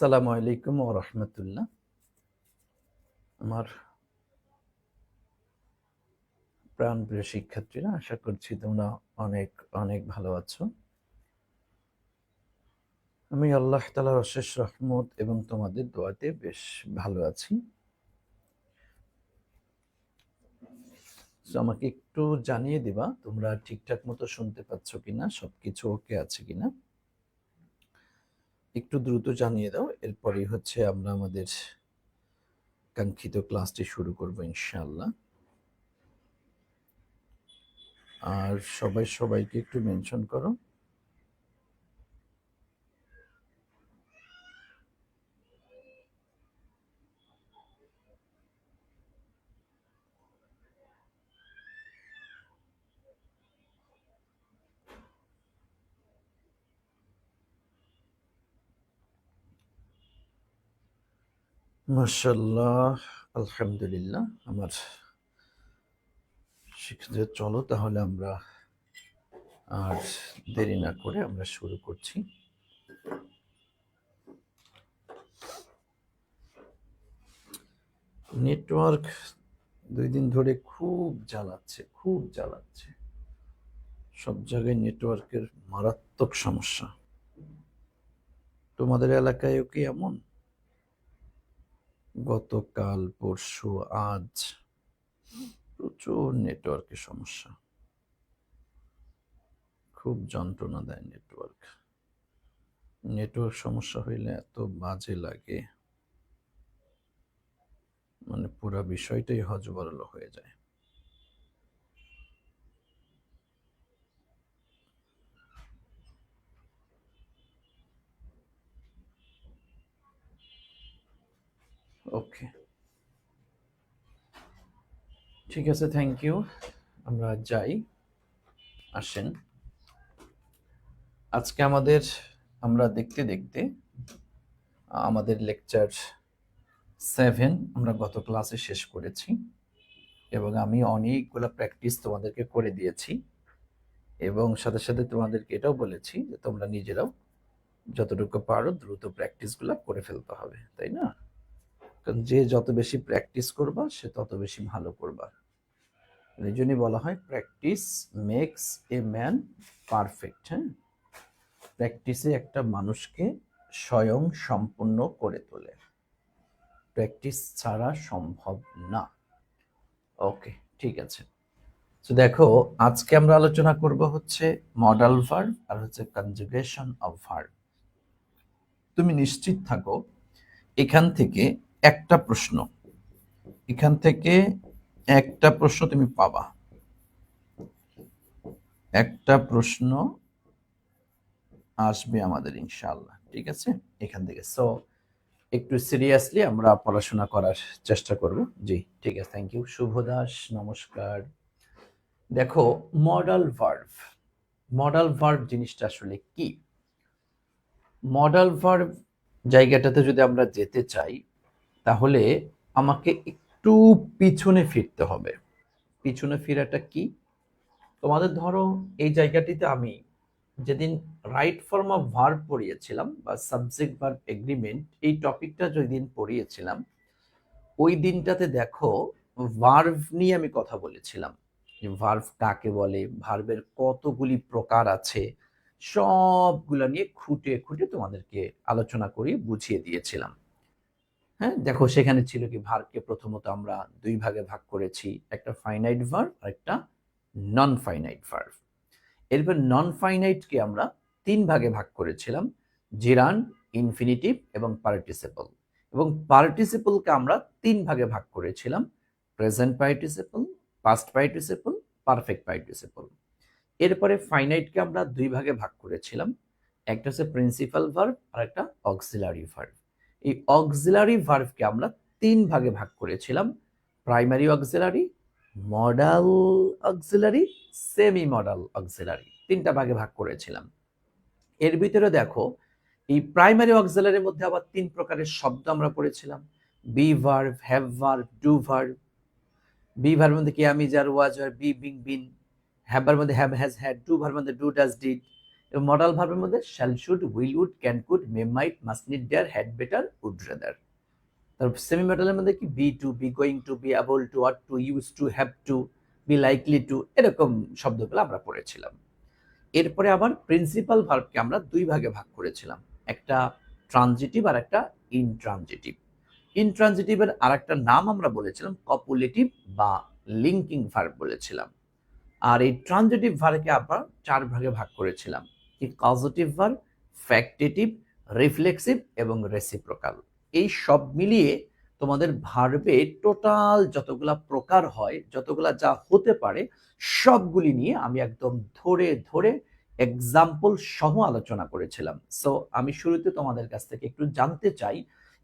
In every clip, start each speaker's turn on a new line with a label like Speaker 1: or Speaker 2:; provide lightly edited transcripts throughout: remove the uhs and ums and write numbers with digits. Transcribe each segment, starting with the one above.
Speaker 1: আসসালামু আলাইকুম ওয়া রাহমাতুল্লাহ। আমার প্রাণপ্রিয় শিক্ষার্থীরা, আশা করছি তোমরা অনেক অনেক ভালো আছো। আমি আল্লাহ তাআলার অশেষ রহমত এবং তোমাদের দোয়াতে বেশ ভালো আছি। আমাকে একটু জানিয়ে দিবা তোমরা ঠিকঠাক মতো শুনতে পাচ্ছ কিনা, সবকিছু ওকে আছে কিনা। একটু দ্রুত জানিয়ে দাও, এরপরেই আমরা আমাদের কাঙ্ক্ষিত ক্লাসটি শুরু করব ইনশাআল্লাহ। আর সবাইকে একটু মেনশন করো। মাশাআল্লাহ, আলহামদুলিল্লাহ। আমার শিক্ষার্থীরা, চলো তাহলে আমরা আর দেরি না করে আমরা শুরু করছি। নেটওয়ার্ক 2 দিন ধরে খুব জ্বালাচ্ছে। সব জায়গায় নেটওয়ার্কের মারাত্মক সমস্যা। তোমাদের এলাকায়ও কি এমন? গতকাল, পরশু, আজ প্রচুর নেটওয়ার্কের সমস্যা। খুব যন্ত্রণা দেয় নেটওয়ার্ক সমস্যা হইলে এত বাজে লাগে, মানে পুরা বিষয়টাই হযবরল হয়ে যায়। ওকে, ঠিক আছে, থ্যাংক ইউ। আমরা যাই, আসেন। আজকে আমরা দেখতে দেখতে আমাদের লেকচার 7 আমরা গত ক্লাসে শেষ করেছি, এবং আমি অনেকগুলো প্র্যাকটিস তোমাদেরকে করে দিয়েছি, এবং সাথে সাথে তোমাদেরকে এটাও বলেছি যে তোমরা নিজেরাও যতটুকু পারো দ্রুত প্র্যাকটিসগুলো করে ফেলতে হবে, তাই না? কারণ যে যত বেশি প্র্যাকটিস করবা সে তত বেশি ভালো করবা। এই জন্যই বলা হয় practice makes a man perfect. হ্যাঁ, প্র্যাকটিসে একটা মানুষকে স্বয়ং সম্পূর্ণ করে তোলে, প্র্যাকটিস ছাড়া সম্ভব না। ওকে, ঠিক আছে। তো দেখো, আজকে আমরা আলোচনা করব মডাল ভার্ব আর কনজুগেশন অফ ভার্ব। তুমি নিশ্চিত থাকো এখান থেকে একটা প্রশ্ন তুমি পাবা, একটা প্রশ্ন আসবে আমাদের ইনশাআল্লাহ, ঠিক আছে? এখান থেকে সো একটু সিরিয়াসলি আমরা পড়াশোনা করার চেষ্টা করব। জি, ঠিক আছে, থ্যাংক ইউ। শুভ দাস, নমস্কার। দেখো, মডাল ভার্ব জিনিসটা আসলে কি? মডাল ভার্ব জায়গাটাতে যদি আমরা যেতে চাই, তাহলে আমাকে একটু পিছনে ফিরতে হবে। পিছনে ফিরাটা কি? তোমাদের ধরো এই জায়গাটিতে আমি যেদিন রাইট ফর্ম অফ ভার্ব পড়িয়েছিলাম বা সাবজেক্ট ভার্ব এগ্রিমেন্ট, এই টপিকটা যেদিন পড়িয়েছিলাম, ওই দিনটাতে দেখো ভার্ব নিয়ে আমি কথা বলেছিলাম, যে ভার্ব কাকে বলে, ভার্বের কতগুলি প্রকার আছে, সবগুলা নিয়ে খুঁটে খুঁটে তোমাদেরকে আলোচনা করে বুঝিয়ে দিয়েছিলাম। হ্যাঁ, দেখো সেখানে ছিল কি, ভার্বকে প্রথমত আমরা দুই ভাগে ভাগ করেছি, একটা ফাইনাইট ভার্ব আর একটা নন ফাইনাইট ভার্ব। এরপর নন ফাইনাইটকে আমরা তিন ভাগে ভাগ করেছিলাম, জিরান্ড, ইনফিনিটিভ এবং পার্টিসিপল। এবং পার্টিসিপলকে আমরা তিন ভাগে ভাগ করেছিলাম, present participle, past participle, perfect participle. এরপরে ফাইনাইটকে আমরা দুই ভাগে ভাগ করেছিলাম, একটা হচ্ছে প্রিন্সিপাল ভার্ব আর একটা অক্সিলারি ভার্ব। এই অক্সিলারি ভার্বকে আমরা তিন ভাগে ভাগ করেছিলাম, primary auxiliary, modal auxiliary, semi modal auxiliary, তিনটা ভাগে ভাগ করেছিলাম। এর ভিতরে দেখো, এই প্রাইমারি অক্সিলারির মধ্যে আবার তিন প্রকারের শব্দ আমরা পড়েছিলাম, be verb, have verb, do verb. Be ভার্বের মধ্যে কি, আমি, যার, was, are, be, being, been. Have ভার্বের মধ্যে হ্যাভ, হ্যাজ, হ্যাড। ডু ভার্বের মধ্যে ডু, ডাজ, ডিড। এবং মডাল ভার্বের মধ্যে shall, should, will, would, can, could, may, might, must, need, dare, had, better, would, rather. তারপর সেমি মডেলের মধ্যে কি be to, be going to, be able to, ought to, use to, have to, be likely two, এরকম শব্দগুলো আমরা পড়েছিলাম। এরপরে আবার প্রিন্সিপাল ভার্বকে আমরা দুই ভাগে ভাগ করেছিলাম, একটা ট্রানজিটিভ আর একটা ইনট্রানজিটিভ। ইনট্রানজিটিভের আর একটা নাম আমরা বলেছিলাম কপুলেটিভ বা লিঙ্কিং ভার্ব বলেছিলাম। আর এই ট্রানজিটিভ ভার্বকে আবার চার ভাগে ভাগ করেছিলাম, কি কজেটিভ ভার্ব, ফ্যাক্টেটিভ, রিফ্লেক্সিভ এবং রেসিপ্রোকাল। এই সব মিলিয়ে তোমাদের ভার্বে টোটাল যতগুলা প্রকার হয়, যতগুলা যা হতে পারে, সবগুলি নিয়ে আমি একদম ধরে ধরে এক্সাম্পল সহ আলোচনা করেছিলাম। সো আমি শুরুতে তোমাদের কাছ থেকে একটু জানতে চাই,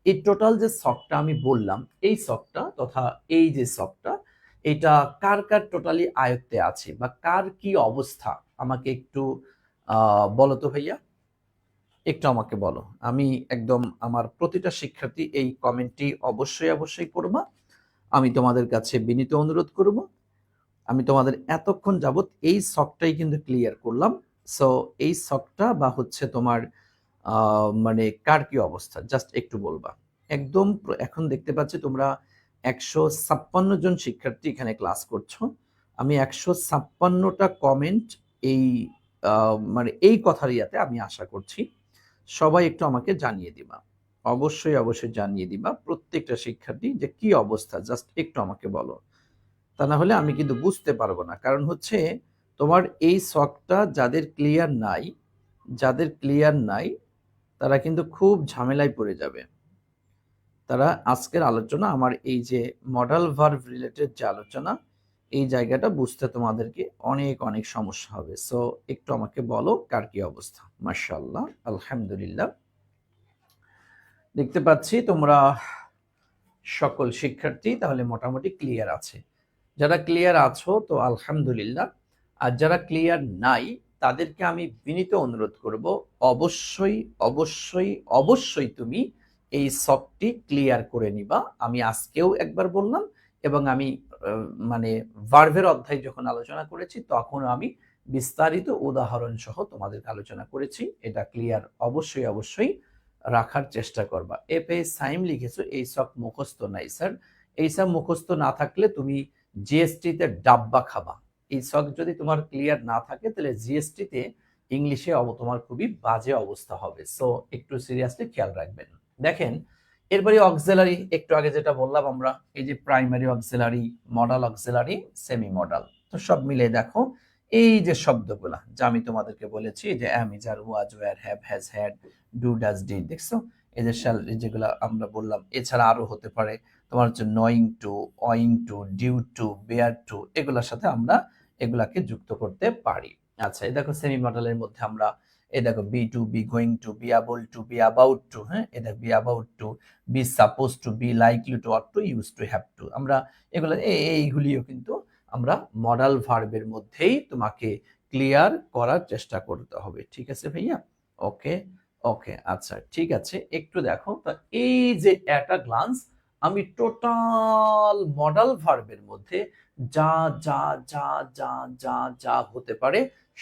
Speaker 1: এই টোটাল যে শখটা আমি বললাম, এই শখটা তথা এই যে শখটা, এটা কার কার টোটালি আয়ত্তে আছে বা কার কি অবস্থা, আমাকে একটু বলো তো ভাইয়া, একটু আমাকে বলো। আমি একদম আমার প্রতিটা শিক্ষার্থী এই কমেন্টটি অবশ্যই অবশ্যই করবা। আমি তোমাদের কাছে বিনীত অনুরোধ করব। আমি তোমাদের এতক্ষণ যাবত এই শখটাই কিন্তু ক্লিয়ার করলাম। সো এই শখটা বা হচ্ছে তোমার মানে কার কি অবস্থা জাস্ট একটু বলবা। একদম এখন দেখতে পাচ্ছি তোমরা 156 জন শিক্ষার্থী এখানে ক্লাস করছো। আমি 156টা কমেন্ট এই মানে এই কথার ইয়াতে আমি আশা করছি। সবাই একটু আমাকে জানিয়ে দিবা, অবশ্যই অবশ্যই জানিয়ে দিবা প্রত্যেকটা শিক্ষার্থী যে কি অবস্থা, জাস্ট একটু আমাকে বলো। তা না হলে আমি কিন্তু বুঝতে পারবো না। কারণ হচ্ছে তোমার এই শখটা যাদের ক্লিয়ার নাই, যাদের ক্লিয়ার নাই তারা কিন্তু খুব ঝামেলায় পড়ে যাবে। তারা আজকের আলোচনা, আমার এই যে মডাল ভার্ব রিলেটেড যে আলোচনা, এই জায়গাটা বুঝতে তোমাদেরকে অনেক অনেক সমস্যা হবে। সো একটু আমাকে বলো কার কি অবস্থা। মাশাআল্লাহ, আলহামদুলিল্লাহ, দেখতে পাচ্ছি তোমরা সকল শিক্ষার্থী তাহলে মোটামুটি ক্লিয়ার আছে। যারা ক্লিয়ার আছো তো আলহামদুলিল্লাহ, আর যারা ক্লিয়ার নাই তাদেরকে আমি বিনীত অনুরোধ করব, অবশ্যই অবশ্যই অবশ্যই তুমি এই শখটি ক্লিয়ার করে নিবা। আমি আজকেও একবার বললাম এবং আমি মানে ভার্ভের অধ্যায় যখন আলোচনা করেছি তখন আমি বিস্তারিত উদাহরণ সহ তোমাদেরকে আলোচনা করেছি। এটা ক্লিয়ার অবশ্যই অবশ্যই রাখার চেষ্টা করবা। এপে সাইম লিখেছো এই শখ মুখস্থ নাই স্যার। এই সব মুখস্থ না থাকলে তুমি জিএসটি তে ডাব্বা খাবা। এই শখ যদি তোমার ক্লিয়ার না থাকে তাহলে জিএসটি তে ইংলিশে তোমার খুবই বাজে অবস্থা হবে। সো একটু সিরিয়াসলি খেয়াল রাখবেন। দেখেন এরপরে অক্সিলারি, একটু আগে যেটা বললাম আমরা, এই যে primary auxiliary, modal auxiliary, semi modal, তো সব মিলে দেখো এই যে শব্দগুলা যা আমি তোমাদেরকে বলেছি, যে am, is, are, was, were, have, has, had, do, does, did, দেখছো এই যে শ্যাল যেগুলো আমরা বললাম। এছাড়া আরো হতে পারে তোমার হচ্ছে knowing to, owing to, due to, bear to, এগুলোর সাথে আমরা এগুলাকে যুক্ত করতে পারি। আচ্ছা, এই দেখো সেমি মডেলের মধ্যে আমরা এই দেখো be to, be going to, be able to, be about to, হ্যাঁ এই দেখো be about to, be suppose to, be likely to, ought to, use to, have to, আমরা এগুলো এইগুলিও কিন্তু আমরা মডাল ভার্বের মধ্যেই তোমাকে ক্লিয়ার করার চেষ্টা করতে হবে। ঠিক আছে ভাইয়া? ওকে ওকে, আচ্ছা ঠিক আছে। একটু দেখো তো এই যে অ্যাট আ গ্লান্স আমি টোটাল মডাল ভার্বের মধ্যে যা যা যা যা যা যা হতে পারে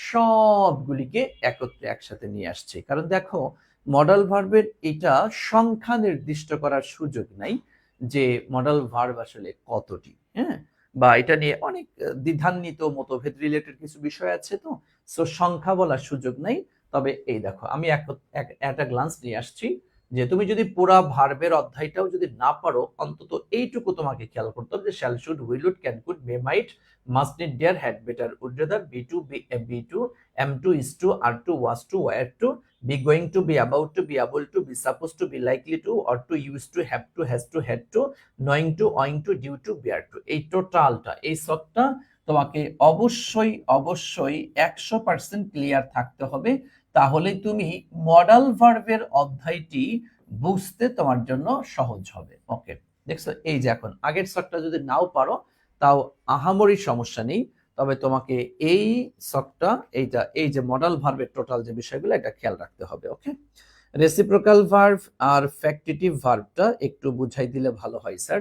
Speaker 1: সবগুলিকে একত্রে একসাথে নিয়ে আসছে। কারণ দেখো মডাল ভার্বের এটা সংখ্যা নির্দিষ্ট করার সুযোগ নাই যে মডাল ভার্ব আসলে কতটি, হ্যাঁ, বা এটা নিয়ে অনেক দ্বিধান্বিত মতভেদ রিলেটেড কিছু বিষয় আছে। তো সো সংখ্যা বলার সুযোগ নাই। তবে এই দেখো আমি একটা গ্লান্স নিয়ে আসছি যে তুমি যদি পুরা ভার্বের অধ্যায়টাও যদি না পারো, অন্তত এইটুকু তোমাকে খেয়াল করতে হবে যে shall, should, will, would, can, could, may, might, must, need, dare, had, better, would, rather, be to, am to, is to, are to, was to, were to, be going to, be about to, be able to, be supposed to, be likely to, or to, used to, have to, has to, had to, knowing to, owing to, due to, bear to, এই টোটালটা, এই সবটা তোমাকে অবশ্যই অবশ্যই 100% clear থাকতে হবে। তাহলে তুমি মডাল ভার্বের অধ্যায়টি বুঝতে তোমার জন্য সহজ হবে। ওকে, দেখছো এই যে এখন আগের শখটা যদি নাও পারো তাও আহামরি সমস্যা নেই। তবে তোমাকে এই শখটা, এইটা, এই যে মডাল ভার্বের টোটাল যে বিষয়গুলো এটা খেয়াল রাখতে হবে। ওকে, রেসিপ্রোকাল ভার্ব আর ফ্যাক্টিটিভ ভার্বটা একটু বুঝাই দিলে ভালো হয় স্যার।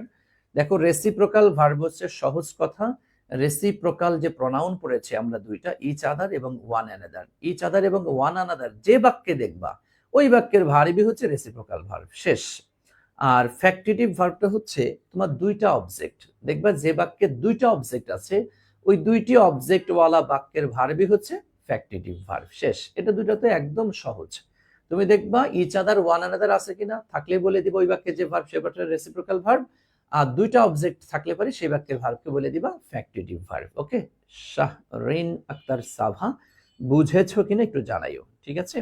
Speaker 1: দেখো রেসিপ্রোকাল ভার্ব হচ্ছে সহজ কথা রেসিপ্রোকাল যে প্রনাউন পড়েছে আমরা দুইটা, ইচ আদার এবং ওয়ান অ্যানাদার, ইচ আদার এবং ওয়ান অ্যানাদার যে বাক্যে দেখবা ওই বাক্যের ভার্বই হচ্ছে রেসিপ্রোকাল ভার্ব, শেষ। আর ফ্যাক্টিটিভ ভার্বটা হচ্ছে তোমার দুইটা অবজেক্ট, দেখবা যে বাক্যে দুইটা অবজেক্ট আছে ওই দুইটি অবজেক্ট ওয়ালা বাক্যের ভার্বই হচ্ছে ফ্যাক্টিটিভ ভার্ব, শেষ। এটা দুইটাতে একদম সহজ। তুমি দেখবা ইচ আদার ওয়ান অ্যানাদার আছে কিনা, থাকলে বলে দিব ওই বাক্যে যে ভার্ব সে বাক্যের রেসিপ্রোকাল ভার্ব, আর দুইটা অবজেক্ট থাকলে পারে সেই বাক্যের ভার্বকে বলে দিবা ফ্যাক্টিটিভ ভার্ব। ওকে, শাহরিন আক্তার সাভা, বুঝেছো কিনা একটু জানাইও, ঠিক আছে?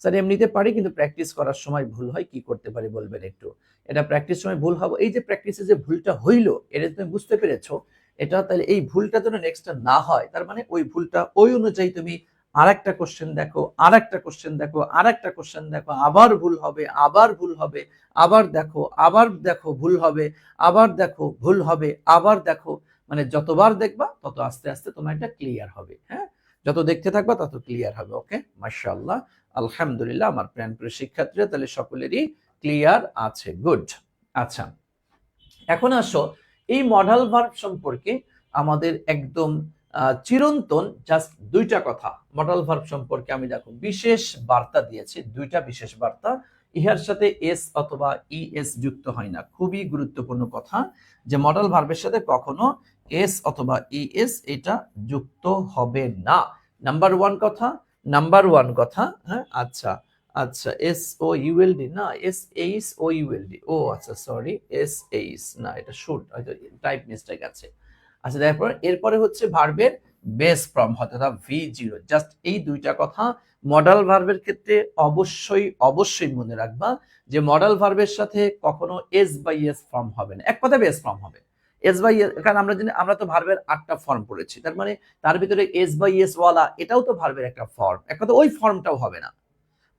Speaker 1: স্যার এমনিতে পারি কিন্তু প্র্যাকটিস করার সময় ভুল হয়, কি করতে পারি বলবেন একটু? এটা প্র্যাকটিস সময় ভুল হবে, এই যে প্র্যাকটিসে যে ভুলটা হইলো এটা তুমি বুঝতে পেরেছো, এটা তাহলে এই ভুলটা যেন নেক্সট না হয়, তার মানে ওই ভুলটা ওই অনুযায়ী তুমি আরেকটা কোশ্চেন দেখো, আরেকটা কোশ্চেন দেখো, আরেকটা কোশ্চেন দেখো, আবার ভুল হবে, আবার ভুল হবে, আবার দেখো, আবার দেখো ভুল হবে, আবার দেখো ভুল হবে, আবার দেখো, মানে যতবার দেখবা তত আস্তে আস্তে তোমার এটা ক্লিয়ার হবে। হ্যাঁ, যত দেখতে থাকবা তত ক্লিয়ার হবে। ওকে, মাশাআল্লাহ, আলহামদুলিল্লাহ, আমার প্রিয় শিক্ষার্থীরা তাহলে সকলেরই ক্লিয়ার আছে, গুড। আচ্ছা, এখন আসো এই মডাল ভার্ব সম্পর্কে আমাদের একদম চিরন্তন জাস্ট দুইটা কথা। মডাল ভার্ব সম্পর্কে আমি দেখো বিশেষ বার্তা দিয়েছি, দুইটা বিশেষ বার্তা, ইহার সাথে এস অথবা ইএস যুক্ত হয় না। খুবই গুরুত্বপূর্ণ কথা যে মডাল ভার্বের সাথে কখনো এস অথবা ইএস এটা যুক্ত হবে না। নাম্বার ওয়ান কথা, নাম্বার ওয়ান কথা। হ্যাঁ, আচ্ছা আচ্ছা, এস ও ইউএলডি না, এস এইচ ও ইউএলডি, ও আচ্ছা সরি, এস এইচ না, এটা শুড হয়তো টাইপ মিস্টেক আছে। আচ্ছা, তারপর এরপরে হচ্ছে ভার্বের বেস ফর্ম অর্থাৎ V0, জাস্ট এই দুইটা কথা মডাল ভার্বের ক্ষেত্রে অবশ্যই অবশ্যই মনে রাখবা যে মডাল ভার্বের সাথে কখনো এস বাই এস ফর্ম হবে না, এক কথা বেস ফর্ম হবে। এস বাই এস, কারণ আমরা তো ভার্বের 8টা ফর্ম পড়েছি, তার মানে তার ভিতরে এস বাই এস ওয়ালা এটাও তো ভার্বের একটা ফর্ম, এক কথা ওই ফর্মটাও হবে না।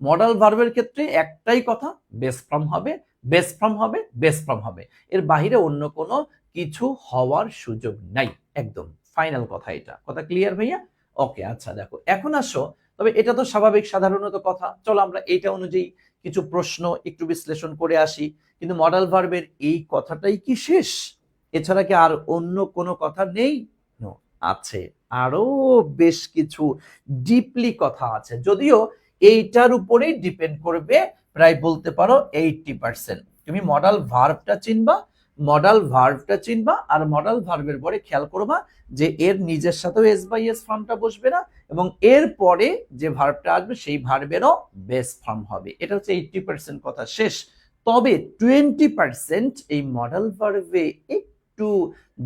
Speaker 1: মডাল ভার্বের ক্ষেত্রে একটাই কথা, বেস ফর্ম হবে, বেস ফর্ম হবে, বেস ফর্ম হবে, এর বাইরে অন্য কোনো কিছু হওয়ার সুযোগ নাই, একদম ফাইনাল কথা, এটা কথা ক্লিয়ার ভাইয়া? ওকে, আচ্ছা দেখো এখন আসো, তবে এটা তো স্বাভাবিক সাধারণত কথা, চলো আমরা এইটা অনুযায়ী কিছু প্রশ্ন একটু বিশ্লেষণ করে আসি। কিন্তু মডাল ভার্বের এই কথাটাই কি শেষ? এছাড়া কি আর অন্য কোনো কথা নেই? আছে, আরো বেশ কিছু ডিপলি কথা আছে, যদিও এইটার উপরেই ডিপেন্ড করবে প্রায় বলতে পারো 80%। তুমি মডাল ভার্বটা চিনবা, মডাল ভার্বটা চিনবা, আর মডাল ভার্বের পরে খেয়াল করবা যে এর নিজের সাথেও এস বাই এস ফর্মটা বসবে না, এবং এর পরে যে ভার্বটা আসবে সেই ভার্বেরও বেস ফর্ম হবে। এটা হচ্ছে 80% কথা শেষ। তবে 20% এই মডাল ভার্বে একটু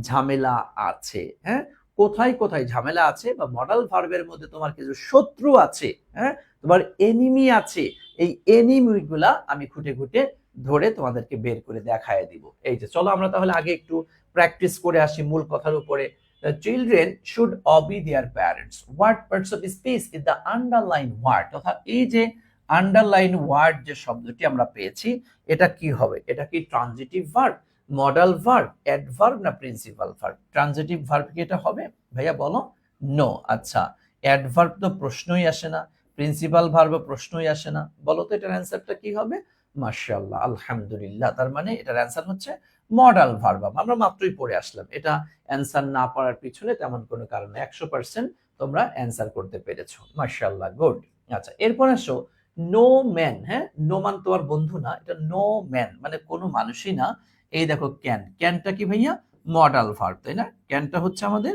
Speaker 1: ঝামেলা আছে। হ্যাঁ, কোথায় কোথায় ঝামেলা আছে, বা মডাল ভার্বের মধ্যে তোমার কিছু শত্রু আছে, হ্যাঁ, তোমার এনিমি আছে, এই এনিমি গুলা আমি খুঁটে খুঁটে ধরে তোমাদেরকে বের করে দেখায় দিব। এই যে চলো আমরা তাহলে আগে একটু প্র্যাকটিস করে আসি মূল কথার উপরে। The children should obey their parents. What parts of speech is the underline word? অর্থাৎ এই যে আন্ডারলাইন ওয়ার্ড যে শব্দটি আমরা পেয়েছি, এটা কি হবে? এটা কি transitive verb, modal verb, adverb না প্রিন্সিপাল ভার্ব? ট্রানজিটিভ ভার্ব কি এটা হবে ভাইয়া, বলো? নো। আচ্ছা, অ্যাডভার্ব তো প্রশ্নই আসে না, প্রিন্সিপাল ভার্ব প্রশ্নই আসে না, বলো তো এটার অ্যান্সারটা কি হবে? মাশাআল্লাহ, আলহামদুলিল্লাহ, তার মানে এটার অ্যান্সার হচ্ছে মডাল ভার্ব। আমরা মাত্রই পড়ে আসলাম, এটা অ্যান্সার না পড়ার পিছনে তেমন কোনো কারণ নেই, 100% তোমরা অ্যান্সার করতে পেরেছো, মাশাআল্লাহ, গুড। আচ্ছা, এরপর আসো নো ম্যান। হ্যাঁ, নো মান তোমার বন্ধু না, এটা নো ম্যান মানে কোনো মানুষই না। এই দেখো ক্যান, ক্যানটা কি ভাইয়া? মডাল ভার্ব, তাই না? ক্যানটা হচ্ছে আমাদের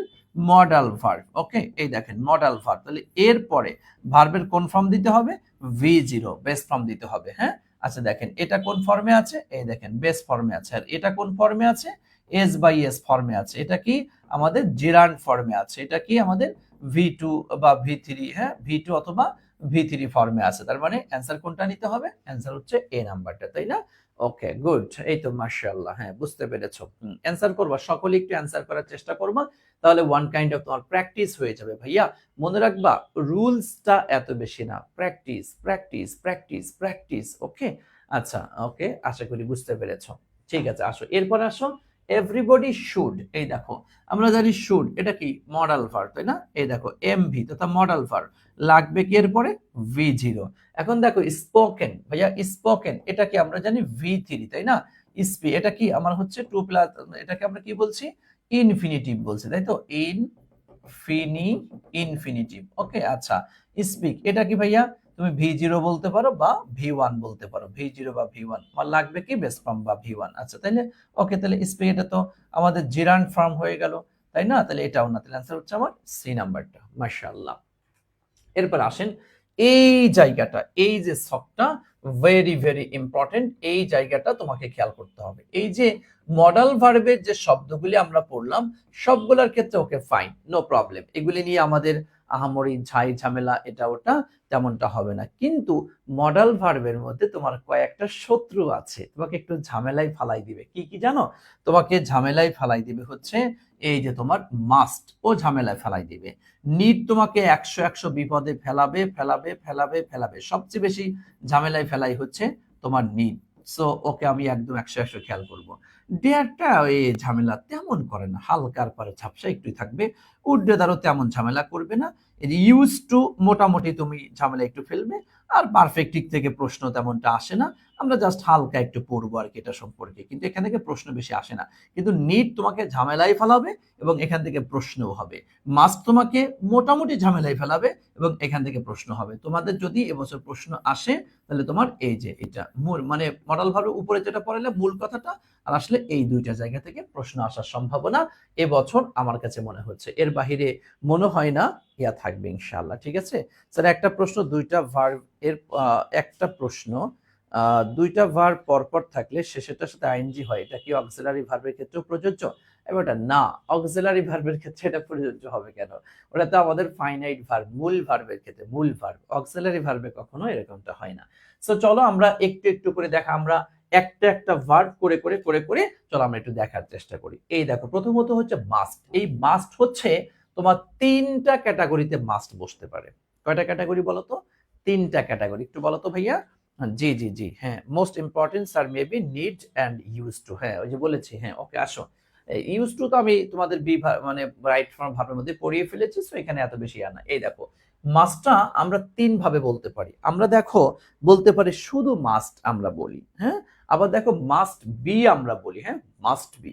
Speaker 1: মডাল ভার্ব। ওকে, এই দেখেন মডাল ভার্ব, তাহলে এরপরে ভার্বের কোন ফর্ম দিতে হবে? V0, বেস ফর্ম দিতে হবে। হ্যাঁ, আচ্ছা দেখেন এটা কোন ফর্মে আছে? এই দেখেন বেস ফর্মে আছে। আর এটা কোন ফর্মে আছে? এস বাই এস ফর্মে আছে। এটা কি আমাদের জেরান্ড ফর্মে আছে। এটা কি আমাদের V2 বা V3, হ্যাঁ V2 অথবা V3 ফর্মে আছে। তার মানে অ্যান্সার কোনটা নিতে হবে? অ্যান্সার হচ্ছে এ নাম্বারটা, তাই না? ওকে, গুড, এই তো মাশাআল্লাহ, হ্যাঁ বুঝতে পেরেছো। অ্যান্সার করবা, সকলে একটু অ্যান্সার করার চেষ্টা করবা, তাহলে ওয়ান কাইন্ড অফ তোমার প্র্যাকটিস হয়ে যাবে ভাইয়া। মনে রাখবা রুলসটা এত বেশি না, প্র্যাকটিস প্র্যাকটিস প্র্যাকটিস প্র্যাকটিস। ওকে, আচ্ছা, ওকে, আশা করি বুঝতে পেরেছো। ঠিক আছে, আসো এরপর আসো এভরিবডি শুড। এই দেখো আমরা জানি শুড এটা কি মডাল ভার্ব, তাই না? এই দেখো এমভি তথা মডাল ভার্ব, লাগবে কি এরপরে? V0। এখন দেখো স্পোকেন, ভাইয়া স্পোকেন এটা কি আমরা জানি V3, তাই না? স্পি এটা কি আমার হচ্ছে 2+, এটাকে আমরা কি বলছি? ইনফিনিটিভ বলছে, তাই তো, ইনফিনিটিভ। ওকে, আচ্ছা। স্পিক, এটা কি ভাইয়া? তুমি V0 বলতে পারো বা V1 বলতে পারো, V0 বা V1, আমার লাগবে কি বেস ফর্ম বা V1। আচ্ছা, তাইলে ওকে, তাহলে স্পিক এটা তো আমাদের জিরান্ড ফর্ম হয়ে গেল, তাই না? তাহলে এটাও না, তাহলে অ্যান্সার হচ্ছে আমার সি নাম্বারটা। মাশাআল্লাহ। এরপর আসেন এই জায়গাটা, এই যে শখটা ভেরি ভেরি ইম্পর্টেন্ট, এই জায়গাটা তোমাকে খেয়াল করতে হবে। এই যে মডাল ভার্বের যে শব্দগুলি আমরা পড়লাম সবগুলোর ক্ষেত্রে ওকে ফাইন, নো প্রবলেম, এগুলি নিয়ে আমাদের আহামরি ঝাই ঝামেলা এটা ওটা তেমনটা হবে না। কিন্তু মডাল ভার্বের মধ্যে তোমার কয়েকটা শত্রু আছে, তোমাকে একটু ঝামেলায় ফালাই দিবে। কি কি জানো? তোমাকে ঝামেলায় ফালাই দিবে হচ্ছে এই যে তোমার মাস্ট, ও ঝামেলায় ফালাই দিবে। নিড তোমাকে 100 বিপদে ফেলাবে ফেলাবে ফেলাবে ফেলাবে, সবচেয়ে বেশি ঝামেলায় ফেলাই হচ্ছে তোমার নিড। সো ওকে আমি একদম 100 খেয়াল করব। ডেয়ারটা ওই ঝামেলা তেমন করে না, হালকার পরে ঝাপসা একটুই থাকবে। উড্ডেদারও তেমন ঝামেলা করবে না। ইউজ টু মোটামুটি তুমি ঝামেলা একটু ফেলবে। আর পারফেক্টিক থেকে প্রশ্ন তেমনটা আসে না, আমরা জাস্ট হালকা একটু পড়বো আর কি এটা সম্পর্কে, কিন্তু এখান থেকে প্রশ্ন বেশি আসে না। কিন্তু নিড তোমাকে ঝামেলায় ফেলাবে এবং এখান থেকে প্রশ্নও হবে। মাস্ট তোমাকে মোটামুটি ঝামেলায় ফেলাবে এবং এখান থেকে প্রশ্ন হবে। তোমাদের যদি এবছর প্রশ্ন আসে তাহলে তোমার এই যে এটা মূল মানে মডেল ভার্বের উপরে যেটা পড়ালে মূল কথাটা, আর আসলে এই দুইটা জায়গা থেকে প্রশ্ন আসার সম্ভাবনা এবছর আমার কাছে মনে হচ্ছে, এর বাহিরে মনে হয় না ইয়া থাকবে ইনশাআল্লাহ। ঠিক আছে স্যার, একটা প্রশ্ন দুইটা ভার্ব এর একটা প্রশ্ন দুইটা ভার্ব পরপর থাকলে শেষেরটার সাথে আইএনজি হয়, এটা কি অক্সিলারি ভার্বের ক্ষেত্রেও প্রযোজ্য? এবারটা না, অক্সিলারি ভার্বের ক্ষেত্রে এটা প্রযোজ্য হবে কেন? ওটা তো আমাদের ফাইনাইট ভার্ব, মূল ভার্বের ক্ষেত্রে, মূল ভার্ব, অক্সিলারি ভার্বে কখনো এরকমটা হয় না। সো চলো আমরা একটু একটু করে দেখা, আমরা একটা একটা ভার্ব করে করে করে করে চলো আমরা একটু দেখার চেষ্টা করি। এই দেখো, প্রথমত হচ্ছে মাস্ট। এই মাস্ট হচ্ছে তোমার তিনটা ক্যাটাগরিতে মাস্ট বসতে পারে। কয়টা ক্যাটাগরি বলো তো? তিনটা ক্যাটাগরি, একটু বলো তো ভাইয়া। জি জি জি, হ্যাঁ, most important sir maybe need and use to, হ্যাঁ ওই যে বলেছি, হ্যাঁ ওকে আসো। ইউজ টু তো আমি তোমাদের মানে রাইট ফর্ম ভার্বের মধ্যে পড়িয়ে ফেলেছি, সো এখানে এত বেশি আর না। এই দেখো, মাস্টটা আমরা তিন ভাবে বলতে পারি। আমরা দেখো বলতে পারি শুধু মাস্ট আমরা বলি, হ্যাঁ। আবার দেখো মাস্ট বি আমরা বলি, হ্যাঁ, মাস্ট বি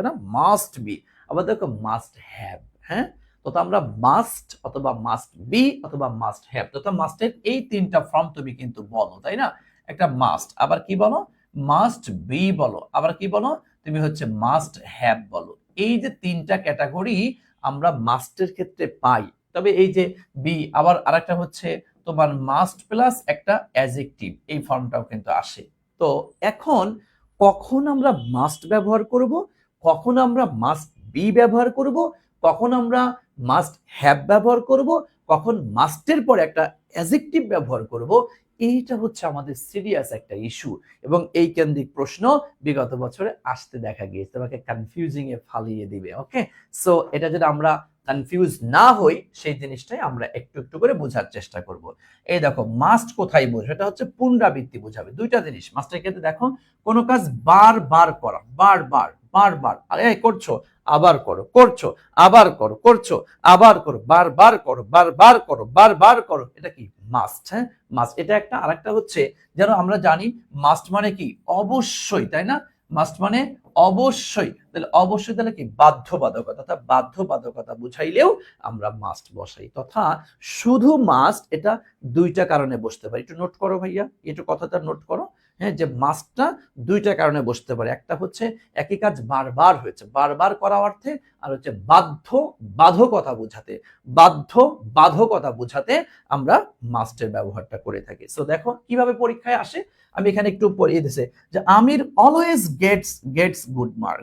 Speaker 1: না, মাস্ট বি। আবার দেখো মাস্ট হ্যাভ, হ্যাঁ। তো আমরা মাস্ট অথবা মাস্ট বি অথবা মাস্ট হ্যাভ, তো মাস্টের এই তিনটা ফর্ম তুমি কিন্তু বলো, তাই না? একটা মাস্ট, আবার কি বলো? মাস্ট বি বলো, আবার কি বলো? তুমি হচ্ছে মাস্ট হ্যাভ বলো। এই যে তিনটা ক্যাটাগরি আমরা মাস্টের ক্ষেত্রে পাই। তবে এই যে বি, আবার আরেকটা হচ্ছে তোমার মাস্ট প্লাস একটা অ্যাডজেক্টিভ, এই ফর্মটাও কিন্তু আসে। তো এখন কখন আমরা মাস্ট ব্যবহার করব, কখন আমরা মাস্ট বি ব্যবহার করব, কখন আমরা মাস্ট হ্যাভ ব্যবহার করব, কখন মাস্টের পর একটা অ্যাডজেক্টিভ ব্যবহার করব, এইটা হচ্ছে আমাদের সিরিয়াস একটা ইস্যু। এবং এই কেন্দ্রিক প্রশ্ন বিগত বছরে আসতে দেখা গিয়েছে, তোমাকে কনফিউজিং এ ফালিয়ে দিবে। ওকে, সো এটা যদি আমরা কনফিউজ না হই, সেই জিনিসটাই আমরা একটু একটু করে বোঝার চেষ্টা করব। এই দেখো মাস্ট কোথায় বোঝাবে, এটা হচ্ছে পুনরাবৃত্তি বোঝাবে। দুইটা জিনিস মাস্টের ক্ষেত্রে, দেখো কোনো কাজ বারবার করা, বারবার বারবার, আরে করছো আবার করো, করছো আবার করো, করছো আবার করো, বারবার করো, বারবার করো, বারবার করো, এটা কি মাস্ট। হ্যাঁ, মাস্ট এটা একটা। আরেকটা হচ্ছে যেন আমরা জানি মাস্ট মানে কি অবশ্যই, তাই না? মাস্ট মানে অবশ্যই, তাহলে অবশ্যই তাহলে কি বাধ্যবাধকতা, বাধ্যবাধকতা বুঝাইলেও আমরা মাস্ট বসাই। তথা শুধু মাস্ট এটা দুইটা কারণে বসতে পারে, একটু নোট করো ভাইয়া, একটু কথাটা নোট করো। হ্যাঁ, যে মাস্টটা দুইটা কারণে বসতে পারে, একটা হচ্ছে একই কাজ বারবার হয়েছে, বারবার করা অর্থে, আর হচ্ছে বাধ্যবাধকতা বোঝাতে, বাধ্যবাধকতা বোঝাতে আমরা মাস্টের ব্যবহারটা করে থাকি। সো দেখো কিভাবে পরীক্ষায় আসে, আমি এখানে একটু পড়িয়ে দিছে যে আমির অলওয়েজ গেটস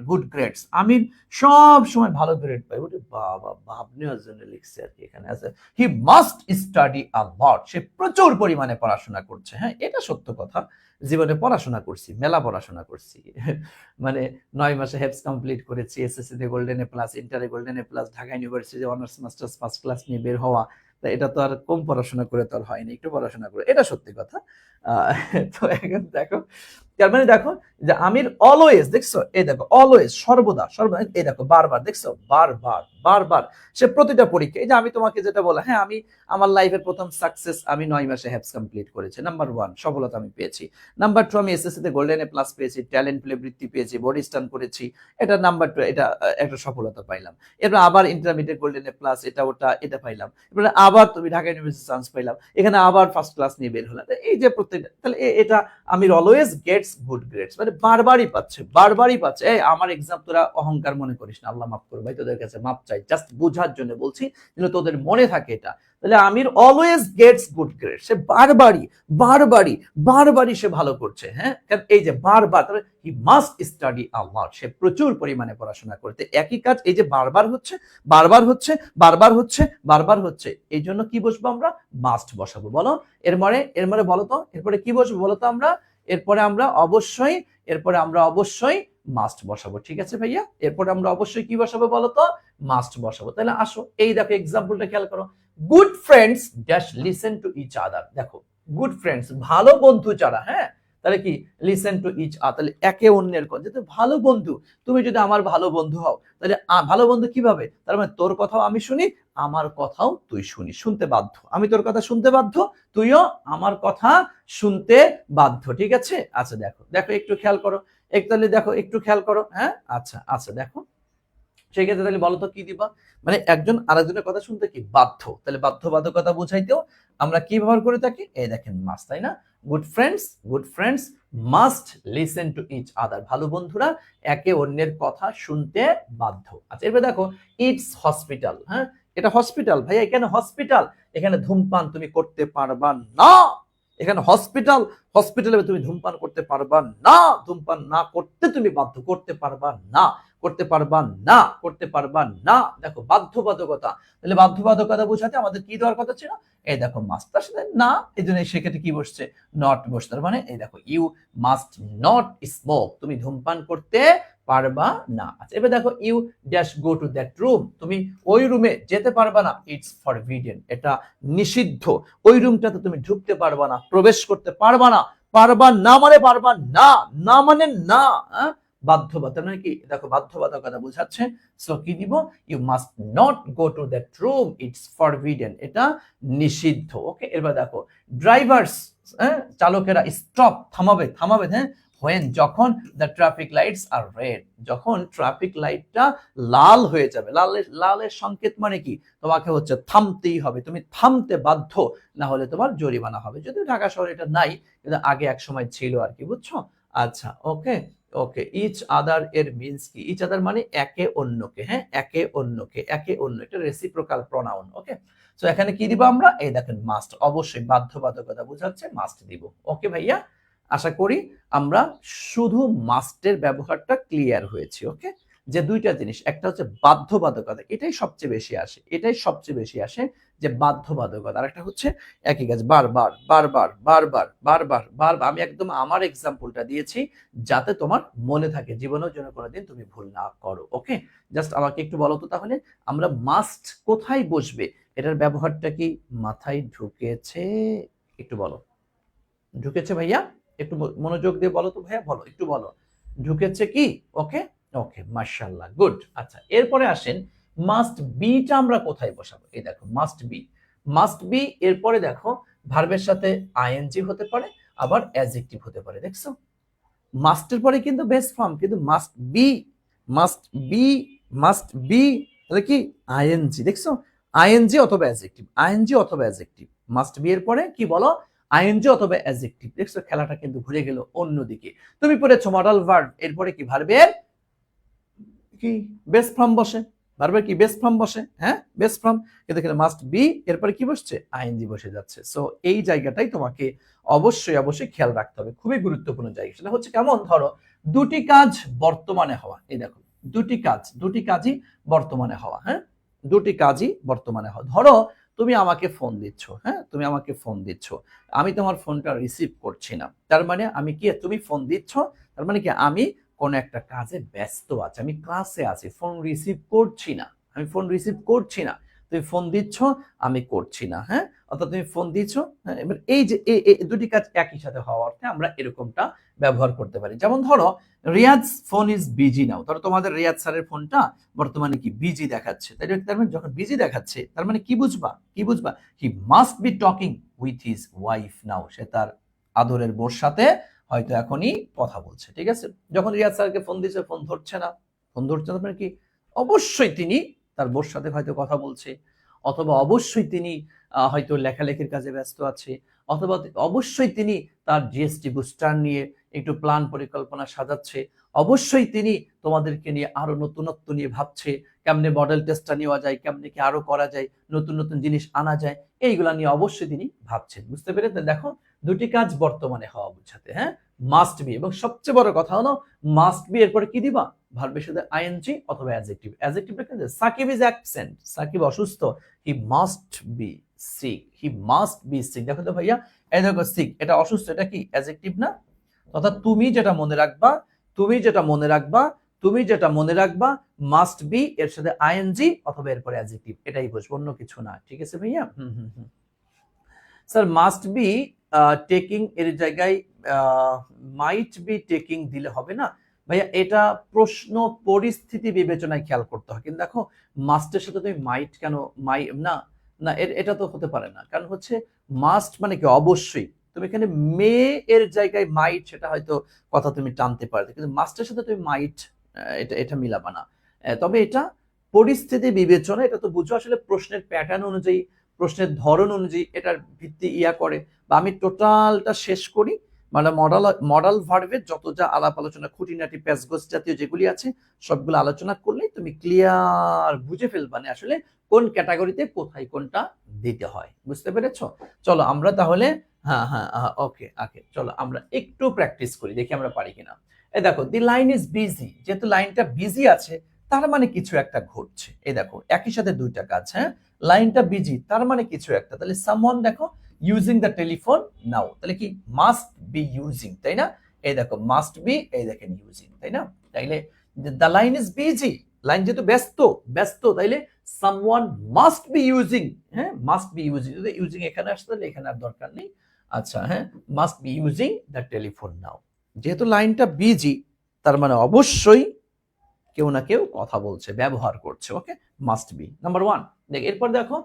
Speaker 1: গুড গ্রেডস, আমির সব সময় ভালো গ্রেড পায়। ওরে বাবা, ভাব নেওয়ার জন্য লিখছে আর কি, এখানে আছে হি মাস্ট স্টাডি আ লট, সে প্রচুর পরিমাণে পড়াশোনা করছে। হ্যাঁ, এটা সত্য কথা, জীবনে পড়াশোনা করছি, মেলা পড়াশোনা করছি। মানে 9 মাসে হেপস কমপ্লিট করেছি, এসএসসি তে গোল্ডেন এ প্লাস, ইন্টারে golden A plus, Dhaka university honours masters first class নিয়ে বের হওয়া, তা এটা তো আর কম পড়াশোনা করে তো আর হয়নি, একটু পড়াশোনা করে, এটা সত্যি কথা। তো এখন দেখো তার মানে দেখো যে আমির অলওয়েজ, দেখছো এই দেখো অলওয়েজ, সর্বদা সর্বদা, এই দেখো বারবার, দেখছো বারবার বারবার, সে প্রতিটা পরীক্ষা, এই যে আমি তোমাকে যেটা বলা, হ্যাঁ আমি আমার লাইফের প্রথম সাকসেস আমি 9 মাসে হ্যাপস কমপ্লিট করেছি, নাম্বার 1 সফলতা আমি পেয়েছি, নাম্বার 2 আমি এসএসসি তে গোল্ডেন এ প্লাস পেয়েছি, ট্যালেন্ট প্লে বৃত্তি পেয়েছি, বডি স্টান করেছি, এটা নাম্বার 2, এটা একটা সফলতা পাইলাম। এরপর আবার ইন্টারমিডিয়েট গোল্ডেন এ প্লাস, এটা ওটা এটা পাইলাম, এরপর আবার তুমি ঢাকা ইউনিভার্সিটি চান্স পাইলাম, এখানে আবার ফার্স্ট ক্লাস নিয়ে বের হলাম, এই যে প্রত্যেকটা, তাহলে এটা আমির অলওয়েজ গেটস গুড গ্রেডস, মানে বারবারই পাচ্ছে, বারবারই পাচ্ছে। এই আমার এক্সাম তোরা অহংকার মনে করিস না, আল্লাহ মাফ করো ভাই, তোদের কাছে মাপ চাই, জাস্ট বোঝার জন্য বলছি, যেন তোদের মনে থাকে এটা। তাহলে আমির অলওয়েজ গেটস গুড গ্রেড, সে বারবারই বারবারই বারবারই সে ভালো করছে, হ্যাঁ কারণ এই যে বারবার, তাহলে হি মাস্ট স্টাডি আ লট, সে প্রচুর পরিমাণে পড়াশোনা করতে, একই কাজ এই যে বারবার হচ্ছে বারবার হচ্ছে বারবার হচ্ছে বারবার হচ্ছে, এই জন্য কি বসবো আমরা, মাস্ট বসাবো। বলো এর মানে বলো তো এরপরে কি বসবো বলো তো আমরা, এরপরে আমরা অবশ্যই মাস্ট বসাবো, ঠিক আছে ভাইয়া, এরপরে আমরা অবশ্যই কি বসাবো বলো তো, মাস্ট বসাবো। তাহলে আসো এই দেখো এক্সাম্পলটা খেয়াল করো, good friends dash listen to each other, দেখো গুড ফ্রেন্ডস ভালো বন্ধু যারা, হ্যাঁ তাহলে কি লিসেন টু ইচ আদার, তাহলে একে অন্যের কথা, যেহেতু ভালো বন্ধু, তুমি যদি আমার ভালো বন্ধু হও, তাহলে ভালো বন্ধু কিভাবে, তার মানে তোর কথাও আমি শুনি, আমার কথাও তুই শুনি, শুনতে বাধ্য, আমি তোর কথা শুনতে বাধ্য, তুইও আমার কথা শুনতে বাধ্য, ঠিক আছে। আচ্ছা দেখো দেখো একটু খেয়াল করো, তাহলে দেখো একটু খেয়াল করো, হ্যাঁ আচ্ছা আচ্ছা দেখো, সেক্ষেত্রে তাহলে বলো তো কি দিবা, মানে একজন আরেকজনের কথা শুনতে কি বাধ্য, তাহলে বাধ্যবাধকতা বোঝাইতেও আমরা কি ব্যবহার করে থাকি, এই দেখেন মাস্ট, তাই না, good friends must listen to each other, ভালো বন্ধুরা একে অন্যের কথা শুনতে বাধ্য। আচ্ছা এবার দেখো ইটস হসপিটাল, হ্যাঁ এটা হসপিটাল, ভাইয়া এখানে হসপিটাল, এখানে ধূমপান তুমি করতে পারবা না, এখানে হসপিটালে তুমি ধূমপান করতে পারবা না, ধূমপান না করতে তুমি বাধ্য, করতে পারবা না, করতে পারবা না, করতে পারবা না, দেখো বাধ্যবাধকতা, তাহলে বাধ্যবাধকতা বোঝাতে আমাদের কি দেওয়ার কথা ছিল, এই দেখো মাস্ট, তার সাথে না, এই জন্য সেক্ষেত্রে কি বসছে, নট বসছে, তার মানে এই দেখো ইউ মাস্ট নট স্মোক, তুমি ধূমপান করতে পারবা না। আচ্ছা এবার দেখো you dash go to that room, তুমি ওই রুমে যেতে পারবা না, ইটস ফরবিডেন, এটা নিষিদ্ধ, ওই রুমটাতে তুমি ঢুকতে পারবা না, প্রবেশ করতে পারবা না, পারবা না মানে পারবা না, না মানে না, বাধ্যবাধকতা মানে কি, দেখো বাধ্যবাধকতা বোঝাচ্ছে, সো কি দিব, you must not go to that room, it's forbidden, এটা নিষিদ্ধ। ওকে এবার দেখো ড্রাইভার্স, চালকেরা স্টপ থামাবে, হ্যাঁ when, যখন the traffic lights are red, যখন ট্রাফিক লাইটটা লাল হয়ে যাবে, লালের সংকেত মানে কি, তোমাকে হচ্ছে থামতেই হবে, তুমি থামতে বাধ্য, না হলে তোমার জরিমানা হবে, যদিও ঢাকা শহরে এটা নাই, কিন্তু আগে এক সময় ছিল আর কি, বুঝছো। আচ্ছা ওকে ওকে, ইচ আদার এর মিন্স কি, ইচ আদার মানে একে অন্যকে, হ্যাঁ একে অন্যকে, একে অন্য, এটা রেসিপ্রোকাল প্রোনাউন। ওকে সো এখানে কি দিব আমরা, এই দেখেন মাস্ট, অবশ্যই বাধ্যবাধকতা বোঝাচ্ছে, মাস্ট দিব। ওকে ভাইয়া, আশা করি আমরা শুধু মাস্টের ব্যবহারটা ক্লিয়ার হয়েছে। ওকে যে দুইটা জিনিস, একটা হচ্ছে বাধ্যবাধকতা, এটাই সবচেয়ে বেশি আসে যে বাধ্যবাধকতা, আর একটা হচ্ছে একই কাজ বারবার বারবার বারবার বারবার বারবার, আমি একদম আমার এক্সাম্পলটা দিয়েছি যাতে তোমার মনে থাকে, জীবনের জন্য কোনোদিন তুমি ভুল না করো। ওকে জাস্ট আমাকে একটু বলো তো তাহলে, আমরা মাস্ট কোথায় বসবে, এটার ব্যবহারটা কি মাথায় ঢুকেছে, একটু বলো, ঢুকেছে ভাইয়া, একটু মনোযোগ দিয়ে বলো তো ভাইয়া, বলো একটু বলো, ঢুকেছে কি, ওকে ওকে মাশাআল্লাহ গুড। আচ্ছা এরপরে আসেন মাস্ট বিটা আমরা কোথায় বসাবো, এই দেখো মাস্ট বি এরপরে দেখো ভার্বের সাথে আইএনজি হতে পারে, আবার অ্যাডজেক্টিভ হতে পারে, দেখছো মাস্টের পরে কিন্তু বেস ফর্ম, কিন্তু মাস্ট বি তাহলে কি আইএনজি, দেখছো আইএনজি অথবা অ্যাডজেক্টিভ, মাস্ট বি এর পরে কি বলো, আইএনজি অথবা অ্যাডজেক্টিভ, দেখছো খেলাটা কিন্তু ঘুরে গেল অন্যদিকে, তুমি পড়েছো মডাল ভার্ব, এরপরে কি ভার্বের কি বেস ফর্ম বসে, ভার্বের কি বেস ফর্ম বসে, হ্যাঁ বেস ফর্ম, কিন্তু এখানে মাস্ট বি এরপরে কি বসছে, আইএনজি বসে যাচ্ছে। সো এই জায়গাটাই তোমাকে অবশ্যই খেয়াল রাখতে হবে, খুবই গুরুত্বপূর্ণ জায়গা, সেটা হচ্ছে কেমন, ধরো দুটি কাজ বর্তমানে হওয়া, এই দেখো দুটি কাজই বর্তমানে হওয়া, হ্যাঁ দুটি কাজই বর্তমানে হওয়া, ধরো তুমি আমাকে ফোন দিচ্ছ, হ্যাঁ তুমি আমাকে ফোন দিচ্ছ, আমি তোমার ফোনটা রিসিভ করছি না, তার মানে আমি কি, তুমি ফোন দিচ্ছ তার মানে কি আমি কোন একটা কাজে ব্যস্ত আছি, আমি ক্লাসে আছি, ফোন রিসিভ করছি না, তুমি ফোন দিচ্ছ আমি করছি না, হ্যাঁ অর্থাৎ তুমি ফোন দিয়েছো, হ্যাঁ, এবার এই যে দুটি কাজ একই সাথে হওয়া অর্থে আমরা এরকমটা ব্যবহার করতে পারি। যেমন ধরো Riaz phone is busy now, ধরো তোমাদের রিয়াজ স্যারের ফোনটা বর্তমানে কি বিজি দেখাচ্ছে, তার মানে যখন বিজি দেখাচ্ছে তার মানে কি বুঝবা, he must be talking with his wife now, সে তার আদরের বোর সাথে হয়তো এখনই কথা বলছে, ঠিক আছে। যখন রিয়াজ স্যারকে ফোন দিচ্ছে, ফোন ধরছে না, মানে কি অবশ্যই তিনি তার বোর সাথে হয়তো কথা বলছে, অথবা অবশ্যই তিনি হয়তো লেখালেখির কাজে ব্যস্ত আছে, অথবা অবশ্যই তিনি তার জিএসটি বুস্টার নিয়ে একটু প্ল্যান পরিকল্পনা সাজাচ্ছে, অবশ্যই তিনি তোমাদেরকে নিয়ে আরো নতুনত্ব নিয়ে ভাবছে, কেমনে মডেল টেস্টটা নেওয়া যায়, কেমনে কি আরো করা যায়, নতুন নতুন জিনিস আনা যায়, এইগুলা নিয়ে অবশ্যই তিনি ভাবছেন। বুঝতে পেরেছেন? দেখো দুটি কাজ বর্তমানে হওয়া বুঝাতে, হ্যাঁ, মাস্ট বি, এবং সবচেয়ে বড় কথা হলো মাস্ট বি এরপরে কি দিবা, ভার্বের সাথে আইএনজি অথবা অ্যাডজেক্টিভ। অ্যাডজেক্টিভটা কি? সাকিব ইজ অ্যাবসেন্ট, সাকিব অসুস্থ, he must be sick, he must be sick. দেখো তো ভাইয়া, এই দেখো সিক, এটা অসুস্থ, এটা কি অ্যাডজেক্টিভ না? অর্থাৎ তুমি যেটা মনে রাখবা, মাস্ট বি এর সাথে আইএনজি অথবা এরপরে অ্যাডজেক্টিভ, এটাই বুঝবো, অন্য কিছু না। ঠিক আছে ভাইয়া? স্যার মাস্ট বি টেকিং এর জায়গায় মাইট বি টেকিং দিলে হবে না ভাইয়া, এটা প্রশ্ন পরিস্থিতি বিবেচনায় খেয়াল করতে হয়। কিন্তু দেখো মাস্টের সাথে তুমি মাইট কেন, না না, এটা তো হতে পারে না, কারণ হচ্ছে মাস্ট মানে কি অবশ্যই, তুমি এখানে মে এর জায়গায় মাইট, সেটা হয়তো কথা তুমি টানতে পারবে, কিন্তু মাস্টের সাথে তুমি মাইট এটা মিলাবা না। তবে এটা পরিস্থিতি বিবেচনা, এটা তো বুঝো আসলে প্রশ্নের প্যাটার্ন অনুযায়ী, প্রশ্নের ধরন অনুযায়ী এটার ভিত্তি করে, বা আমি টোটালটা শেষ করি, মানে মডাল ভার্বের যত যা আলাপ আলোচনা, খুঁটিনাটি প্যাসগোজ জাতীয় যেগুলি আছে সবগুলো আলোচনা করলেই তুমি ক্লিয়ার বুঝে ফেলবানে আসলে কোন ক্যাটাগরিতে কোথায় কোনটা দিতে হয়। বুঝতে পেরেছো? চলো আমরা তাহলে ওকে চলো আমরা একটু প্র্যাকটিস করি, দেখি আমরা পারি কিনা। এই দেখো, দি লাইন ইজ বিজি, যেহেতু লাইনটা বিজি আছে তার মানে কিছু একটা ঘটছে। এই দেখো একই সাথে দুইটা কাজ, হ্যাঁ, লাইনটা বিজি তার মানে কিছু একটা, তাহলে সামওয়ান দেখো ইউজিং দ্য টেলিফোন নাও, তাহলে কি মাস্ট বি ইউজিং, তাই না? এই দেখো মাস্ট বি, এই দেখেন ইউজিং, তাই না? তাইলে the line is busy, line যেহেতু ব্যস্ত তাইলে সামওয়ান মাস্ট বি ইউজিং, হ্যাঁ, মাস্ট বি ইউজিং, যদি ইউজিং এখানে আসতে তাহলে এখানে আর দরকার নেই। আচ্ছা, হ্যাঁ, must be using the telephone now, যেহেতু লাইনটা বিজি তার মানে অবশ্যই কেউ না কেউ কথা বলছে, ব্যবহার করছে। Okay, must be number 1। দেখ এরপর দেখো,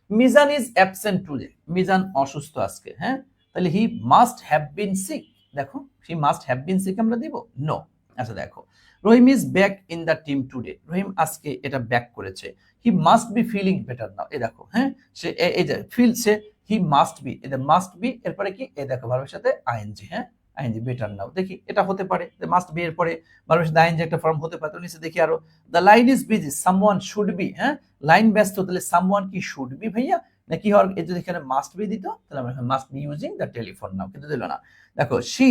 Speaker 1: Mizan is absent today, Mizan অসুস্থ আজকে, হ্যাঁ, তাহলে he must have been sick, দেখো he must have been sick আমরা দেব নো। আচ্ছা দেখো, Rahim is back in the team today, Rahim আজকে এটা ব্যাক করেছে, he must be feeling better now, এই দেখো, হ্যাঁ, সে এই যে ফিল, সে হি মাস্ট বি, এদের মাস্ট বি এরপরে কি, এই দেখো ভার্বের সাথে আইএনজি, হ্যাঁ, আইএনজি বেটার নাও, দেখি এটা হতে পারে, মাস্ট বি এর পরে ভার্বের সাথে আইএনজি একটা ফর্ম হতে পারে। তো নিচে দেখি আরো, the line is busy, someone should be, হ্যাঁ, লাইন ব্যস্ত, তাহলে সামওয়ান কি শুড বি ভাইয়া, নাকি হওয়ার, এই যদি এখানে মাস্ট বি দিত তাহলে আমরা must be using the telephone now, কিন্তু দিল না। দেখো শি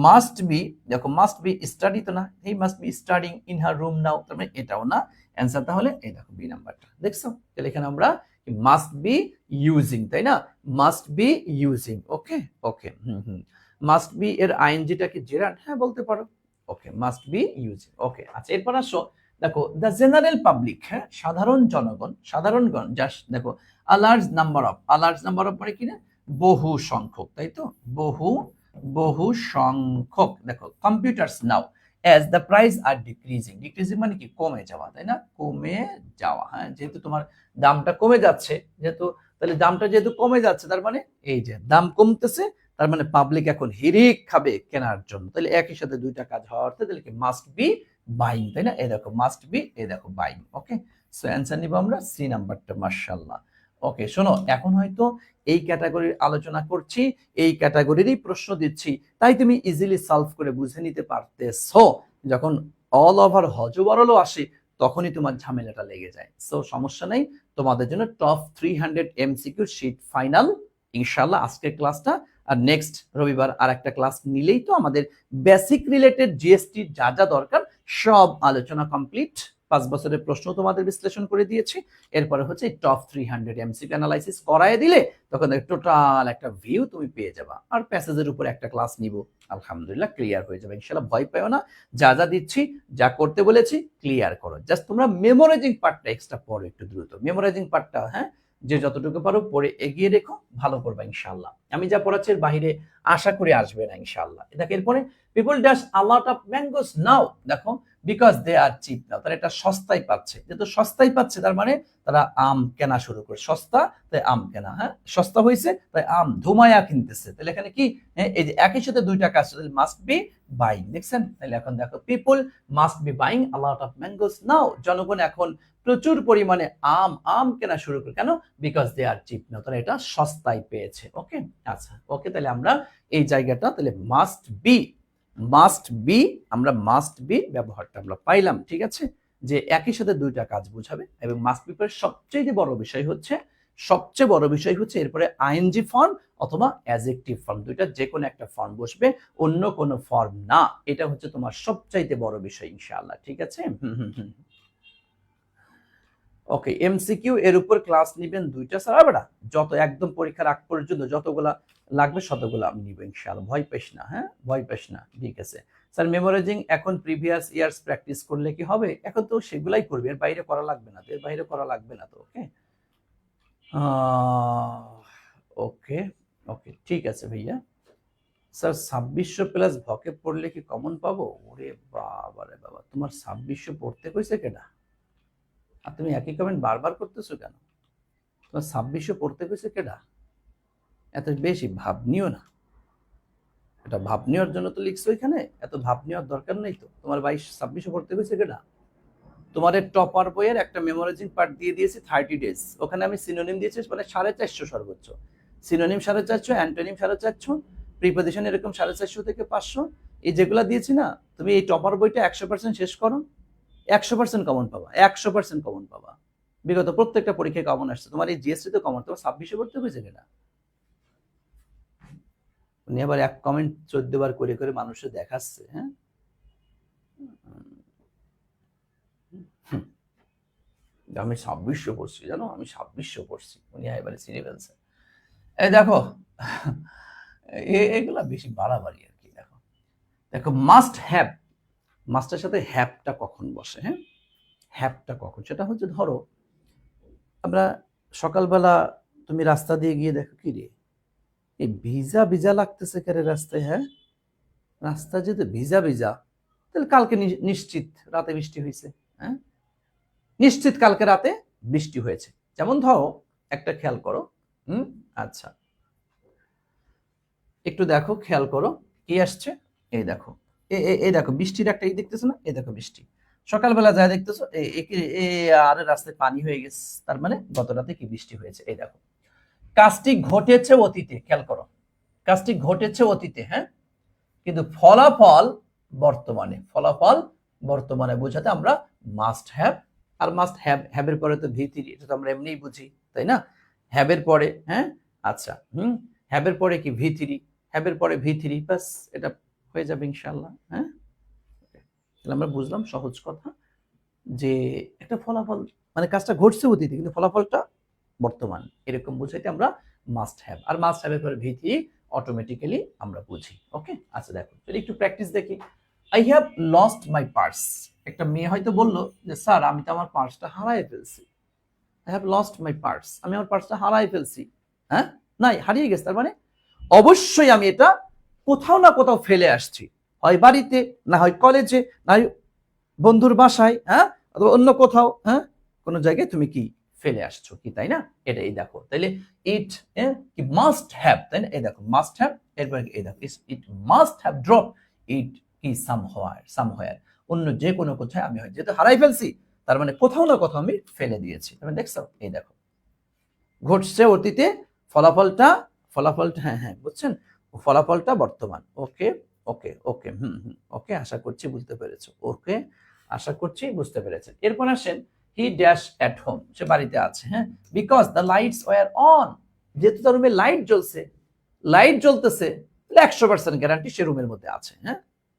Speaker 1: মাস্ট বি, দেখো মাস্ট বি স্টাডি তো না, he must be studying in her room now, তার মানে এটাও না অ্যান্সার, তাহলে এই দেখো বি নাম্বারটা, দেখছো? তাহলে এখানে আমরা মাস্ট বি ইউজিং, তাই না, must be using. Okay okay, must B এর আইএনজিটা কি জেরান্ড, হ্যাঁ বলতে পারো। ওকে, মাস্ট বি ইউজিং। ওকে, আচ্ছা এরপর আসো, দেখো দ্য জেনারেল পাবলিক, হ্যাঁ, সাধারণ জনগণ, জাস্ট দেখো আ লার্জ নাম্বার অফ, মানে কি না, বহু সংখ্যক, তাই তো, বহু সংখ্যক। দেখো computers now as the price are decreasing মানে কি কমে যাওয়া, তাই না, কমে যাওয়া, হ্যাঁ, যেহেতু তোমার দামটা কমে যাচ্ছে, তাহলে দামটা যেহেতু কমে যাচ্ছে তার মানে এই যে দাম কমতেছে, তার মানে পাবলিক এখন হিরিক খাবে কেনার জন্য, তাহলে একই সাথে দুইটা কাজ হওয়ার অর্থে তাহলে কি মাস্ট বি বাইং, তাই না, এই দেখো মাস্ট বি, এই দেখো বাইং। ওকে, সো অ্যান্সার নিব আমরা সি নাম্বারটা, মাশাআল্লাহ। ওকে, শোনো এখন হয়তো এই ক্যাটাগরির আলোচনা করছি, এই ক্যাটাগরিরই প্রশ্ন দিচ্ছি, তাই তুমি ইজিলি সলভ করে বুঝে নিতে পারতেছো। যখন অল ওভার হজবরলও আসে তখনই তোমার ঝামেলাটা লেগে যায়। সো সমস্যা নেই, তোমাদের জন্য টপ 300 এমসিকিউ শীট ফাইনাল ইনশাআল্লাহ আজকের ক্লাসটা, আর নেক্সট রবিবার আর একটা ক্লাস নিলেই তো আমাদের বেসিক রিলেটেড জিএসটি যা যা দরকার সব আলোচনা কমপ্লিট। 5 বছরের প্রশ্ন তোমাদের বিশ্লেষণ করে দিয়েছি, এরপরে হচ্ছে টপ 300 এমসিকিউ অ্যানালাইসিস করায় দিলে তখন টোটাল একটা ভিউ তুমি পেয়ে যাবা, আর প্যাসেজের উপর একটা ক্লাস নিব, আলহামদুলিল্লাহ ক্লিয়ার হয়ে যাবে ইনশাআল্লাহ। ভয় পাও না, যা যা দিচ্ছি, যা করতে বলেছি ক্লিয়ার করো, জাস্ট তোমরা মেমোরাইজিং পার্টটা এক্সট্রা পড়ো একটু দ্রুত, মেমোরাইজিং পার্টটা, হ্যাঁ, যে যতটুকু পারো পড়ে এগিয়ে রেখো, ভালো করবা ইনশাআল্লাহ। আমি যা পড়াচ্ছি এর বাহিরে আশা করি আসবে না ইনশাআল্লাহ। দেখো এরপরে people does a lot of mangoes now, দেখো বিকজ দে আর চিপ নাও, তারা এটা সস্তায় পাচ্ছে, যেহেতু সস্তায় পাচ্ছে তার মানে তারা আম কেনা শুরু করে, সস্তা তাই আম কেনা, হ্যাঁ সস্তা হয়েছে তাই আম ধুমায়া কিনতেছে, তাহলে এখানে কি এই যে একই সাথে দুইটা কাজ, মাস্ট বি বাইং, দেখছেন? তাহলে এখন দেখো people must be buying a lot of mangoes now, জনগণ এখন প্রচুর পরিমাণে আম কেনা শুরু করে, কেন? বিকজ দে আর চিপ নাও, তারা এটা সস্তায় পেয়েছে। ওকে, আচ্ছা ওকে, তাহলে আমরা এই জায়গাটা তাহলে মাস্ট বি আমরা মাস্ট বি ব্যবহারটা আমরা পাইলাম, ঠিক আছে? যে একই সাথে দুইটা কাজ বোঝাবে, এবং মাস্ট বি পরে সবচেয়ে বড় বিষয় হচ্ছে এরপরে আইএনজি ফর্ম অথবা অ্যাডজেক্টিভ ফর্ম, দুইটা যে কোনো একটা ফর্ম বসবে, অন্য কোনো ফর্ম না। এটা হচ্ছে তোমার সবচাইতে বড় বিষয় ইনশাআল্লাহ, ঠিক আছে? ওকে, এমসিকিউ এর উপর ক্লাস নিবেন দুইটা স্যার, আবার যত একদম পরীক্ষার আগ পর্যন্ত যতগুলা লাগবে শতগুলো আমি নিব ইনশাআল্লাহ, ভয় পাইস না, হ্যাঁ ভয় পাইস না, ঠিক আছে? স্যার মেমোরাইজিং এখন প্রিভিয়াস ইয়ার্স প্র্যাকটিস করলে কি হবে? এখন তো সেগুলাই করবে, এর বাইরে করা লাগবে না, এর বাইরে করা লাগবে না তো। ওকে ওকে ওকে, ঠিক আছে ভাইয়া। স্যার 2600 প্লাস ভকে পড়লে কি কমন পাবো? ওরে বাবা রে বাবা, তোমার 2600 পড়তে কইছে কেডা? আর তুমি একই কমেন্ট বারবার করতেছো কেন? তোমার 2600 পড়তে কইছে কেডা? এত বেশি ভাব নিও না, এটা ভাব নেওয়ার জন্য তো লিখছো এখানে, এত ভাব নেওয়ার দরকার নেই তো। তোমার 2600 পড়তে কইছে কেডা? তোমাদের টপার বইয়ের একটা মেমোরাইজিং পার্ট দিয়ে দিয়েছি 30 ডেজ, ওখানে আমি সিনোনিম দিয়েছি মানে 450 সর্বোচ্চ, সিনোনিম 450, অ্যান্টোনিম 450, প্রিপজিশন এরকম 450 থেকে 500, এই যেগুলো দিয়েছি না, তুমি এই টপার বইটা 100% শেষ করো, 100% কমন পাবা, 100% কমন পাবা। বিগত প্রত্যেকটা পরীক্ষায় কমন আসছে, তোমার এই জিএসটি তো কমন, তোমার 2600 পড়তে হয়েছে কেনা? উনি আবার এক কমেন্ট 14 বার করে করে মানুষের দেখাচ্ছে, হ্যাঁ আমি 2600 পড়ছি, জানো আমি 2600 পড়ছি, উনি এবারে চিনে ফেলছে। এই দেখো এগুলা বেশি বাড়াবাড়ি আর কি। দেখো দেখো মাস্ট হ্যাভ, মাস্টের সাথে হ্যাভটা কখন বসে? হ্যাঁ হ্যাভটা কখন, সেটা হচ্ছে ধরো আমরা সকালবেলা তুমি রাস্তা দিয়ে গিয়ে দেখো কি রে এই ভিজা ভিজা লাগতেছে কেন রাস্তায়, হ্যাঁ রাস্তা যেহেতু ভিজা ভিজা, তাহলে কালকে নিশ্চিত রাতে বৃষ্টি হয়েছে, হ্যাঁ নিশ্চিত কালকে রাতে বৃষ্টি হয়েছে। যেমন ধরো একটা খেয়াল করো, আচ্ছা একটু দেখো খেয়াল করো কি আসছে, এই দেখো এই দেখো বৃষ্টির একটা দেখতেছো না, এই দেখো বৃষ্টি, সকালবেলা যা দেখতেছো আর রাস্তায় পানি হয়ে গেছে, তার মানে গত রাতে কি বৃষ্টি হয়েছে। এই দেখো কাজটি ঘটেছে অতীতে, খেয়াল করো কাজটি ঘটেছে অতীতে, হ্যাঁ কিন্তু ফলাফল বর্তমানে বোঝাতে আমরা মাস্ট হ্যাভ, আর মাস্ট হ্যাভ এর পরে তো ভি3, এটা তো আমরা এমনিই বুঝি তাই না? হ্যাভ এর পরে, হ্যাঁ আচ্ছা হ্যাভ এর পরে কি ভি3, হ্যাভ এর পরে ভি3, বাস এটা হয়ে যাবে ইনশাআল্লাহ। হ্যাঁ তাহলে আমরা বুঝলাম সহজ কথা যে একটা ফলাফল মানে কাজটা ঘটছে অতীতে কিন্তু ফলাফলটা বর্তমান, এরকম বুঝাইতে আমরা মাস্ট হ্যাভ, আর মাস্ট হ্যাভ এর পরে ভি3 অটোমেটিক্যালি আমরা বুঝি। ওকে আচ্ছা দেখো যদি একটু প্র্যাকটিস দেখি, I have lost my purse, একটা মেয়ে হয়তো বললো যে স্যার আমি তো আমার পার্সটা হারাই ফেলছি, I have lost my purse, আমি আমার পার্সটা হারাই ফেলছি, হ্যাঁ নাই হারিয়ে গেছে, তার মানে অবশ্যই আমি এটা কোথাও না কোথাও ফেলে আসছি, হয় বাড়িতে, না হয় কলেজে, না হয় বন্ধুর বাসায়, হ্যাঁ অথবা অন্য কোথাও, হ্যাঁ কোনো জায়গায় তুমি কি ফেলে আসছো কি, তাই না? এটাই দেখো তাইলে ইট কি মাস্ট হ্যাভ, তাই না? এই দেখো মাস্ট হ্যাভ, এরপরে এই দেখো it must have drop it কি সামহোয়ার, অন্য যে কোনো কোথায় আমি হয় যেহেতু হারাই ফেলছি, তার মানে কোথাও না কোথাও আমি ফেলে দিয়েছি, তুমি দেখছো? এই দেখো ঘটছে অতীতে, ফলাফলটা হ্যাঁ বুঝছেন, ফলাফলটা বর্তমান। ওকে ওকে ওকে ওকে আশা করছি বুঝতে পেরেছো, ওকে আশা করছি বুঝতে পেরেছেন। এরপর আসেন হি ড্যাশ অ্যাট হোম, সে বাড়িতে আছে, হ্যাঁ because the lights were on, যেহেতু তার রুমে লাইট জ্বলতেছে 100% গ্যারান্টি সে রুমের মধ্যে আছে, হ্যাঁ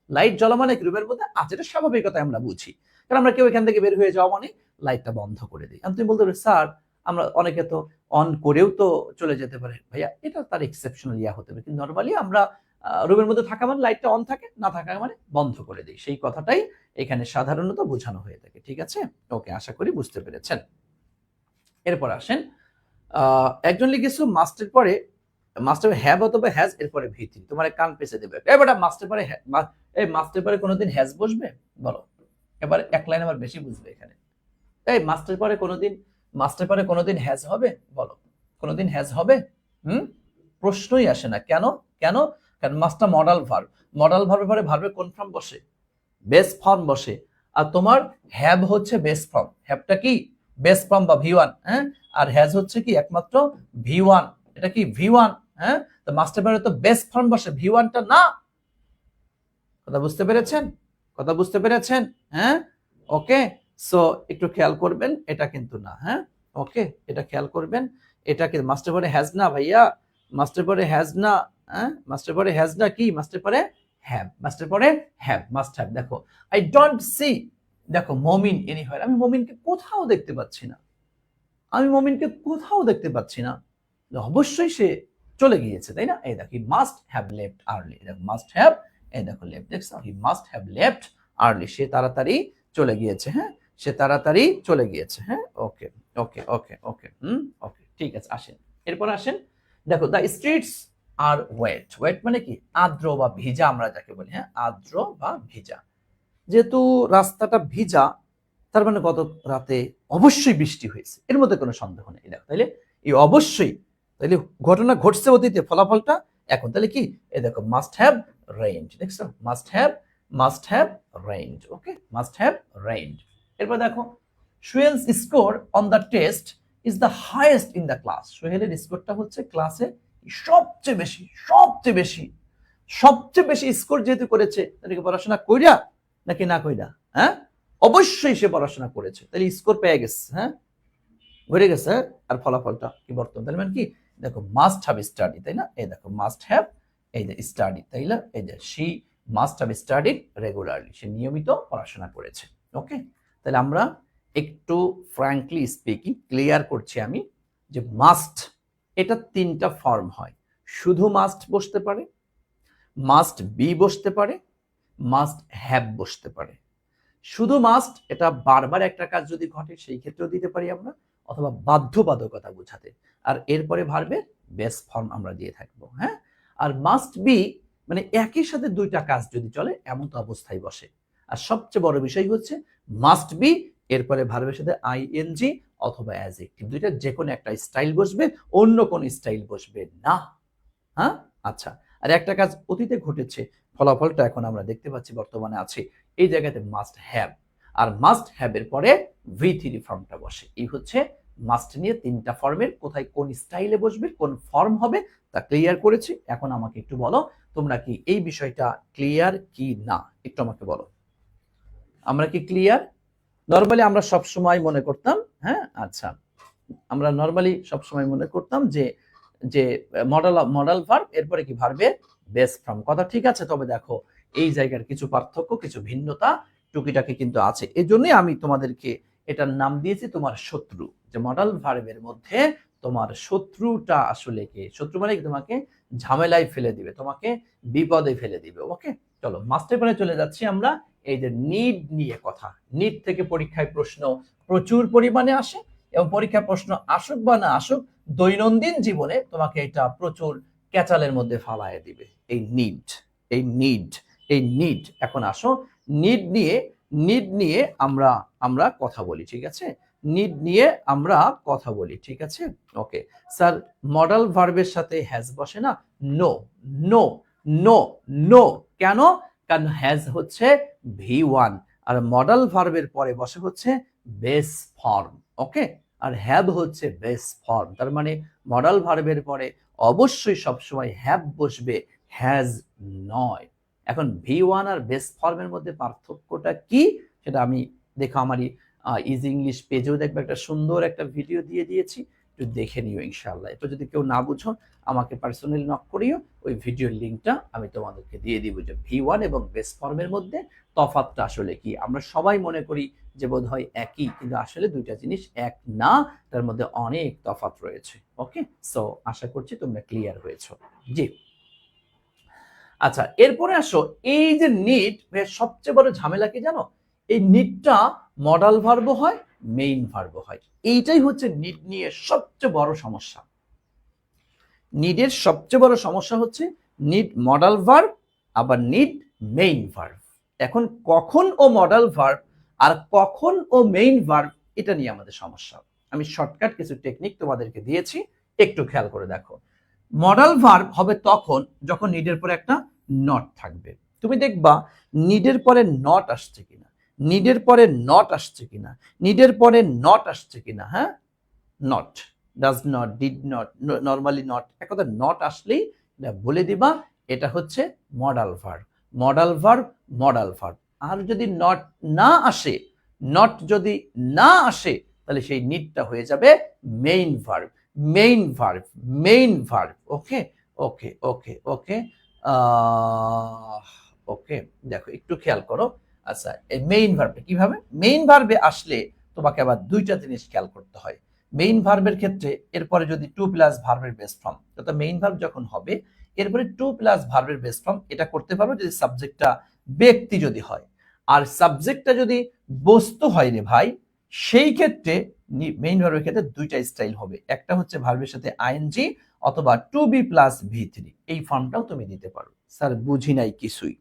Speaker 1: লাইট জ্বলা মানে রুমের মধ্যে আছে, এটা স্বাভাবিকতা আমরা বুঝি, কারণ আমরা কেউ এখান থেকে বের হয়ে যাওয়া মানে লাইটটা বন্ধ করে দিই। তুমি বলতে পারো স্যার আমরা অনেকে তো অন করেও তো চলে যেতে পারে, ভাইয়া এটা তার এক্সেপশনাল হতে পারে, কিন্তু নর্মালি আমরা রুমের মধ্যে থাকা মানে লাইটটা অন থাকে, না থাকা মানে বন্ধ করে দিই, সেই কথাটাই এখানে সাধারণত বোঝানো হয়ে থাকে, ঠিক আছে? ওকে আশা করি বুঝতে পেরেছেন। এরপর আসেন একজন লিখেছো মাস্টের পরে মাস্টার হ্যাভ অথবা হ্যাজ এরপরে ভিত্তি তোমার কান পেছে দেবে এবার মাস্টার পরে এই মাস্টার পরে কোনোদিন হ্যাজ বসবে বলো এবার এক লাইন আবার বেশি বুঝবে এখানে এই মাস্টার পরে কোনোদিন হ্যাজ হবে বলো কোনোদিন হ্যাজ হবে প্রশ্নই আসে না কেন কেন কারণ মাস্টার মডাল ভার্বের পরে ভার্বের কোন ফর্ম বসে বেস ফর্ম বসে আর তোমার হ্যাভ হচ্ছে বেস ফর্ম হ্যাভটা কি বেস ফর্ম বা V1 হ্যাঁ আর হ্যাজ হচ্ছে কি একমাত্র V1 এটা কি V1 হ্যাঁ তো মাস্টার ভার্বে তো বেস ফর্ম বসে V1 টা না কথা বুঝতে পেরেছেন হ্যাঁ ওকে সো একটু খেয়াল করবেন এটা কিন্তু না হ্যাঁ ওকে এটা খেয়াল করবেন এটা কি মাস্টার পরে হ্যাজ না ভাইয়া মাস্টার পরে হ্যাজ না হ্যাঁ মাস্টার পরে হ্যাজ না কি মাস্টার পরে হ্যাভ মাস্টার পরে হ্যাভ মাস্ট হ্যাভ দেখো আই ডোন্ট সি দেখো মমিন এনিহোয়ার আমি মমিনকে কোথাও দেখতে পাচ্ছি না অবশ্যই সে চলে গিয়েছে তাই না এই দেখো he must have left early দেখো মাস্ট হ্যাভ এই দেখো লেফট দেখছো he must have left early সে তাড়াতাড়ি চলে গিয়েছে হ্যাঁ হ্যাঁ ওকে ওকে ওকে ওকে ওকে ঠিক আছে আসেন এরপর আসেন দেখো দ্য স্ট্রিটস আর ওয়েট মানে কি আর্দ্র বা ভিজা আমরা যাকে বলি হ্যাঁ আর্দ্র বা ভিজা যেহেতু রাস্তাটা ভিজা তার মানে গত রাতে অবশ্যই বৃষ্টি হয়েছে এর মধ্যে কোনো সন্দেহ নেই দেখো তাইলে এই অবশ্যই তাইলে ঘটনা ঘটছে অতীতে ফলাফলটা এখন তাহলে কি এই দেখো মাস্ট হ্যাভ রেইনড দেখছো must have rained okay must have rained এরপর দেখো Suhel's score on the test is the highest in the class সুহেলের স্কোরটা হচ্ছে ক্লাসে সবচেয়ে বেশি স্কোর যেহেতু করেছে তাহলে পড়াশোনা কইরা নাকি না কইরা হ্যাঁ অবশ্যই সে পড়াশোনা করেছে তাহলে স্কোর পেয়ে গেছে হ্যাঁ ঘুরে গেছে আর ফলাফলটা কি বর্তমান তাহলে মানে কি দেখো মাস্ট হ্যাভ স্টাডি তাই না এই দেখো মাস্ট হ্যাভ এই যে স্টাডি তাই না এই যে she must have studied regularly সে নিয়মিত পড়াশোনা করেছে ওকে তাহলে আমরা একটু ফ্র্যাঙ্কলি স্পিকিং ক্লিয়ার করছি আমি যে মাস্ট এটা তিনটা ফর্ম হয় শুধু মাস্ট বসতে পারে মাস্ট বি বসতে পারে মাস্ট হ্যাভ বসতে পারে শুধু মাস্ট এটা বারবার একটা কাজ যদি ঘটে সেই ক্ষেত্রেও দিতে পারি আমরা অথবা বাধ্যবাধকতা বোঝাতে আর এরপরে ভার্বের বেস ফর্ম আমরা দিয়ে থাকবো হ্যাঁ আর মাস্ট বি মানে একই সাথে দুইটা কাজ যদি চলে এমন তো অবস্থায় বসে আর সবচেয়ে বড় বিষয় হচ্ছে মাস্ট বি এরপরে ভার্বের সাথে আইএনজি অথবা অ্যাডজেক্টিভ দুইটা যে কোনো একটা স্টাইল বসবে অন্য কোন স্টাইল বসবে না হ্যাঁ আচ্ছা আর একটা কাজ অতীতে ঘটেছে ফলাফলটা এখন আমরা দেখতে পাচ্ছি বর্তমানে আছে এই জায়গাতে মাস্ট হ্যাভ আর মাস্ট হ্যাভ এর পরে V3 ফর্মটা বসে এই হচ্ছে মাস্ট নিয়ে তিনটা ফর্মের কোথায় কোন স্টাইলে বসবে কোন ফর্ম হবে তা ক্লিয়ার করেছি এখন আমাকে একটু বলো তোমরা কি এই বিষয়টা ক্লিয়ার কি না একটু আমাকে বলো আমরা কি ক্লিয়ার নরমালি আমরা সব সময় মনে করতাম হ্যাঁ আচ্ছা আমরা নরমালি সব সময় মনে করতাম যে যে মডাল ভার্ব এরপরে কি ভার্বের বেস ফর্ম কথা ঠিক আছে তবে দেখো এই জায়গার কিছু পার্থক্য কিছু ভিন্নতা টুকিটাকি কিন্তু আছে এজন্যই আমি তোমাদেরকে এটার নাম দিয়েছি তোমার শত্রু যে মডাল ভার্বের মধ্যে তোমার শত্রুটা আসলে কে শত্রু মানে তোমাকে ঝামেলায় ফেলে দিবে তোমাকে বিপদে ফেলে দিবে ওকে চলো মাস্টার পরে চলে যাচ্ছি আমরা এই যে নিড নিয়ে কথা নিড থেকে পরীক্ষায় প্রশ্ন প্রচুর পরিমাণে আসে এবং পরীক্ষা প্রশ্ন আসুক বা না আসুক দৈনন্দিন জীবনে তোমাকে এটা প্রচুর ক্যাচালের মধ্যে ফালায় দিবে এই নিড এখন আসো নিড নিয়ে আমরা কথা বলি ঠিক আছে নিড নিয়ে আমরা কথা বলি ঠিক আছে ওকে স্যার মডাল ভার্বের সাথে হ্যাজ বসে না নো নো নো নো কেন কারণ হ্যাজ হচ্ছে V1 আর মডাল ভার্বের পরে বসে হচ্ছে বেস ফর্ম ওকে আর হ্যাভ হচ্ছে বেস ফর্ম তার মানে মডাল ভার্বের পরে অবশ্যই সবসময় হ্যাভ বসবে হ্যাজ নয় এখন V1 আর বেস ফর্মের মধ্যে পার্থক্যটা কি সেটা আমি দেখো আমারই ইজি ইংলিশ পেজেও দেখবে একটা সুন্দর একটা ভিডিও দিয়ে দিয়েছি একটু দেখে নিও ইনশাআল্লাহ এটা যদি কেউ না বুঝো আমাকে পার্সোনালি নক করিও ওই ভিডিওর লিঙ্কটা আমি তোমাদেরকে দিয়ে দিব যে V1 এবং বেস ফর্মের মধ্যে তফাৎটা আসলে কি আমরা সবাই মনে করি যে বোধহয় একই কিন্তু আসলে দুইটা জিনিস এক না তার মধ্যে অনেক তফাৎ রয়েছে ওকে সো আশা করছি তোমরা ক্লিয়ার হয়েছো জি আচ্ছা এরপরে আসো এই যে নিড সবচেয়ে বড় ঝামেলা কি জানো এই নিডটা মডাল ভার্ব হয় মেইন ভার্বও হয়। এইটাই হচ্ছে নিড নিয়ে সবচেয়ে বড় সমস্যা। নিডের সবচেয়ে বড় সমস্যা হচ্ছে নিড মডাল ভার্ব আবার নিড মেইন ভার্ব। এখন কখন ও মডাল ভার্ব আর কখন ও মেইন ভার্ব, এটা নিয়ে আমাদের সমস্যা। আমি শর্টকাট কিছু টেকনিক তোমাদেরকে দিয়েছি, একটু খেয়াল করে দেখো। মডাল ভার্ব হবে তখন যখন নিডের পরে একটা নট থাকবে। তুমি দেখবা নিডের পরে নট আসছে কিনা, নিডের পরে নট আসছে কিনা, নিডের পরে নট আসছে কিনা। হ্যাঁ, not, does not, did not, normally not, এক কথা নট আসলেই এটা বলে দিবা এটা হচ্ছে modal verb, modal verb, modal verb. আর যদি নট না আসে, নট যদি না আসে, তাহলে সেই নিডটা হয়ে যাবে main verb, main verb, main verb. Okay okay okay okay okay, দেখো একটু খেয়াল করো। আচ্ছা, এই মেইন ভার্বটা কিভাবে? মেইন ভার্বে আসলে তোমাকে আবার দুইটা জিনিস খেয়াল করতে হয়। মেইন ভার্বের ক্ষেত্রে এরপরে যদি টু প্লাস ভার্বের বেস ফর্ম, অর্থাৎ মেইন ভার্ব যখন হবে এরপরে টু প্লাস ভার্বের বেস ফর্ম, এটা করতে পারো যদি সাবজেক্টটা ব্যক্তি যদি হয়। আর সাবজেক্টটা যদি বস্তু হয় রে ভাই, সেই ক্ষেত্রে মেইন ভার্বের ক্ষেত্রে দুইটা স্টাইল হবে। একটা হচ্ছে ভার্বের সাথে আইএনজি অথবা টু বি প্লাস ভি3, এই ফর্মটাও তুমি দিতে পারো। স্যার বুঝি নাই কিছুই।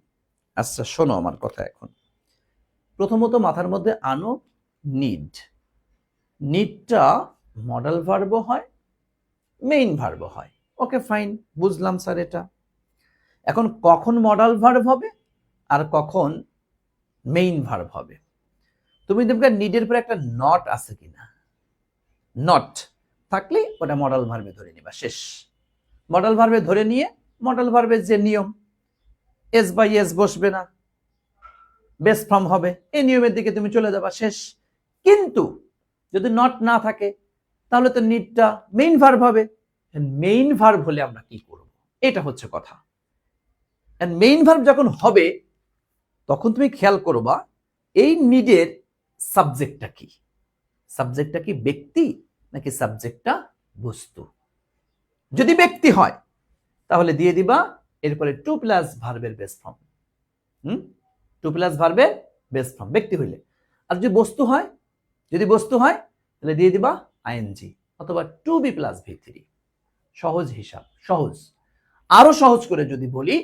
Speaker 1: আচ্ছা শোনো আমার কথা এখন। প্রথমত মাথার মধ্যে আনো নিড। নিডটা মডাল ভার্বও হয়, মেইন ভার্বও হয়। ওকে ফাইন, বুঝলাম স্যার এটা। এখন কখন মডাল ভার্ব হবে আর কখন মেইন ভার্ব হবে? তুমি দেখবে নিডের পরে একটা নট আছে কিনা, নট থাকলে ওটা মডাল ভার্বে ধরে নিবা, শেষ। মডাল ভার্বে ধরে নিয়ে মডাল ভার্বের যে নিয়ম, এস বাই এস বসবে না, বেস ফর্ম হবে, এই নিয়মের দিকে তুমি চলে যাবা, শেষ। কিন্তু যদি নট না থাকে তাহলে তো নিডটা মেইন ভার্ব হবে। মেইন ভার্ব হলে আমরা কি করব, এটা হচ্ছে কথা। মেইন ভার্ব যখন হবে তখন তুমি খেয়াল করবা এই নিডের সাবজেক্টটা কি, সাবজেক্টটা কি ব্যক্তি নাকি সাবজেক্টটা বস্তু। যদি ব্যক্তি হয় তাহলে দিয়ে দিবা এরপরে টু প্লাস ভার্বের বেস ফর্ম। টু প্লাস ভার্বের বেস ফর্ম ব্যক্তি হইলে। আর যদি বস্তু হয়, যদি বস্তু হয় তাহলে দিয়ে দিবা আইএনজি অথবা টু বি প্লাস ভি3। সহজ হিসাব, সহজ। আরো সহজ করে যদি বলি,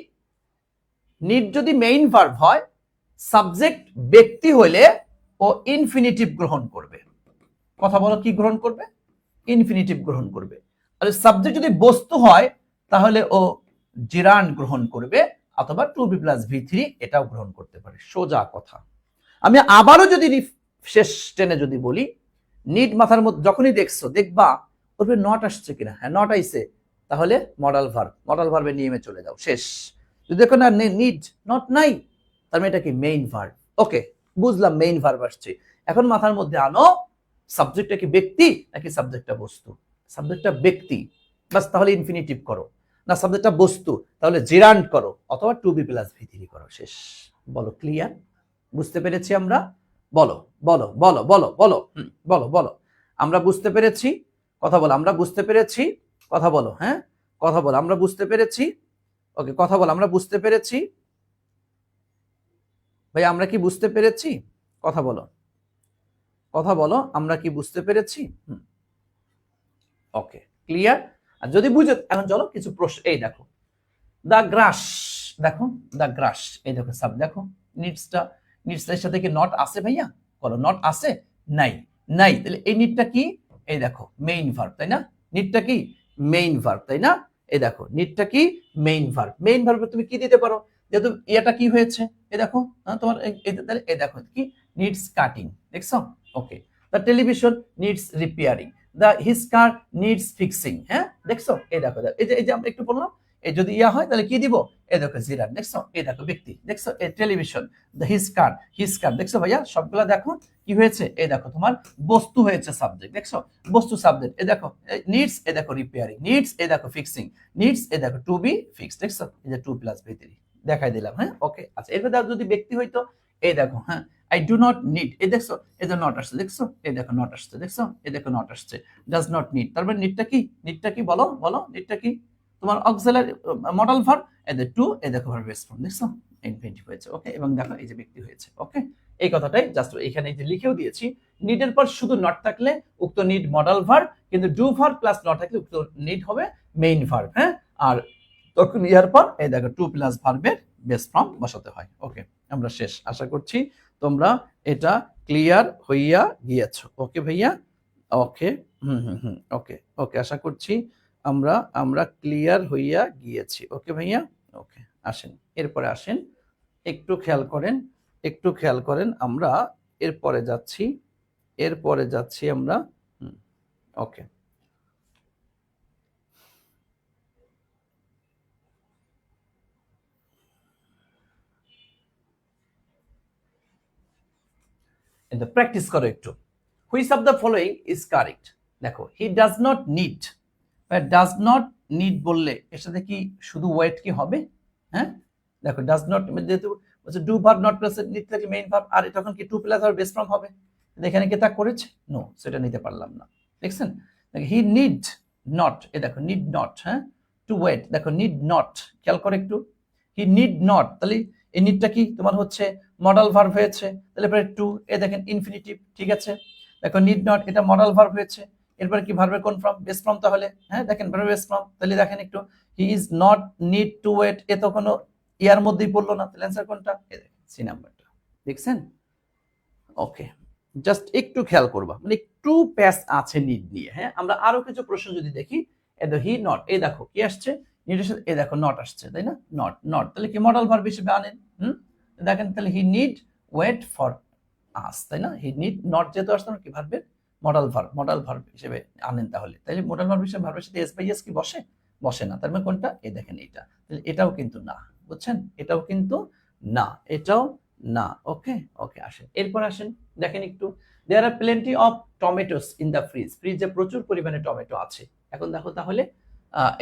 Speaker 1: নিড যদি মেইন ভার্ব হয়, সাবজেক্ট ব্যক্তি হইলে ও ইনফিনিটিভ গ্রহণ করবে। কথা বলো, কি গ্রহণ করবে? ইনফিনিটিভ গ্রহণ করবে। আর সাবজেক্ট যদি বস্তু হয় তাহলে ও জিরান্ড গ্রহণ করবে অথবা টু বি প্লাস ভি3 এটাও গ্রহণ করতে পারে। সোজা কথা। আমি আবারও যদি শেষ টেনে যদি বলি, নিড মাথার মধ্যে যখনই দেখছো দেখবা ওর নট আসছে কিনা, হ্যাঁ নট আইছে, তাহলে মডাল ভার্ব, মডাল ভার্বের নিয়মে চলে যাও, শেষ। যদি দেখো না নিড নট নাই, তার মানে এটা কি মেইন ভার্ব। ওকে, বুঝলাম মেইন ভার্ব আসছে। এখন মাথার মধ্যে আনো সাবজেক্টটা কি ব্যক্তি নাকি সাবজেক্টটা বস্তু। সাবজেক্টটা ব্যক্তি, বাস, তাহলে ইনফিনিটিভ করো। না সাবজেক্টটা বস্তু, তাহলে জিরান্ড করো অথবা টু বি প্লাস ভি3 করো, শেষ। বলো ক্লিয়ার? বুঝতে পেরেছি আমরা? বলো বলো বলো বলো বলো বলো বলো। আমরা বুঝতে পেরেছি, কথা বলো। আমরা বুঝতে পেরেছি, কথা বলো। হ্যাঁ কথা বলো, আমরা বুঝতে পেরেছি। ওকে, কথা বলো, আমরা বুঝতে পেরেছি। ভাই আমরা কি বুঝতে পেরেছি? কথা বলো, কথা বলো, আমরা কি বুঝতে পেরেছি? Okay clear. আর যদি বুঝে, এখন চলো কিছু প্রশ্ন। এই দেখো দা গ্রাস, দেখো দা গ্রাস, এই দেখো সাব, দেখো নিডসটা, নিডসের সাথে কি নট আছে ভাইয়া? বলো নট আছে? নাই, নাই। তাহলে এই নিডটা কি? এই দেখো মেইন ভার্ব, তাই না? নিডটা কি? মেইন ভার্ব, তাই না? এই দেখো নিডটা কি? Main verb. মেইন ভার্বে তুমি কি দিতে পারো? যেহেতু এটা কি হয়েছে, এই দেখো তোমার এই দেখো কি নিডস কাটিং, দেখছো? Okay, the television needs repairing, the his car needs fixing. হ্যাঁ দেখছো? এই দেখো, এই যে আমরা একটু বললাম, এই যদি ইয়া হয় তাহলে কি দিব? এই দেখো জিরান, দেখছো? এই দেখো ব্যক্তি, দেখছো? এই টেলিভিশন, দ্য হিজ কার, দেখছো ভাইয়া? সবগুলা দেখো কি হয়েছে? এই দেখো তোমার বস্তু হয়েছে সাবজেক্ট, দেখছো? বস্তু সাবজেক্ট, এই দেখো নিডস, এই দেখো রিপেয়ারিং, নিডস, এই দেখো ফিক্সিং, নিডস, এই দেখো টু বি ফিক্সড, দেখছো? এই যে টু প্লাস ভি3 দেখাই দিলাম। হ্যাঁ ওকে, আচ্ছা এরপর যদি ব্যক্তি হইতো, এই দেখো, হ্যাঁ আই ডু নট নিড, এই দেখছো? এই যে নট আসছে, দেখছো? এই দেখো নট আসছে, দেখছো? এই দেখো নট আসছে। ডাজ নট নিড, তার মানে নিডটা কি? নিডটা কি বলো, বলো নিডটা কি? তোমার অক্সিলারি মডাল ভার্ব, এই যে টু, এই দেখো ভার্ব বেস ফর্ম, দেখছো? ইনফিনিটিভ হয়েছে। ওকে, এবং দেখো এই যে ব্যক্তি হয়েছে। ওকে, এই কথাটাই জাস্ট এখানে যে লিখেও দিয়েছি, নিডের পর শুধু নট থাকলে উক্ত নিড মডাল ভার্ব, কিন্তু ডু ভার্ব প্লাস নট থাকলে উক্ত নিড হবে মেইন ভার্ব। হ্যাঁ, আর তখন ইয়ার পর এই দেখো টু প্লাস ভার্বের বেস ফর্ম বসাতে হয়। ওকে, আমরা শেষ। আশা করছি তোমরা এটা ক্লিয়ার হইয়া গিয়েছো। ওকে ভাইয়া, ওকে, ওকে ওকে, আশা করছি আমরা আমরা ক্লিয়ার হইয়া গিয়েছি। ওকে ভাইয়া, ওকে, আসেন এরপরে আসেন, একটু খেয়াল করেন, একটু খেয়াল করেন, আমরা এরপরে যাচ্ছি, এরপরে যাচ্ছি আমরা। ওকে, এটা প্র্যাকটিস করো একটু। Which of the following is correct? দেখো, he does not need, does not need বললে এর সাথে কি শুধু ওয়েট কি হবে? হ্যাঁ, দেখো ডাজ নট যেহেতু do verb not plus need থেকে মেইন ভার্ব, আর তখন কি টু প্লাস আর বেস ফর্ম হবে। এখানে কি তা করেছে? নো, সেটা নিতে পারলাম না। দেখছেন, হি নিড নট, এ দেখো নিড নট, হ্যাঁ, টু ওয়েট, দেখো নিড নট, খেয়াল করে একটু, হি নিড নট, তাহলে এই নিডটা কি তোমার হচ্ছে মডাল ভার্ব হয়েছে, তাহলে পরে টু, এ দেখেন ইনফিনিটিভ, ঠিক আছে। দেখো নিড নট, এটা মডাল ভার্ব হয়েছে, এরপরে কি ভার্বের কোন ফর্ম? Base form. তাহলে হ্যাঁ দেখেন ভার্বের বেস ফর্ম, তাহলে দেখেন একটু, he is not need to wait, এ তো কোনো ইয়ার মধ্যেই পড়লো না, তাহলে অ্যান্সার কোনটা? এই দেখেন সি নাম্বারটা, দেখছেন? ওকে, জাস্ট একটু খেয়াল করবা, মানে একটু প্যাস আছে নিড নিয়ে। হ্যাঁ, আমরা আরো কিছু প্রশ্ন যদি দেখি, হি নট, এই দেখো কি আসছে, নিডের সাথে এই দেখো নট আসছে, তাই না? নট নট, তাহলে কি মডাল ভার্ব হিসেবে আনেন। দেখেন তাহলে he need wait for us, তাই না? হি নিড নট যেহেতু আসছে কি ভার্বের মডাল ভার্ব হিসেবে আনেন, তাহলে তাইলে মডাল ভার্ব হিসেবে ভার্বের সাথে এস বাই এস কি বসে? বসে না। তার মানে কোনটা? এই দেখেন এইটা, তাহলে এটাও কিন্তু না, বুঝছেন? এটাও কিন্তু না, এটাও না। ওকে ওকে, আসেন এরপর আসেন, দেখেন একটু, there are plenty of tomatoes in the fridge, ফ্রিজে প্রচুর পরিমাণে টমেটো আছে। এখন দেখো তাহলে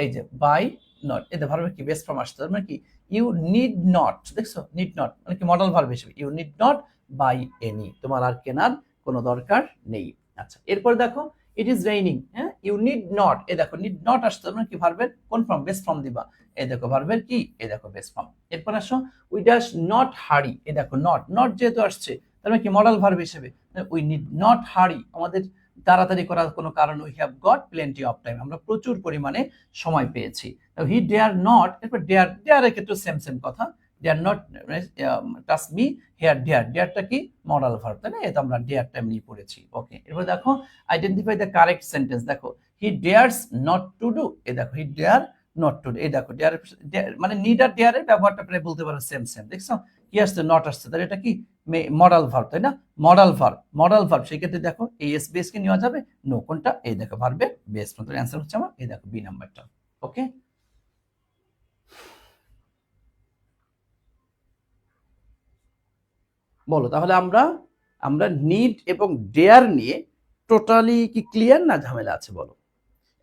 Speaker 1: এই যে বাই নট, এতে ভার্বের কি বেস ফর্ম আসছে, মানে কি ইউ নিড নট, দেখছো নিড নট মানে কি মডাল ভার্ব হিসেবে, you need not buy any, তোমার আর কেনার কোনো দরকার নেই। আচ্ছা, এরপর দেখো ইট ইজ রেইনিং, হ্যাঁ, ইউ নিড নট, এ দেখো নিড নট আসছে, মানে কি ভার্বের কোন ফর্ম? বেস ফর্ম দিবা, এই দেখো ভার্বের কি, এই দেখো বেস ফর্ম। এরপর আসো উই ডাস নট হারি, এই দেখো নট, নট যেহেতু আসছে তার মানে কি মডাল ভার্ব হিসেবে, উই নিড নট হারি, আমাদের তাড়াতাড়ি করার কোনো কারণ, we have got plenty of time, আমরা প্রচুর পরিমাণে সময় পেয়েছি। হি ডেয়ার নট, এরপর ডেয়ার, ডেয়ারের ক্ষেত্রে সেম সেম কথা, dare not touch me here, dare, ডেয়ারটা কি মডাল ভার্ব, তাই না? এটা আমরা ডেয়ার টাইম নিয়ে পড়েছি। ওকে, এরপর দেখো আইডেন্টিফাই দ্য কারেক্ট সেন্টেন্স, দেখো হি ডেয়ার্স নট টু ডু, এই দেখো হি ডেয়ার নট টু ডু, এই দেখো ডেয়ার মানে নিড আর ডেয়ারের ব্যবহারটা প্রায় বলতে পারো সেম সেম, দেখছো কি আসছে? নট আসছে, তাহলে এটা কি মডাল ভার্ব, তাই না? মডাল ভার্ব, মডাল ভার্ব, সেই ক্ষেত্রে দেখো এই এস বেস কে নেওয়া যাবে, নো, কোনটা? এই দেখো ভার্বে বেস, তাহলে অ্যান্সার হচ্ছে আমার এই দেখো বি নাম্বারটা। ওকে, বলো তাহলে আমরা আমরা নিড এবং ডেয়ার নিয়ে টোটালি কি ক্লিয়ার না ঝামেলা আছে? বলো।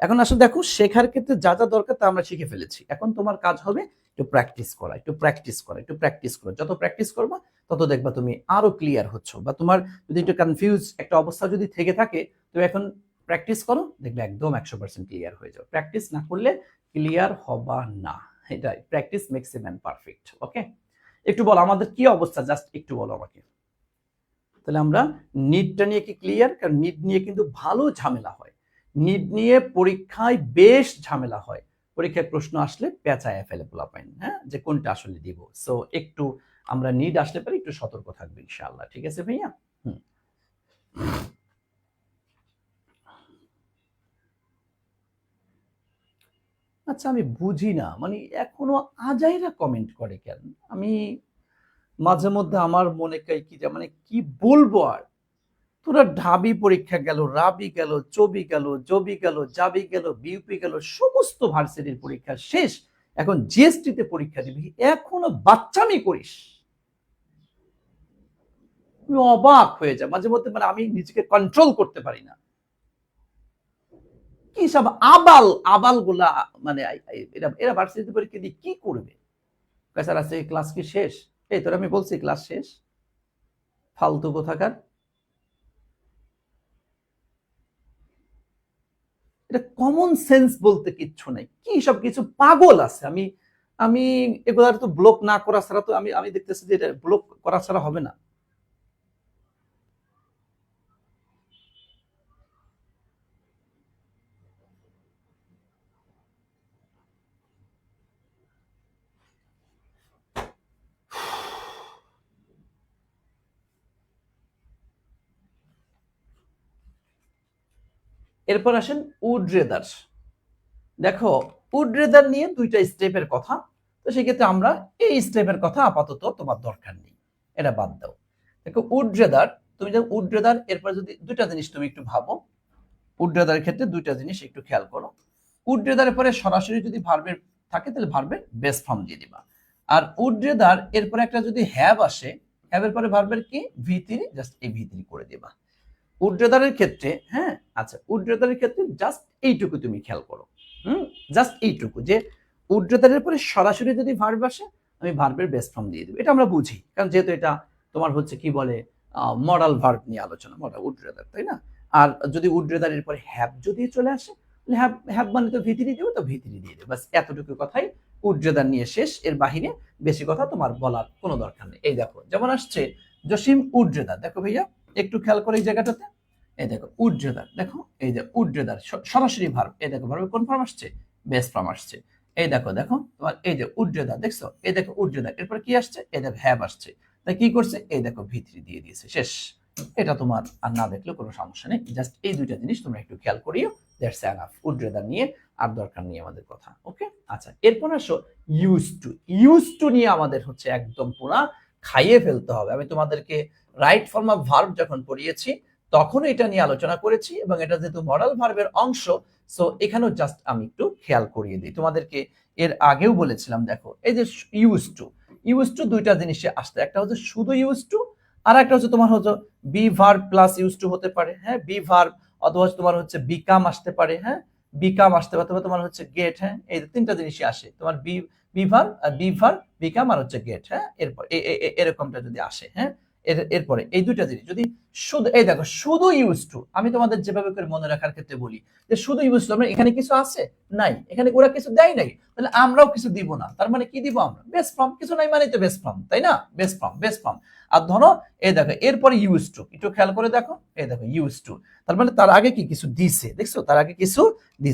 Speaker 1: এখন আসলে দেখো শেখার ক্ষেত্রে যা যা দরকার তা আমরা শিখে ফেলেছি, এখন তোমার কাজ হবে একটু প্র্যাকটিস করা, একটু প্র্যাকটিস করা, একটু প্র্যাকটিস করো, যত প্র্যাকটিস করবা তত দেখবা তুমি আরো ক্লিয়ার হচ্ছ, বা তোমার যদি একটু কনফিউজ একটা অবস্থা যদি থেকে থাকে, তুমি এখন প্র্যাকটিস করো, দেখবে একদম 100% ক্লিয়ার হয়ে যাবে। প্র্যাকটিস না করলে ক্লিয়ার হবা না, এটাই, practice makes a man perfect. Okay, একটু বলো আমাদের কি অবস্থা, জাস্ট একটু বলো আমাকে। তাহলে আমরা নিডটা নিয়ে কি ক্লিয়ার? কারণ নিড নিয়ে কিন্তু ভালো ঝামেলা হয়, নিড নিয়ে পরীক্ষায় বেশ ঝামেলা হয়, পরীক্ষায় প্রশ্ন আসলে পেঁচায় ফেলে পোলাপাইন, হ্যাঁ, যে কোনটা আসলে দিব। সো একটু আমরা নিড আসলে পরে একটু সতর্ক থাকবো ইনশাআল্লাহ, ঠিক আছে ভাইয়া? আচ্ছা, আমি বুঝি না, মানে এখনো আজাইরা কমেন্ট করে কেন? আমি মাঝে মধ্যে আমার মনে কাই কি, মানে কি বলবো আর, তোরা ঢাবি পরীক্ষা গেল, রাবি গেল, চবি গেল, জবি গেল, জাবি গেল, বিউপি গেল, সমস্ত ভার্সিটির পরীক্ষা শেষ, এখন জিএসটি তে পরীক্ষা দিবি, এখনো বাচ্চামি করিস। আমি অবাক হয়ে যায় মাঝে মধ্যে, মানে আমি নিজেকে কন্ট্রোল করতে পারি না। কি সব আবাল আবাল গুলা, মানে এরা এরা ভার্সিটিতে পরীক্ষা দিয়ে কি করবে? স্যার আছে ক্লাস কি শেষ? এই তোর আমি বলছি ক্লাস শেষ, ফালতু কোথাকার। এটা কমন সেন্স বলতে কিচ্ছু নাই, কি সব কিছু পাগল আছে। আমি আমি এগুলার তো ব্লক না করা ছাড়া তো আমি দেখতেছি যে এটা ব্লক করা ছাড়া হবে না। এরপর আসেন উড রেদার। দেখো উড রেদার নিয়ে দুইটা স্টেপের কথা, তো সেক্ষেত্রে আমরা এই স্টেপের কথা আপাতত তোমার দরকার নেই, এটা বাদ দাও। দেখো উড রেদার, তুমি যখন উড রেদার এরপর যদি দুইটা জিনিস তুমি একটু ভাবো, উড রেদারের ক্ষেত্রে দুইটা জিনিস একটু খেয়াল করো। উড রেদারের পরে সরাসরি যদি ভার্বের থাকে তাহলে ভার্বের বেস ফর্ম দিয়ে দিবা। আর উড রেদার এরপরে একটা যদি হ্যাভ আসে, হ্যাভের পরে ভার্বের কি ভি3, জাস্ট এই ভি3 করে দিবা। উড রেদারের ক্ষেত্রে, হ্যাঁ আচ্ছা, উড রেদারের ক্ষেত্রে জাস্ট এইটুকু তুমি খেয়াল করো, জাস্ট এইটুকু যে উড রেদারের পরে সরাসরি যদি ভার্ব আসে আমি ভার্বের বেস ফর্ম দিয়ে দেব, এটা আমরা বুঝি, কারণ যেহেতু এটা তোমার হচ্ছে কি বলে মডাল ভার্ব নিয়ে আলোচনা, মডাল উড রেদার, তাই না? আর যদি উড রেদারের পরে হ্যাভ যদি চলে আসে, হ্যাভ হ্যাভ মানে তো ভি3 দেবো, তো ভি3 দিয়ে দেবো, বাস এতটুকু কথাই উড রেদার নিয়ে শেষ। এর বাহিরে বেশি কথা তোমার বলার কোনো দরকার নেই। এই দেখো যেমন আসছে জসিম উড রেদার, দেখো ভাইয়া একটু খেয়াল করে এই জায়গাটাতে, এই দেখো উড রেদার, দেখো এই যে উড রেদার সরাসরি ভার্ব, এই দেখো ভার্বে কোন ফর্ম আসছে, বেস ফর্ম আসছে। এই দেখো দেখো তোমার এই যে উড রেদার, দেখছো এই দেখো উড রেদার, এরপর কি আসছে, এই দেখো হ্যাভ আসছে, তাই কি করছে, এই দেখো ভি3 দিয়ে দিয়েছে, শেষ। এটা তোমার আর না দেখলেও কোনো সমস্যা নেই, জাস্ট এই দুইটা জিনিস তোমরা একটু খেয়াল করিও, দ্যাটস এনাফ। উড রেদার নিয়ে আর দরকার নেই আমাদের কথা, ওকে? আচ্ছা এরপর আসো ইউজ টু। ইউজ টু নিয়ে আমাদের হচ্ছে একদম পুরা খাইয়ে ফেলতে হবে। আমি তোমাদেরকে রাইট ফর্ম অফ ভার্ব যখন পড়িয়েছি তখন এটা নিয়ে আলোচনা করেছি, এবং এটা যেহেতু মডাল ভার্বের অংশ, সো এখানেও জাস্ট আমি একটু খেয়াল করিয়ে দিই তোমাদেরকে। এর আগেও বলেছিলাম, দেখো এই যে ইউজ টু, ইউজ টু দুইটা জিনিসে আসতে, একটা হচ্ছে শুধু ইউজ টু, আর একটা হচ্ছে তোমার হচ্ছে B verb plus use two হতে পারে, হ্যাঁ বি ভার্ব, অথবা তোমার হচ্ছে বিকাম আসতে পারে, হ্যাঁ বিকাম আসতে পারে, অথবা তোমার হচ্ছে গেট, হ্যাঁ এই তিনটা জিনিসই আসে তোমার, বি ভার্ব আর বি ভার্ব বিকাম আর হচ্ছে গেট, হ্যাঁ এরপর এরকমটা যদি আসে, হ্যাঁ এরপরে এই দুইটা জিনিস যদি শুধু, এই দেখো শুধু ইউজ টু, আমি তোমাদের যেভাবে করে মনে রাখার ক্ষেত্রে বলি যে শুধু ইউজ টু, আমরা এখানে কিছু আছে নাই, এখানে ওরা কিছু দেয় নাই, তাহলে আমরাও কিছু দিব না, তার মানে কি দিব আমরা, বেস ফর্ম, কিছু নাই মানে তো বেস ফর্ম, তাই না? Base form, base form. আর ধরো এই দেখো এরপরে ইউজ টু, একটু খেয়াল করে দেখো, এই দেখো ইউজ টু, তার মানে তার আগে কি কিছু দিছে, দেখছো তার আগে কিছু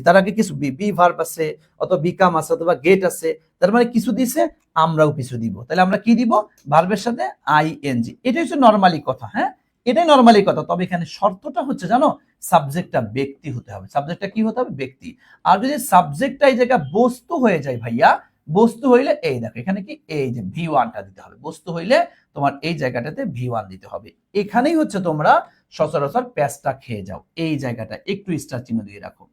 Speaker 1: তার আগে কিছু বি ভার্ব আছে, অথবা বিকাম আছে, অথবা গেট আছে, তার মানে কিছু দিছে, আমরাও কিছু দিব, তাহলে আমরা কি দিব, ভার্বের সাথে আইএনজি। এটা হচ্ছে নরমালি কথা, হ্যাঁ এটাই নরমালি কথা, তবে এখানে শর্তটা হচ্ছে জানো, সাবজেক্টটা ব্যক্তি হতে হবে, সাবজেক্টটা কি হতে হবে, ব্যক্তি। আর যদি সাবজেক্টটা এই জায়গায় বস্তু হয়ে যায় ভাইয়া, বস্তু হইলে এই দেখো এখানে কি এই যে ভি1টা দিতে হবে, বস্তু হইলে তোমার এই জায়গাটাতে ভি1 দিতে হবে। এখানেই হচ্ছে তোমরা সচরাচর প্যাচটা খেয়ে যাও, এই জায়গাটা একটু স্টার চিহ্ন দিয়ে রাখো,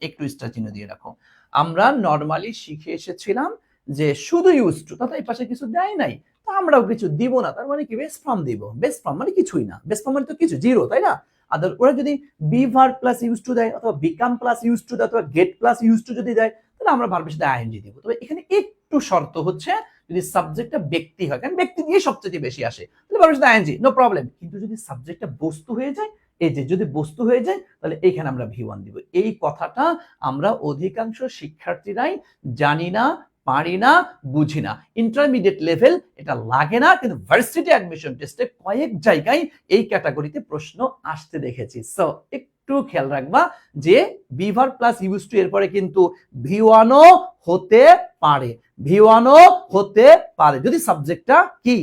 Speaker 1: একটু স্টার চিহ্ন দিয়ে রাখো। আমরা নরমালি শিখে এসেছিলাম যে শুধু ইউজ টু, তথা এই পাশে কিছু দেয় নাই, তো আমরাও কিছু দিব না, তার মানে কি বেস ফর্ম দিব, বেস ফর্ম মানে কিছুই না, বেস ফর্ম মানে তো কিছু জিরো, তাই না? আর ওরা যদি be verb plus use two দেয়, অথবা বিকাম প্লাস ইউজ টু দেয়, অথবা গেট প্লাস ইউজ টু যদি দেয়, তাহলে আমরা ভার্বের সাথে আইএনজি দিব। তবে এখানে একটু শর্ত হচ্ছে যদি সাবজেক্টটা ব্যক্তি হয়, কারণ ব্যক্তি দিয়ে সবচেয়ে বেশি আসে, তাহলে ভার্বের সাথে আইএনজি, নো প্রবলেম। কিন্তু যদি সাবজেক্টটা বস্তু হয়ে যায়, এই যে যদি বস্তু হয়ে যায়, তাহলে এইখানে আমরা ভি1 দিব। এই কথাটা আমরা অধিকাংশ শিক্ষার্থীরাই জানি না, পারি না, বুঝি না, ইন্টারমিডিয়েট লেভেল এটা লাগে না, কিন্তু ভার্সিটি অ্যাডমিশন টেস্টে কয়েক জায়গায় এই ক্যাটাগরিতে প্রশ্ন আসতে দেখেছি। সো একটু খেয়াল রাখবা যে B verb plus use to এরপরে কিন্তু ভি1ও হতে পারে, ভি1ও হতে পারে যদি সাবজেক্টটা কি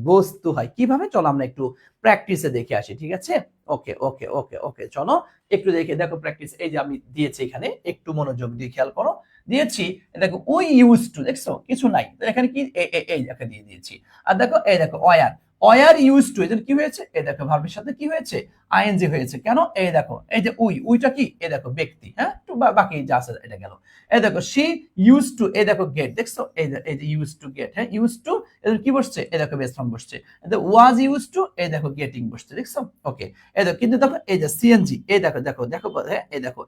Speaker 1: বস্তু হয়। কিভাবে, চলো আমরা একটু প্র্যাকটিসে দেখে আসি, ঠিক আছে? ওকে ওকে ওকে ওকে, চলো একটু দেখে দেখো প্র্যাকটিস, এই যে আমি দিয়েছি এখানে, একটু মনোযোগ দিয়ে খেয়াল করো, দিয়েছি দেখো উই ইউজ টু, দেখছো কিছু নাই, এখানে কি এই জায়গা দিয়ে দিয়েছি। আর দেখো এই দেখো ওয়ার, ওয়ার ইউজ টু, এজন্য কি হয়েছে, এই দেখো ভার্বের সাথে কি হয়েছে, আইএনজি হয়েছে, কেন, এই দেখো এই যে উইটা কি, এই দেখো ব্যক্তি, হ্যাঁ একটু বাকি যা আছে এটা গেল। এই দেখো শি ইউজ টু, এই দেখো গেট, দেখছো এই যে ইউজ টু গেট, হ্যাঁ ইউজ টু এদের কি বসছে, এই দেখো বেস ফর্ম বসছে, ওয়াজ ইউজ টু, এই দেখো গেটিং বসছে, দেখছো ওকে। এই দেখো কিন্তু দেখো এই যে সিএনজি, এই দেখো দেখো দেখো, হ্যাঁ এই দেখো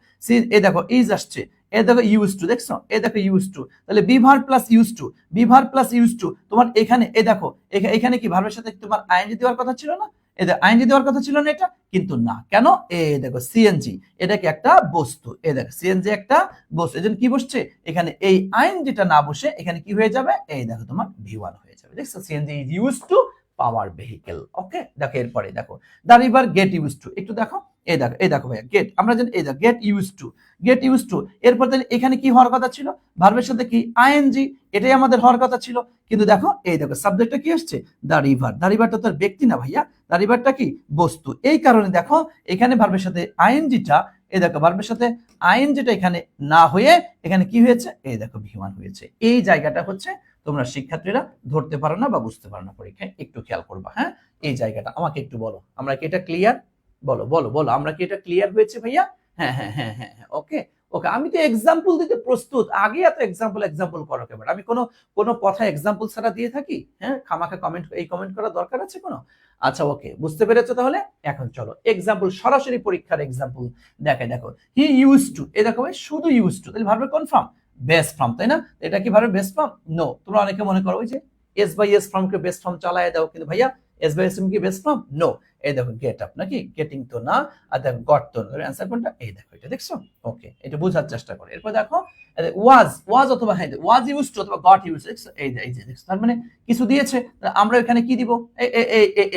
Speaker 1: এই দেখো ইজ আসছে, এই দেখো ইউজ টু, দেখছো এই দেখো ইউজ টু, তাহলে B verb plus use to, B verb plus use two, তোমার এখানে এই দেখো এখানে কি ভার্বের সাথে তোমার আইএনজি দেওয়ার কথা ছিল না, এই যে আইএনজি দেওয়ার কথা ছিল না, এটা কিন্তু না, কেন? এই দেখো সিএনজি এটা কি একটা বস্তু, এই দেখো সিএনজি একটা বস্তু, এজন্য কি বসছে এখানে এই আইএনজিটা না বসে এখানে কি হয়ে যাবে, এই দেখো তোমার ভি1 হয়ে যাবে। দেখছো CNG is use to power vehicle. Okay, দেখো এরপরে দেখো the river get use to, একটু দেখো এই দেখো ভাইয়া গেট, আমরা জানি এই দেখো গেট ইউজ টু এরপর তাহলে এখানে কি হওয়ার কথা ছিল, ভার্বের সাথে কি আইএনজি, এটাই আমাদের হওয়ার কথা ছিল, কিন্তু দেখো এই দেখো সাবজেক্টটা কি আসছে দা রিভারটা তো ব্যক্তি না ভাইয়া, দা রিভারটা কি বস্তু, এই কারণে দেখো এখানে ভার্বের সাথে আইএনজিটা, এই দেখো ভার্বের সাথে আইএনজিটা এখানে না হয়ে এখানে কি হয়েছে, এই দেখো ভি1 হয়েছে। এই জায়গাটা হচ্ছে তোমরা শিক্ষার্থীরা ধরতে পারো না বা বুঝতে পারো না পরীক্ষায়, একটু খেয়াল করবা। হ্যাঁ, এই জায়গাটা আমাকে একটু বলো, আমরা কি এটা ক্লিয়ার? বলো বলো বলো, আমরা কি এটা ক্লিয়ার হয়েছে ভাইয়া? হ্যাঁ হ্যাঁ হ্যাঁ হ্যাঁ হ্যাঁ, ওকে ওকে, আমি তো এক্সাম্পল দিতে প্রস্তুত, আগে এত এক্সাম্পল করো কেন? আমি কোনো কথা এক্সাম্পল ছাড়া দিয়ে থাকি? হ্যাঁ, খামাখা কমেন্ট করার দরকার আছে কোনো? আচ্ছা ওকে, বুঝতে পেরেছো তাহলে? এখন চলো এক্সাম্পল, সরাসরি পরীক্ষার এক্সাম্পল দেখো হি ইউজ টু, এই দেখো ভাই শুধু ইউজ টু, তাহলে ভার্বের কোন ফর্ম? বেস ফর্ম, তাই না? এটা কি ভার্বের বেস ফর্ম? নো। তোমরা অনেকে মনে করো ওই যে এস বাই এস ফর্মকে বেস ফর্ম চালায় দাও, কিন্তু ভাইয়া এস বাই এস কি বেস ফর্ম? নো। এই দেখো গেট আপ নাকি, গেটিং তো না, আর দেখো গট তো না, অ্যান্সার কোনটা? এই দেখো এটা দেখছো? ওকে, এটা বোঝার চেষ্টা করো। এরপর দেখো ওয়াজ অথবা হ্যাঁ ওয়াজ ইউজ টু অথবা গট ইউজ, এই যে দেখছো, তার মানে কিছু দিয়েছে, আমরা এখানে কি দিব?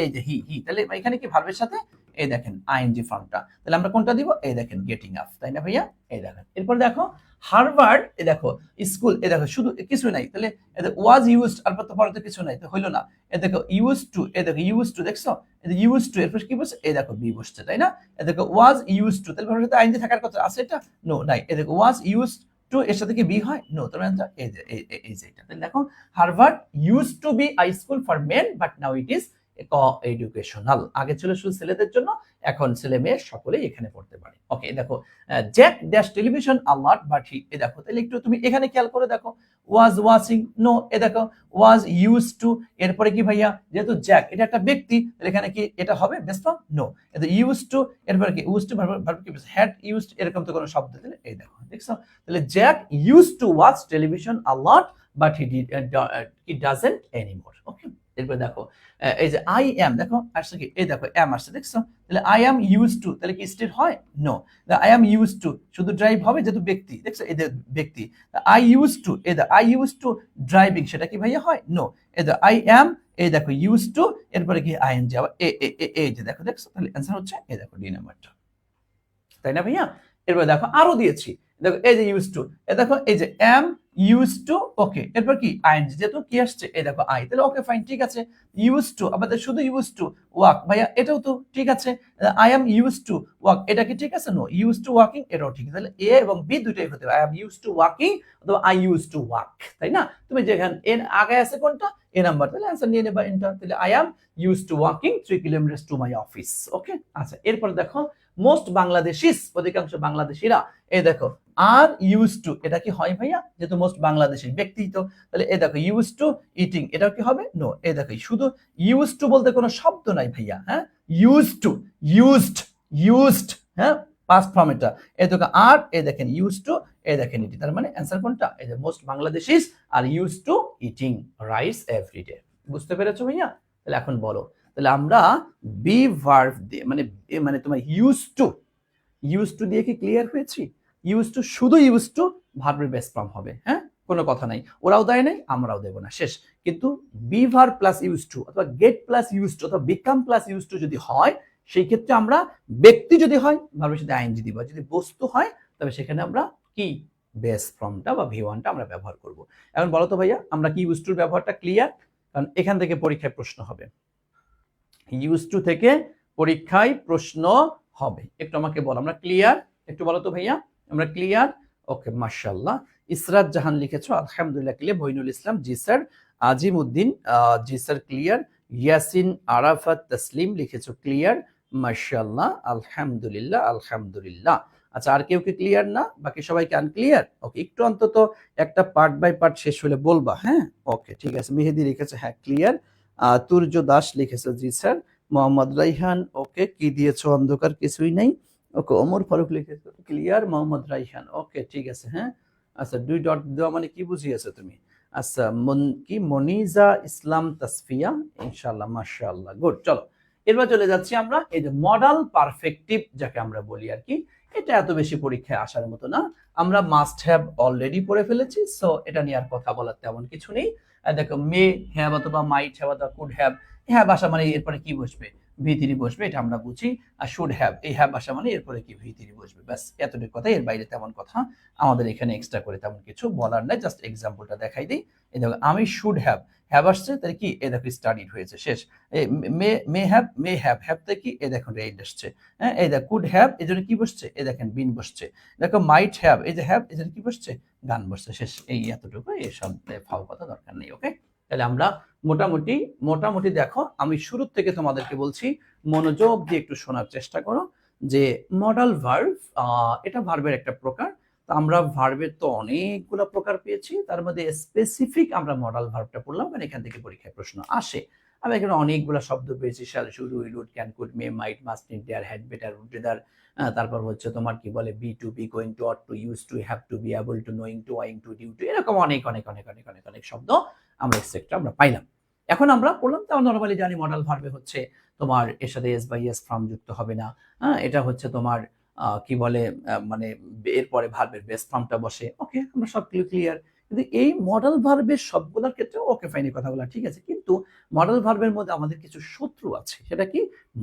Speaker 1: এই যে হি, তাহলে এখানে কি ভার্বের সাথে এই দেখেন আইএনজি ফর্মটা, তাহলে আমরা কোনটা দিব? এই দেখেন গেটিং আপ, তাই না ভাইয়া? এই দেখেন এরপর দেখো হার্ভার্ড, এই দেখো স্কুল, এই দেখো শুধু কিছু নাই, তাহলে ওয়াজ ইউজড আর তো পরে তো কিছু নাই, তো হইলো না। এই দেখো ইউজ টু, এই দেখো ইউজ টু দেখছো, ইউজ টু এরপর কি বসছে? এই দেখো বি বসছে, তাই না? এই দেখো ওয়াজ ইউজ টু, তাহলে ভার্বের সাথে আইএনজি থাকার কথা আছে এটা? নো, নাই। এই দেখো ওয়াজ ইউজ টু এর সাথে কি বি হয়? নো। তার মানে এই যে এটা, তাহলে দেখো Harvard use to be a school for men but now it is educational. আগে ছিল শুধু ছেলেদের জন্য, এখন ছেলে মেয়ে সকলেই এখানে পড়তে পারে। ওকে, দেখো Jack dash television a lot but হি, এই দেখো তাহলে একটু তুমি এখানে খেয়াল করে দেখো ওয়াজ ওয়াচিং, নো। এ দেখো ওয়াজ ইউজ টু, এরপরে কি ভাইয়া, যেহেতু জ্যাক এটা একটা ব্যক্তি, তাহলে এখানে কি এটা হবে বেস ফর্ম? নো। এটা ইউজ টু, এরপরে কি ইউজ টু ভার্ব কি হ্যাড ইউজড, এরকম তো কোনো শব্দ, তাহলে এই দেখো দেখছো, তাহলে Jack use to watch television a lot but he doesn't anymore. Okay, এরপর দেখো এই যে আই এম, দেখো আসছে কি, এই দেখো এম আসছে দেখছো, তাহলে আই এম ইউজ টু, তাহলে কি স্টেট হয়? No. I am use to শুধু ড্রাইভ হবে, যেহেতু ব্যক্তি, দেখছো এই ব্যক্তি, I use to, I use to driving, সেটা কি ভাইয়া হয়? নো। আই এম, এই দেখো ইউজ টু, এরপরে কি আইএনজি, আবার এই যে দেখো দেখছো, তাহলে অ্যান্সার হচ্ছে এই দেখো ডি নাম্বারটা, তাই না ভাইয়া? এরপর দেখো আরো দিয়েছি, দেখো এই যে ইউজ টু, দেখো এই যে এম ইউজ টু, ওকে, এরপর কি আইএনজি, যেহেতু কি আসছে এই দেখো আই, তাহলে ওকে ফাইন, ঠিক আছে। ইউজ টু, আমাদের শুধু ইউজ টু ওয়াক, ভাইয়া এটাও তো ঠিক আছে। I am use to walk, এটা কি ঠিক আছে? নো। ইউজ টু ওয়াকিং, এটাও ঠিক, তাহলে এ এবং বি দুইটাই হতে পারে, I am use to walking অথবা আই ইউজ টু ওয়াক, তাই না? তুমি যেখানে এর আগে আছে কোনটা? এ নাম্বার, তাহলে অ্যান্সার নিয়ে নেবা এটা, তাহলে I am use to walking 3 kilometre to my office. Okay, আচ্ছা এরপর দেখো মোস্ট বাংলাদেশিস, অধিকাংশ বাংলাদেশিরা, এই দেখো আর ইউজ টু, এটা কি হয় ভাইয়া? যেহেতু মোস্ট বাংলাদেশি ব্যক্তি, তো তাহলে এই দেখো ইউজ টু ইটিং, এটাও কি হবে? নো। এই দেখো শুধু ইউজ টু বলতে কোনো শব্দ নাই ভাইয়া। হ্যাঁ, ইউজ টু, ইউজড, হ্যাঁ পাস্ট ফর্ম এটা, এই দেখো আর এই দেখেন ইউজ টু, এই দেখেন ইটিং, তার মানে অ্যান্সার কোনটা? এই যে most Bangladeshis are use to eating rice everyday. বুঝতে পেরেছো ভাইয়া? তাহলে এখন বলো, তাহলে আমরা বি ভার্ব দিয়ে মানে তোমার ইউজ টু দিয়ে কি ক্লিয়ার হয়েছি? ইউজ টু, শুধু ইউজ টু ভার্বের বেস ফর্ম হবে। হ্যাঁ, কোনো কথা নাই, ওরাও দেয় নাই আমরাও দেবো না, শেষ। কিন্তু B verb plus use to অথবা গেট প্লাস ইউজ টু অথবা বিকাম প্লাস ইউজ টু যদি হয়, সেই ক্ষেত্রে আমরা ব্যক্তি যদি হয় ভার্বের সাথে আইএনজি দিব, যদি বস্তু হয় তবে সেখানে আমরা কি বেস ফর্মটা বা ভি1টা আমরা ব্যবহার করব। এখন বলো তো ভাইয়া, আমরা কি ইউজ টুর ব্যবহারটা ক্লিয়ার? কারণ এখান থেকে পরীক্ষায় প্রশ্ন হবে, ইউজ টু থেকে পরীক্ষায় প্রশ্ন হবে। একটু আমাকে বলো, আমরা ক্লিয়ার? একটু বলো তো ভাইয়া, আমরা ক্লিয়ার? ওকে, মাশাআল্লাহ। ইসরাত জাহান লিখেছো, আলহামদুলিল্লাহ ক্লিয়ার। মইনুল ইসলাম, জি স্যার। আজিম উদ্দিন, জি স্যার ক্লিয়ার। ইয়াসিন আরাফাত তাসলিম লিখেছো ক্লিয়ার, মাশাআল্লাহ, আলহামদুলিল্লাহ আলহামদুলিল্লাহ। আচ্ছা, আর কেউ কি ক্লিয়ার না? বাকি সবাইকে আনক্লিয়ার? ওকে, একটু অন্তত একটা পার্ট বাই পার্ট শেষ হলে বলবা। হ্যাঁ, ওকে ঠিক আছে। মেহেদি লিখেছে হ্যাঁ ক্লিয়ার। তুর্য দাস লিখেছে জি স্যার। মোহাম্মদ রাইহান, ওকে, কি দিয়েছো? অন্ধকার কিছুই নাই। ওকে, ওমর ফারুক লিখেছো ক্লিয়ার। মোহাম্মদ রাইহান, ওকে ঠিক আছে। হ্যাঁ, আচ্ছা 2 ডট দেওয়া মানে কি বুঝিয়েছো তুমি? আচ্ছা কি মনিজা ইসলাম তাসফিয়া, ইনশাআল্লাহ, মাশাআল্লাহ, গুড। চলো এরপর চলে যাচ্ছি আমরা এই যে মডাল পারফেক্টিভ যাকে আমরা বলি আর কি। এটা এত বেশি পরীক্ষায় আসার মতো না, আমরা মাস্ট হ্যাভ অলরেডি পড়ে ফেলেছি, সো এটা নিয়ে আর কথা বলার তেমন কিছু নেই। আর দেখো মে হ্যাভ অথবা মাইট হ্যাভ অথবা কুড হ্যাভ, হ্যাভ আসা মানে এরপরে কি বসবে, ভি3 বসবে, এটা আমরা বুঝি। আর শুড হ্যাভ, এই হ্যাভ আসা মানে এরপরে কি ভি3 বসবে, ব্যাস এতটুকু কথা। এর বাইরে তেমন কথা আমাদের এখানে এক্সট্রা করে তেমন কিছু বলার নাই, জাস্ট এক্সাম্পলটা দেখাই দিই। এই দেখো আমি শুড হ্যাভ, হ্যাভ আসছে তাহলে কি এ দেখো স্টাডিড হয়েছে, শেষ। মে হ্যাভ, মে হ্যাভ, হ্যাভতে কি এ দেখুন রেইড আসছে, হ্যাঁ। এই দেখ কুড হ্যাভ, এই জন্য কি বসছে, এ দেখেন বিন বসছে। দেখো মাইট হ্যাভ, এই যে হ্যাভ, এই জন্য কি বসছে, গান বসছে, শেষ। এই এতটুকু, এসব ফাও কথা দরকার নেই, ওকে। তাহলে আমরা মোটামুটি মোটামুটি দেখো, আমি শুরু থেকে তোমাদেরকে বলছি, মনোযোগ দিয়ে একটু শোনার চেষ্টা করো যে মডাল ভার্ব এটা ভার্বের একটা প্রকার। তো আমরা ভার্বের তো অনেকগুলো প্রকার পেয়েছি, তার মধ্যে স্পেসিফিক আমরা মডাল ভার্বটা পড়লাম, কারণ এখান থেকে পরীক্ষায় প্রশ্ন আসে। আমি এখানে অনেকগুলো শব্দ পেয়েছি, shall, should, will, would, can, could, may, might, must, need, dare, had, better, would, rather. তারপর হচ্ছে তোমার কি বলে be to, be, going to, ought to, use to, have to, be, able to, knowing to, owing to, due to, এরকম অনেক অনেক অনেক অনেক অনেক অনেক শব্দ আমরা এক্সেট্রা আমরা পাইলাম। এখন আমরা পড়লাম, তো নরমালি জানি মডাল ভার্বে হচ্ছে তোমার এর সাথে এস বা ইএস ফ্রম যুক্ত হবে না, হ্যাঁ। এটা হচ্ছে তোমার কি বলে মানে এরপরে ভার্বের বেস ফর্মটা বসে, ওকে, আমরা সব ক্লিয়ার। কিন্তু এই মডেল ভার্বের সবগুলোর ক্ষেত্রে ওকে ফাইন, কথাগুলো ঠিক আছে, কিন্তু মডেল ভার্বের মধ্যে আমাদের কিছু শত্রু আছে। সেটা কি,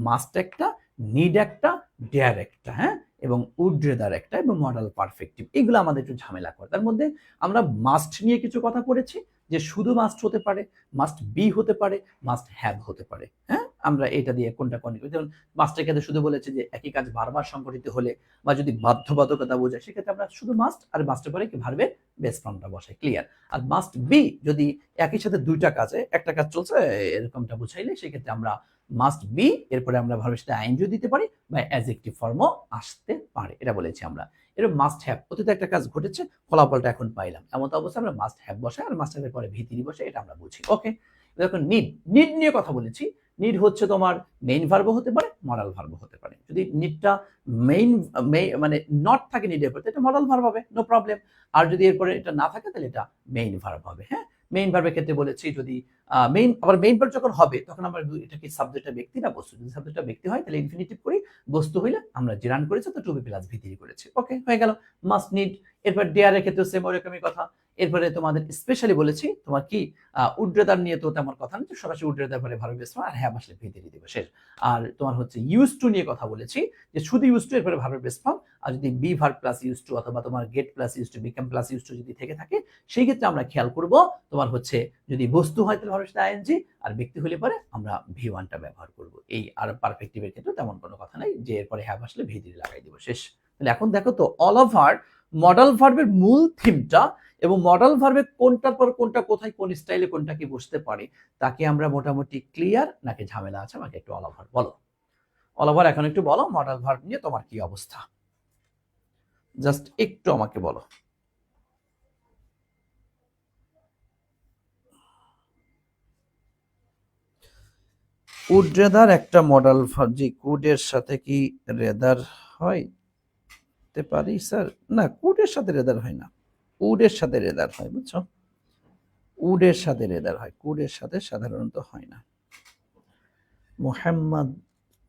Speaker 1: মাস্ট একটা, নিড একটা, ডেয়ার একটা, হ্যাঁ, এবং উড রেদার একটা, এবং মডেল পারফেক্টিভ, এগুলো আমাদের একটু ঝামেলা করে। তার মধ্যে আমরা মাস্ট নিয়ে কিছু কথা পড়েছি, যে শুধু মাস্ট হতে পারে, মাস্ট বি হতে পারে, মাস্ট হ্যাভ হতে পারে, হ্যাঁ। আমরা এটা দিয়ে কোনটা কোন, যেমন মাস্টের ক্ষেত্রে শুধু বলেছে যে একই কাজ বারবার সংঘটিত হলে বা যদি বাধ্যবাধকতা বোঝায়, সেক্ষেত্রে আমরা শুধু মাস্ট আর মাস্টের পরে কি ভার্বের বেস ফর্মটা বসাই, ক্লিয়ার। আর মাস্ট বি যদি একই সাথে দুইটা কাজে একটা কাজ চলছে এরকমটা বুঝাইলে, সেক্ষেত্রে আমরা মাস্ট বি এরপরে আমরা ভার্বের সাথে আইএনজি দিতে পারি বা অ্যাডজেক্টিভ ফর্মও আসতে পারে, এটা বলেছি আমরা। এরকম মাস্ট হ্যাভ, অতীতে একটা কাজ ঘটেছে, ফলাফলটা এখন পাইলাম, এমন অবস্থায় আমরা মাস্ট হ্যাভ বসাই, আর মাস্ট হ্যাভের পরে ভি3 বসে, এটা আমরা বুঝি, ওকে। দেখুন নিড, নিড নিয়ে কথা বলেছি। নিড হচ্ছে তোমার মেইন ভার্বও হতে পারে, মডাল ভার্বও হতে পারে। যদি নিডটা মেইন মানে নট থাকে নিডের পরে, এটা মডাল ভার্ব হবে, নো প্রবলেম। আর যদি এরপরে এটা না থাকে, তাহলে এটা মেইন ভার্ব হবে, হ্যাঁ। মেইন ভার্বের ক্ষেত্রে বলেছি, যদি মেইন, আবার মেইন ভার্ব যখন হবে, তখন আমরা এটা কি সাবজেক্টটা ব্যক্তি না বস্তু, যদি সাবজেক্টটা ব্যক্তি হয় তাহলে ইনফিনিটিভ করি, বস্তু হইলে আমরা জিরান করেছি, তো টু বি প্লাস ভি3 করেছি, ওকে, হয়ে গেল মাস্ট নিড। এরপর ডেয়ারের ক্ষেত্রে সেম ওরকমই কথা। এরপরে তোমাদের স্পেশালি বলেছি তোমার কি উড্রেদার নিয়ে তো তেমন কথা নেই, সরাসরি উড্রেদার পরে ভার্ব বেস ফর্ম, আর হ্যাভ আসলে ভি3 দিব, শেষ। আর তোমার হচ্ছে ইউজ টু নিয়ে কথা বলেছি, যে শুধু ইউজ টু এরপরে ভার্বের বেস ফর্ম, আর যদি be verb plus use to অথবা তোমার get plus use to, become plus use to যদি থেকে থাকে, সেই ক্ষেত্রে আমরা খেয়াল করব তোমার হচ্ছে যদি বস্তু হয় তাহলে ভার্বের সাথে আইএনজি, আর ব্যক্তি হলে পরে আমরা ভি1টা ব্যবহার করব। এই আর পারফেক্টিভের ক্ষেত্রে তেমন কোনো কথা নাই, যে এরপরে হ্যাভ আসলে ভি3 লাগাই দিব, শেষ। তাহলে এখন দেখো তো অল ওভার মডেল ভার্বের মূল থিমটা, এবং মডেল ভার্বে কোনটার পর কোনটা কোথায় কোন স্টাইলে কোনটা কি বসতে পারে, তাকে আমরা মোটামুটি ক্লিয়ার, নাকি ঝামেলা আছে, আমাকে একটু অল ওভার বলো। অল ওভার এখন একটু বলো, মডেল ভার্ব নিয়ে তোমার কি অবস্থা, জাস্ট একটু আমাকে বলো। উড রেদার একটা মডেল ভার্ব, জি। কুডের সাথে কি রেদার হয়, তে পারি স্যার, না কুডের সাথে রেদার হয় না, উডের সাথে রেদার হয়, বুঝছো, উডের সাথে রেদার হয়, কুডের সাথে সাধারণত হয় না। মোহাম্মদ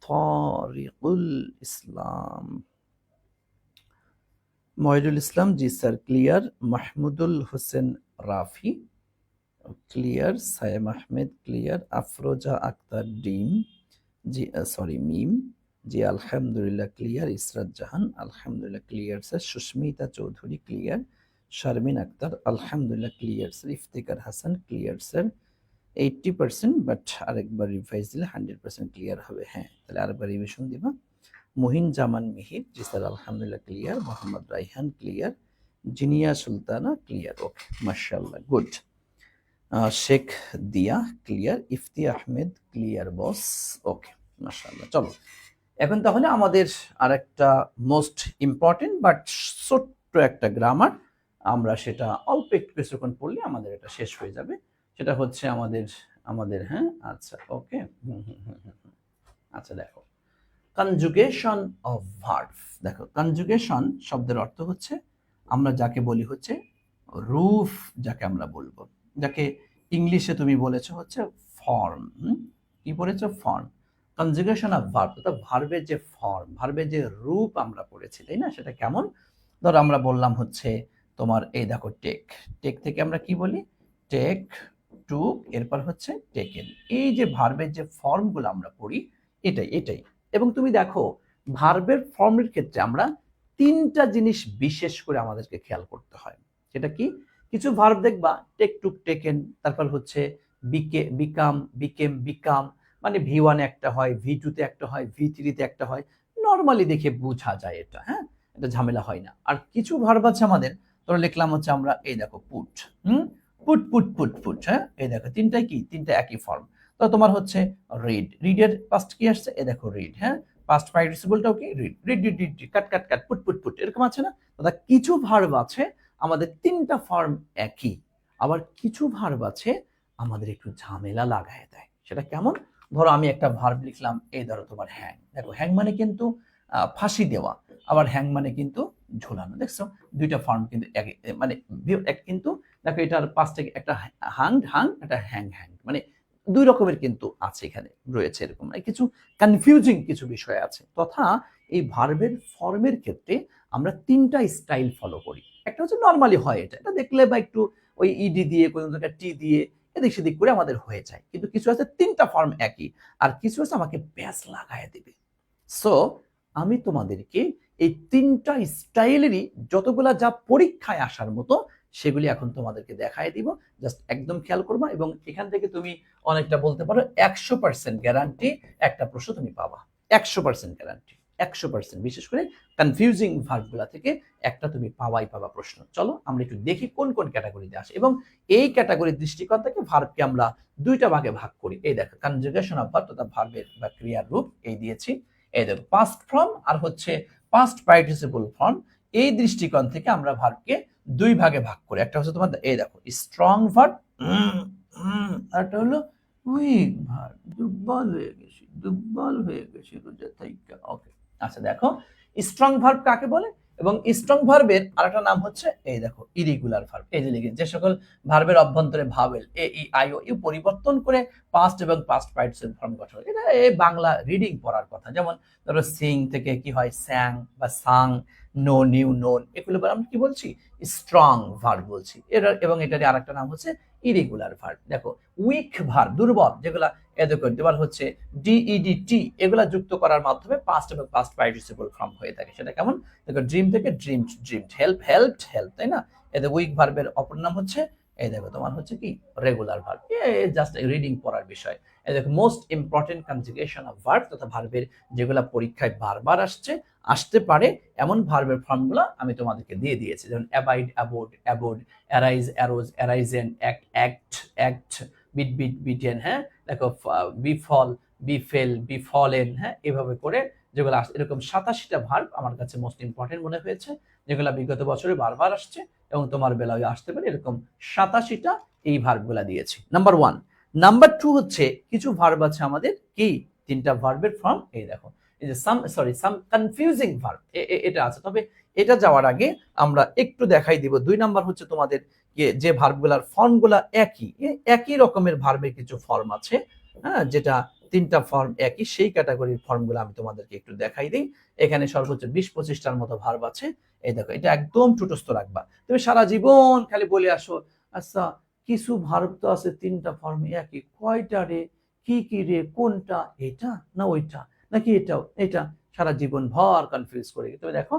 Speaker 1: তরিকুল ইসলাম, মহিদুল ইসলাম, জি sir, clear. Mahmudul Hossain Rafi, clear. Sayem Ahmed, clear. Afroza Akter, ডিম, জি সরি মিম, জি আলহামদুলিল্লাহ, ক্লিয়ার। ইসরাত জাহান, আলহামদুলিল্লাহ, clear sir. Susmita Chowdhury, clear. Sharmin Akter, আলহামদুলিল্লাহ, clear sir. Iftikar Hasan, clear sir. 80%, but আরেকবার রিভাইজ দিলে 100% ক্লিয়ার হবে, হ্যাঁ। তাহলে আরেকবার রিভিশন দিবা। মুহিন জামান মিহির, জি স্যার, আলহামদুলিল্লাহ, clear. Mohammad Raihan, clear. Zinia Sultana, clear, okay, মাশাআল্লাহ, good. Sheikh Diya, clear. Ifti Ahmed, clear boss, okay, মাশাআল্লাহ। চলো এখন তাহলে আমাদের আরেকটা মোস্ট ইম্পর্টেন্ট বাট ছোট্ট একটা গ্রামার, আমরা সেটা অল্প একটু কিছুক্ষণ পড়লে আমাদের এটা শেষ হয়ে যাবে। সেটা হচ্ছে আমাদের আমাদের হ্যাঁ, আচ্ছা, ওকে, আচ্ছা দেখো, কনজুগেশন অফ ভার্ব। দেখো কনজুগেশন শব্দের অর্থ হচ্ছে, আমরা যাকে বলি হচ্ছে রুফ, যাকে আমরা বলবো, যাকে ইংলিশে তুমি বলেছো হচ্ছে ফর্ম, কি বলেছো, ফর্ম। কনজুগেশন অফ ভার্ব, অর্থাৎ ভার্বের যে ফর্ম, ভার্বের যে রূপ আমরা পড়েছি, তাই না? সেটা কেমন? ধরো আমরা বললাম হচ্ছে তোমার এই দেখো টেক, টেক থেকে আমরা কি বলি? টেক, টুক, এরপর হচ্ছে টেকেন। এই যে ভার্বের যে ফর্মগুলো আমরা পড়ি, এটাই এটাই। এবং তুমি দেখো ভার্বের ফর্মের ক্ষেত্রে আমরা তিনটা জিনিস বিশেষ করে আমাদেরকে খেয়াল করতে হয়। সেটা কি? কিছু ভার্ব দেখবা টেক, টুক, টেকেন, তারপর হচ্ছে বিকাম, বিকেম, বিকাম, মানে V1 একটা হয়, V2 তে একটা হয়, V3 তে একটা হয়, নর্মালি দেখে বোঝা যায় এটা, হ্যাঁ, এটা ঝামেলা হয় না। আর কিছু ভার্ব আছে আমাদের, ধরো লিখলাম হচ্ছে আমরা এই দেখো put, put put put put, হ্যাঁ, এই দেখো তিনটাই কি? তিনটা একই ফর্ম। তো তোমার হচ্ছে রিড, রিডের পাস্ট কি আসছে? এই দেখো রিড, হ্যাঁ, পাস্ট পার্টিসিপলটাও কি? রিড, রিড রিড রিড, কাট cut cut, put put put, এরকম আছে না? অর্থাৎ কিছু ভার্ব আছে আমাদের তিনটা ফর্ম একই, আবার কিছু ভার্ব আছে আমাদের একটু ঝামেলা লাগায় দেয়। সেটা কেমন? ধরো আমি একটা ভার্ব লিখলাম, এই ধরো তোমার হ্যাং, দেখো হ্যাং মানে কিন্তু ফাঁসি দেওয়া, আবার হ্যাং মানে কিন্তু ঝোলানো। দেখছো দুইটা ফর্ম কিন্তু মানে কিন্তু দেখো এটার পাশ থেকে একটা হাং হাং, একটা হ্যাং হ্যাং, মানে দুই রকমের কিন্তু আছে, এখানে রয়েছে এরকম, মানে কিছু কনফিউজিং কিছু বিষয় আছে। তথা এই ভার্বের ফর্মের ক্ষেত্রে আমরা তিনটা স্টাইল ফলো করি। একটা হচ্ছে নর্মালি হয়, এটা এটা দেখলে বা একটু ওই ইডি দিয়ে কোনো জায়গায় টি দিয়ে এদিক সেদিক করে আমাদের হয়ে যায়, কিন্তু কিছু আছে তিনটা ফর্ম একই, আর কিছু আছে আমাকে ব্যাস লাগায় দেবে। সো আমি তোমাদেরকে এই তিনটা স্টাইলেরই যতগুলা যা পরীক্ষায় আসার মতো সেগুলি এখন তোমাদেরকে দেখায় দিব, জাস্ট একদম খেয়াল করবা, এবং এখান থেকে তুমি অনেকটা বলতে পারো 100% গ্যারান্টি একটা প্রশ্ন তুমি পাবা, 100% গ্যারান্টি, 100%। বিশেষ করে কনফিউজিং ভার্বগুলা থেকে একটা তুমি পাওয়াই পাবা প্রশ্ন। চলো আমরা একটু দেখি কোন কোন ক্যাটাগরিতে আসে, এবং এই ক্যাটাগরির দৃষ্টিকোণ থেকে ভার্বকে আমরা দুইটা ভাগে ভাগ করি। এই দেখো কনজুগেশন অফ ভার্ব, অর্থাৎ ভার্বের বা ক্রিয়ার রূপ এই দিয়েছি, এই দেখো পাস্ট ফর্ম আর হচ্ছে পাস্ট পার্টিসিপল ফর্ম। এই দৃষ্টিকোণ থেকে আমরা ভার্বকে দুই ভাগে ভাগ করি। একটা হচ্ছে তোমার এই দেখো স্ট্রং ভার্ব, আর একটা হলো উইক ভার্ব, দুর্বল হয়ে গেছি, দুর্বল হয়ে গেছি রোজা থাইকা। ওকে, আচ্ছা দেখো স্ট্রং ভার্ব কাকে বলে, এবং স্ট্রং ভার্বের আরেকটা নাম হচ্ছে এই দেখো ইরেগুলার ভার্ব। এই যে লিখে যে সকল ভার্বের অভ্যন্তরে vowel A E I O U পরিবর্তন করে পাস্ট এবং পাস্ট পার্টিসিপল ফর্ম গঠন, এটা এই বাংলা রিডিং পড়ার কথা। যেমন ধরো সিং থেকে কি হয় স্যাং বা সাং, নো নিউ নোন, এগুলো আমরা কি বলছি? স্ট্রং ভার্ব বলছি। এবং এটারই আরেকটা নাম হচ্ছে ইরেগুলার ভার্ব। দেখো উইক ভার্ব, দুর্বল, যেগুলা এবার হচ্ছে ডিইডিটি, এগুলা যুক্ত করার মাধ্যমে পাস্ট এবং পাস্ট পার্টিসিপল ফর্ম হয়ে থাকে। সেটা কেমন? দেখো ড্রিম থেকে dreamed, dreamed, help helped, help, তাই না? এতে উইক ভার্বের অপর নাম হচ্ছে এই দেখো তোমার হচ্ছে কি রেগুলার ভার্ব। জাস্ট রিডিং পড়ার বিষয়। এই দেখো most important conjugation of verb, তথা ভার্বের যেগুলা পরীক্ষায় বারবার আসতে পারে এমন ভার্বের ফর্মগুলো আমি তোমাদেরকে দিয়ে দিয়েছি। যেমন abide, abode, abode, arise, arose, arisen, act, act, act, beat, beat, beaten, হ্যাঁ, দেখো বিফল, বিফেল, বিফলেন, হ্যাঁ, এভাবে করে যেগুলো আসছে, এরকম 87টা ভার্ব আমার কাছে মোস্ট ইম্পর্টেন্ট মনে হয়েছে, যেগুলো বিগত বছরে বারবার আসছে, এবং তোমার বেলায় আসতে পারে, এরকম 87টা এই ভার্বগুলা দিয়েছি। নাম্বার 1। নাম্বার 2 হচ্ছে কিছু ভার্ব আছে আমাদের কি তিনটা ভার্বের ফর্ম, এই দেখো এই যে সাম কনফিউজিং ভার্ব, এটা আছে। তবে এটা যাওয়ার আগে আমরা একটু দেখাই দিব 2 নাম্বার হচ্ছে তোমাদের যে ভার্বগুলার ফর্মগুলা একই রকমের ভার্বের কিছু ফর্ম আছে, হ্যাঁ, যেটা তিনটা ফর্ম একই, সেই ক্যাটাগরির ফর্মগুলো আমি তোমাদেরকে একটু দেখাই দিই। এখানে সর্বোচ্চ 20-25টার মতো ভার্ব আছে। এই দেখো এটা একদম টুটস্থ রাখবা, তুমি সারা জীবন খালি বলে আসো আচ্ছা কিছু ভার্ব তো আছে তিনটা ফর্ম একই, কয়টা রে, কি কি রে, কোনটা, এটা না ওইটা নাকি এটাও, এটা সারা জীবন ভর কনফিউজ করে। তুমি দেখো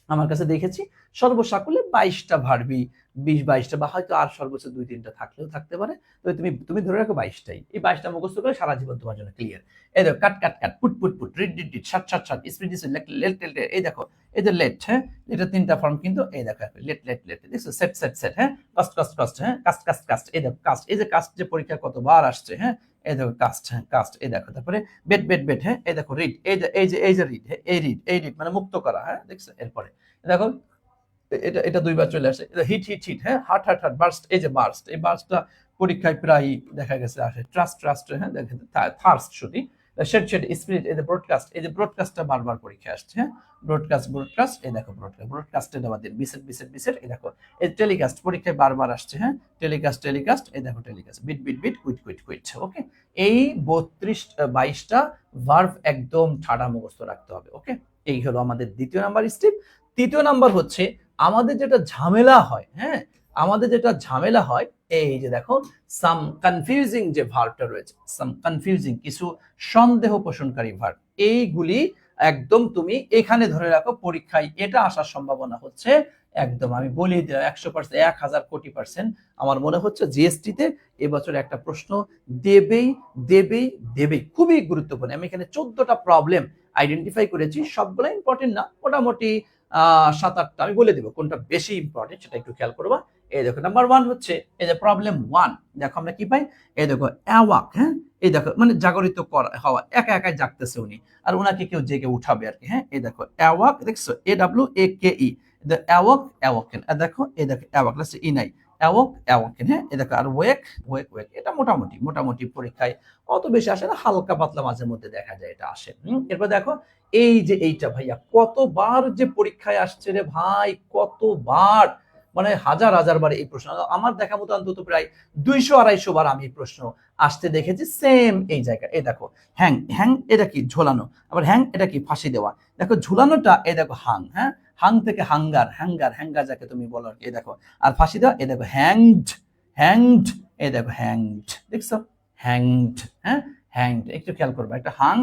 Speaker 1: আমার কাছে দেখেছি সর্বসাকুল্যে 22টা ভার্বি, 20-22টা, বা হয়তো আর সর্বোচ্চ 2-3টা থাকলেও থাকতে পারে। তবে তুমি তুমি ধরে রাখো 22টাই, এই 22টা মুখস্থ করে সারা জীবন তোমার জন্য ক্লিয়ার। এই দেখো cut cut cut, put put put, read read read, shut shut shut, speed speed, let let, এই দেখো এই যে লেট, হ্যাঁ, এটা তিনটা ফর্ম কিন্তু, এই দেখো লেট লেট লেট, দেখছো সেট সেট সেট, হ্যাঁ, কাস্ট কাস্ট কাস্ট, হ্যাঁ, কাস্ট কাস্ট কাস্ট, এই দেখো কাস্ট, এই যে কাস্ট যে পরীক্ষা কতবার আসছে, হ্যাঁ, এই দেখো কাস্ট, হ্যাঁ কাস্ট, এই দেখো তারপরে বেট বেট বেট, হ্যাঁ, এই দেখো রিড, এই যে রিড, হ্যাঁ, এই রিড মানে মুক্ত করা, হ্যাঁ, দেখছো। এরপরে দেখো এটা এটা দুইবার চলে আসে, হিট হিট হিট, হ্যাঁ, হার্ট হার্ট হার্ট, বার্স্ট, এই যে বার্স্ট, এই বার্স্টটা পরীক্ষায় প্রায় দেখা গেছে আসে। ট্রাস্ট ট্রাস্ট, হ্যাঁ, দেখেন থার্স্ট, শুধু শেড শেড স্পিরিট, এই যে ব্রডকাস্ট, এই যে ব্রডকাস্টটা বারবার পরীক্ষা আসছে, হ্যাঁ ব্রডকাস্ট, এই দেখো ব্রডকাস্টের আমাদের বিসেট, এই দেখো এই টেলিকাস্ট পরীক্ষায় বারবার আসছে, হ্যাঁ টেলিকাস্ট, এই দেখো টেলিকাস্ট, বিট কুইট, ওকে। এই 22টা ভার্ব একদম ঠাড়া মুখস্থ রাখতে হবে, ওকে। এই হলো আমাদের দ্বিতীয় নাম্বার স্টেপ। তৃতীয় নাম্বার হচ্ছে আমাদের যেটা ঝামেলা হয়, হ্যাঁ আমাদের যেটা ঝামেলা হয়, এই যে দেখো সাম কনফিউজিং যে ভার্বটা রয়েছে, সাম কনফিউজিং কিছু সন্দেহ পোষণকারী ভার্ব, এইগুলি একদম তুমি এখানে ধরে রাখো। পরীক্ষায় এটা আসার সম্ভাবনা হচ্ছে একদম, আমি বলে দিলাম 100%, 1000 কোটি%। আমার মনে হচ্ছে জিএসটি তে এবছর একটা প্রশ্ন দেবেই, খুবই গুরুত্বপূর্ণ। আমি এখানে 14টা প্রবলেম আইডেন্টিফাই করেছি, সবগুলো ইম্পর্টেন্ট না, মোটামুটি 7-8টা আমি বলে দেবো কোনটা বেশি ইম্পর্টেন্ট, সেটা একটু খেয়াল করবা। এই দেখো নাম্বার 1 হচ্ছে এই যে প্রবলেম 1, দেখো আমরা কি পাই, এই দেখো অ্যাওয়াক, হ্যাঁ এই দেখো মানে জাগরিত করা হওয়া, একাই জাগতেছে উনি, আর ওনাকে কেউ জেগে উঠাবে আর কি, হ্যাঁ এই দেখো অ্যাওয়াক, দেখছো AWAKE, অ্যাওয়াকেন, দেখো এই দেখো অ্যাওয়াক লাস্টে ই নাই, অ্যাওয়াকেন, হ্যাঁ এই দেখো আর ওয়েক, এটা মোটামুটি পরীক্ষায় অত বেশি আসে না, হালকা পাতলা মাঝের মধ্যে দেখা যায় এটা আসে। এরপর দেখো এই যে এইটা ভাইয়া কতবার যে পরীক্ষায় আসছে রে ভাই, কতবার, মানে হাজার বার এই প্রশ্ন আমার দেখা মতো অন্তত প্রায় 200-250 বার আমি এই প্রশ্ন আসতে দেখেছি সেম এই জায়গায়। এই দেখো হ্যাং এটা কি ঝোলানো, আবার হ্যাং এটা কি ফাঁসি দেওয়া, দেখো ঝোলানোটা এই দেখো হাং, হ্যাঁ হাং থেকে হ্যাঙ্গার যাকে তুমি বলো আর কি, এই দেখো আর ফাঁসি দেওয়া, এই দেখো হ্যাংড, এই দেখো হ্যাংড, দেখছো হ্যাংড, হ্যাঁ হ্যাংড, একটু খেয়াল করবে, একটা হাং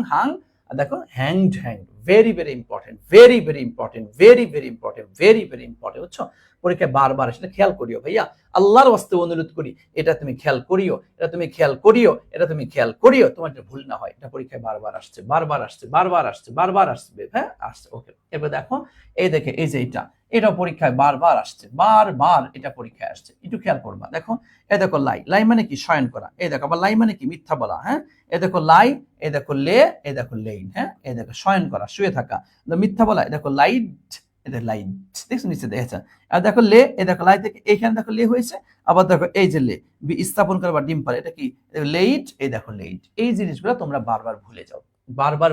Speaker 1: আর দেখো hanged, very important, very important, বুঝছো। পরীক্ষায় বারবার সেটা খেয়াল করিও ভাইয়া, আল্লাহর ওয়াস্তে অনুরোধ করি, এটা তুমি খেয়াল করিও, তোমার এটা ভুল না হয়। এটা পরীক্ষায় বারবার আসছে, হ্যাঁ আসছে, ওকে। এবার দেখো এই দেখে এই যে এটা পরীক্ষায় বারবার আসছে, এটা পরীক্ষায় আসছে, একটু খেয়াল করবা। দেখো এই দেখো লাই মানে কি শয়ন করা, এই দেখো আবার লাই মানে কি মিথ্যা বলা, হ্যাঁ এই দেখো লাই, এই দেখো লে, এই দেখো লেইন, হ্যাঁ এই দেখো শয়ন করা শুয়ে থাকা, মিথ্যা বলা, এই দেখো লাইট, এটা লাইট, দেখছো নিচে দেখেছেন। আর দেখো লে, এই দেখো লাই থেকে এইখানে দেখো লে হয়েছে, আবার দেখো এই যে লে স্থাপন করা বা ডিম পারে, এটা কি লেইট, এই দেখো লেইট। এই জিনিসগুলো তোমরা বারবার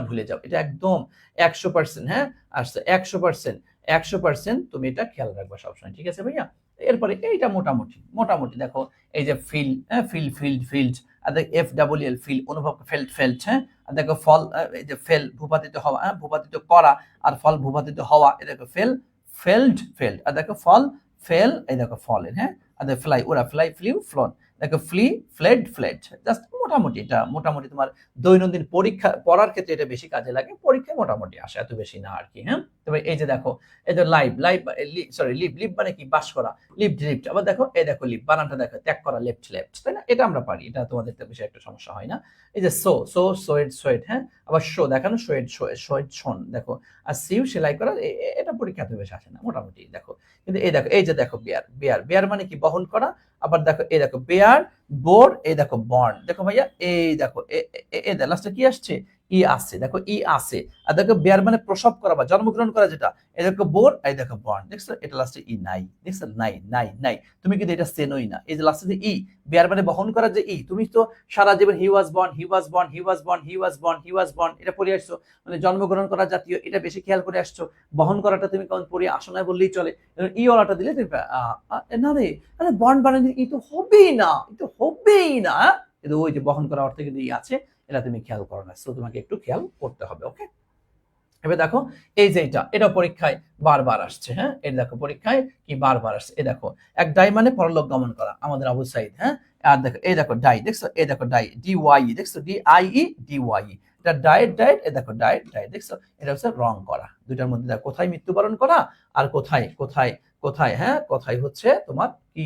Speaker 1: ভুলে যাও, এটা একদম 100%, হ্যাঁ আসছে 100% তুমি এটা খেয়াল রাখবা সবসময়, ঠিক আছে ভাইয়া। এরপরে এইটা মোটামুটি দেখো এই যে ফিল্ড, আর দেখো FWL ফিল, অনুভব, ফেল্ট, হ্যাঁ আর দেখো ফল, এই যে ফেল ভূপাতিত হওয়া, হ্যাঁ ভূপাতিত করা, আর ফল ভূপাতিত হওয়া, এই দেখো ফেল্ড, আর দেখো ফল ফেল, এই দেখো ফলেন, হ্যাঁ আর দেখো ফ্লাই, ওরা ফ্লিউ ফ্লন, দেখো ফ্লেড, জাস্ট মোটামুটি তোমার দৈনন্দিন পরীক্ষা পড়ার ক্ষেত্রে এটা বেশি কাজে লাগে, পরীক্ষায় মোটামুটি আসে, এত বেশি না আর কি, হ্যাঁ। তবে এই যে দেখো এই যে লিভ মানে কি বাস করা, লিফট, আবার দেখো এই দেখো লিভ বানানটা দেখো ত্যাগ করা, লেফট, তাই না, এটা আমরা পারি, এটা তোমাদের বেশি একটা সমস্যা হয় না। এই যে সোয়েট, হ্যাঁ আবার শো দেখানো, শোয়েড শোন, দেখো আর সিউ সেলাই করা, এটা পরীক্ষাতে বেশি আসে না মোটামুটি। দেখো কিন্তু এই যে দেখো বেয়ার মানে কি বহন করা, আবার দেখো এই দেখো বেয়ার বোর, এই দেখো বর্ন, দেখো ভাইয়া এই দেখো লাস্টে কি আসছে, ই আসছে, দেখো ই আসে, আর দেখো বেয়ার মানে প্রসব করা বা জন্মগ্রহণ করা, যেটা এই দেখো বোর, এই দেখো বর্ন, দেখছো এটা লাস্টে ই নাই, দেখছো নাই, তুমি কিন্তু এটা সেনই না, এই যে লাস্টে যে ই বেয়ার মানে বহন করা যে ই, তুমি তো সারা জীবন হি ওয়াজ বর্ন এটা পড়ে আসছো, মানে জন্মগ্রহণ করা জাতীয়, এটা বেশি খেয়াল করে আসছো। বহন করাটা তুমি কেমন পড়ে আসো না বললেই চলে, ই ওয়ালাটা দিলে তুমি না রে, মানে বর্ন বানানি ই তো হবেই না, কিন্তু ওই যে বহন করা অর্থে কিন্তু ই আছে, এটা তুমি খেয়াল করো না, সো তোমাকে একটু খেয়াল করতে হবে, ওকে। এবার দেখো এই যে এটা পরীক্ষায় বারবার আসছে, হ্যাঁ এই দেখো পরীক্ষায় কি বারবার আসছে, এই দেখো এক ডাই মানে পরলোক গমন করা, আমাদের আবু সাইদ, হ্যাঁ আর দেখো এই দেখো ডাই, দেখছো এই দেখো ডাই DYE, দেখছো DIE, এটা ডায়েট, এই দেখো ডায়েট, দেখছো এটা হচ্ছে রং করা, দুইটার মধ্যে দেখো কোথায় মৃত্যুবরণ করা আর কোথায় হ্যাঁ কোথায় হচ্ছে তোমার কি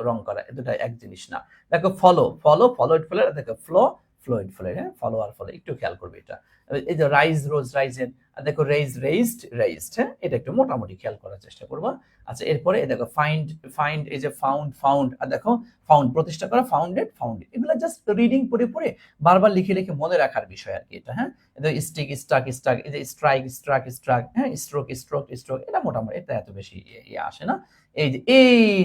Speaker 1: রং করা, দুটা এক জিনিস না। দেখো ফলোড, দেখো ফ্লোয়েড, হ্যাঁ ফলো আর ফলো, একটু খেয়াল করবে এটা। এই যে রাইজেন, আর দেখো রেইজড, হ্যাঁ এটা একটু মোটামুটি খেয়াল করার চেষ্টা করবা। আচ্ছা এরপরে দেখো ফাইন্ড, এই যে ফাউন্ড, আর দেখো ফাউন্ড প্রতিষ্ঠা করা, ফাউন্ডেড, এগুলো জাস্ট রিডিং পড়ে বারবার লিখে মনে রাখার বিষয় আর কি এটা, হ্যাঁ স্টাক, এই যে স্ট্রাক, হ্যাঁ স্ট্রোক, এটা মোটামুটি, এটা এত বেশি আসে না। এই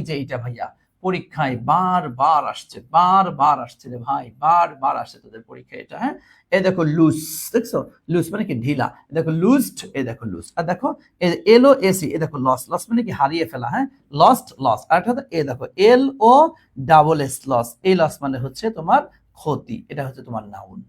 Speaker 1: যে এটা ভাইয়া পরীক্ষায় বারবার আসছে, বারবার আসছে রে ভাই, বারবার আসছে তোদের পরীক্ষায় এটা। হ্যাঁ, এই দেখো লুজ, দেখছো লুজ মানে কি ঢিলা, দেখো লুজড, এই দেখো লুজ। আর দেখো এল ও এসি, এই দেখো লস, লস মানে কি হারিয়ে ফেলা। হ্যাঁ, লস্ট লস। আর এটা এই দেখো এল ও ডাবল এস লস, এই লস মানে হচ্ছে তোমার ক্ষতি, এটা হচ্ছে তোমার নাউন।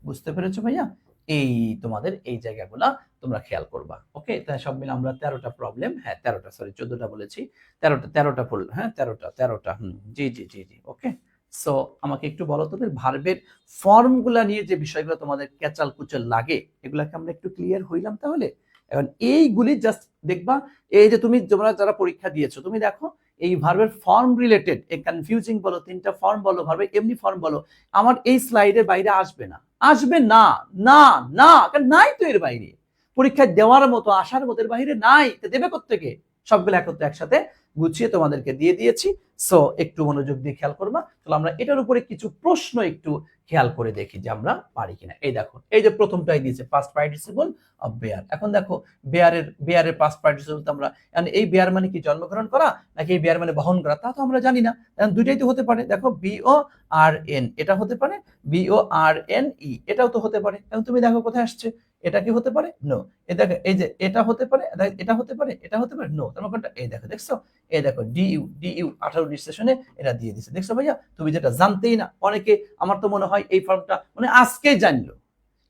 Speaker 1: বুঝতে পেরেছো ভাইয়া? এই তোমাদের এই জায়গাগুলা তোমরা খেয়াল করবা। ওকে, তাই সব মিলে আমরা 13টা প্রবলেম, হ্যাঁ 13টা, সরি 14টা বলেছি, 13টা পড়ল, হ্যাঁ 13টা। জি জি জি জি, ওকে। সো আমাকে একটু বলো তোদের ভার্বের ফর্মগুলা নিয়ে যে বিষয়গুলো তোমাদের ক্যাচাল কুচাল লাগে, এগুলাকে আমরা একটু ক্লিয়ার হইলাম তাহলে। এখন এইগুলি জাস্ট দেখবা, এই যে তুমি তোমরা যারা পরীক্ষা দিয়েছো, তুমি দেখো এই ভার্বের ফর্ম রিলেটেড এই কনফিউজিং বলো, 3টা ফর্ম বলো, ভার্বের এমনি ফর্ম বলো, আমার এই স্লাইডের বাইরে আসবে না, আসবে না, না না, কারণ নাই তো এর বাইরে, পরীক্ষায় দেওয়ার মতো আসার মতো এর বাইরে নাই, তো দেবে কোত্থেকে? সবগুলো একসাথে গুছিয়ে তোমাদেরকে দিয়ে দিয়েছি। সো একটু মনোযোগ দিয়ে খেয়াল করবা। তাহলে আমরা এটার উপরে কিছু প্রশ্ন একটু খেয়াল করে দেখি যে আমরা পারি কিনা। এই দেখো, এই যে প্রথমটাই দিয়েছে পাস্ট পার্টিসিপল অফ বেয়ার। এখন দেখো বেয়ারের পাস্ট পার্টিসিপল আমরা, এই বেয়ার মানে কি জন্মগ্রহণ করা, নাকি এই বেয়ার মানে বহন করা, তা তো আমরা জানি না। দুইটাই তো হতে পারে। দেখো বিও আর এন, এটা হতে পারে, বিও আর এন ই, এটাও তো হতে পারে। এখন তুমি দেখো কোথায় আসছে, এটা কি হতে পারে? নো। এই দেখো, এই যে এটা হতে পারে, এটা হতে পারে, এটা হতে পারে, নো। তার মানে এই দেখো, দেখছো, এই দেখো ডিইউ 18 রেজিস্ট্রেশনে এটা দিয়ে দিছে। দেখছো ভাইয়া, তুমি যেটা জানতেই না, অনেকে, আমার তো মনে হয় এই ফর্মটা মানে আজকে জানলো,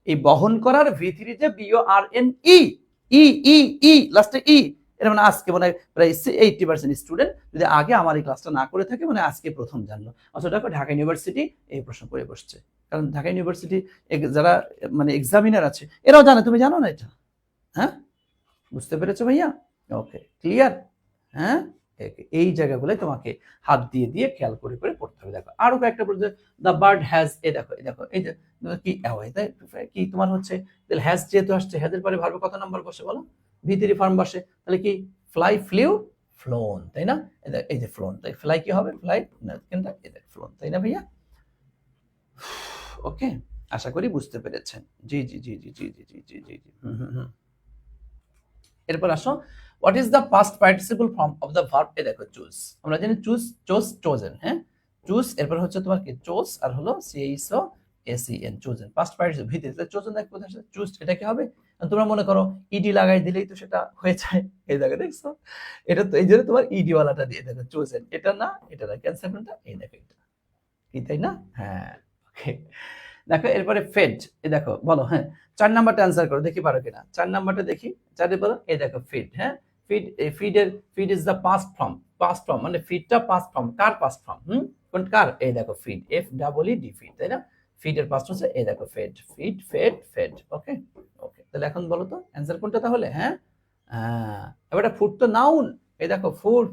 Speaker 1: এই বহন করার ভি3 যে বিও আর এন ই, ই ই ই লাস্টে ই, এটা মানে আজকে মানে প্রায় 80% স্টুডেন্ট যদি আগে আমার এই ক্লাসটা না করে থাকে, মানে আজকে প্রথম জানলো। অথচ দেখো ঢাকা ইউনিভার্সিটি এই প্রশ্ন করে বসছে, কারণ ঢাকা ইউনিভার্সিটি যারা মানে এক্সামিনার আছে এরাও জানে, তুমি জানো না এটা? হ্যাঁ, বুঝতে পেরেছো ভাইয়া? ওকে, ক্লিয়ার? হ্যাঁ, এই জায়গাগুলো তোমাকে হাত দিয়ে দিয়ে খেয়াল করে করে পড়তে হবে। দেখো আরো কয়েকটা বলছে, দ্য বার্ড হ্যাজ, এই দেখো, এই দেখো, এই যে কি কি তোমার হচ্ছে, তাহলে হ্যাজ যেহেতু আসছে, হ্যাজের পরে ভার্ব কত নাম্বার বসে বলো? ভি3 ফর্ম বসে, তাহলে কি ফ্লাই, ফ্লিউ, ফ্লোন, তাই না? এই যে ফ্লোন, তাই ফ্লাই কি হবে? ফ্লাই না, কিন্তু এই দেখ ফ্লোন, তাই না ভাইয়া? ওকে, আশা করি বুঝতে পেরেছেন। জি জি জি জি জি জি জি জি জি জি, এরপর আসো, what is the past participle form of the verb? এ দেখো চুজ, আমরা জানি চুজ, চোজ, চোজেন। হ্যাঁ, চুজ, এরপর হচ্ছে তোমার কি চোজ, আর হলো C H O S E N, chosen. Past participle ভিতরে চোজেন, দেখো কোথায় আছে চুজ, এটা কি হবে? তোমরা মনে করো ইডি লাগাই দিলেই তো সেটা হয়ে যায়। এই দেখো, দেখছো, এটা তো এই জন্য তোমার ইডি ওয়ালাটা দিয়ে দেখো চোজেন, এটা না, এটা না, ক্যান্সেল, এই দেখো এটা কি, তাই না? হ্যাঁ, ওকে। দেখো এরপরে ফেড, এ দেখো বলো, হ্যাঁ 4 নাম্বারটা অ্যান্সার করো, দেখি পারো কিনা। 4 নাম্বারটা দেখি, 4 বলো, এই দেখো ফিড। হ্যাঁ, feed, feed is the past form, past form মানে ফিডটা পাস্ট ফর্ম, কার পাস্ট ফর্ম? কোন কার? এই দেখো feed, F double E D, feed, তাই না? ফিডের পাস্ট হচ্ছে এই দেখো ফেড, ফিড, ফেড, ফেড। ওকে, ওকে, তাহলে এখন বলো তো অ্যান্সার কোনটা তাহলে? হ্যাঁ, এবার ফুড তো নাউন, এই দেখো ফুড,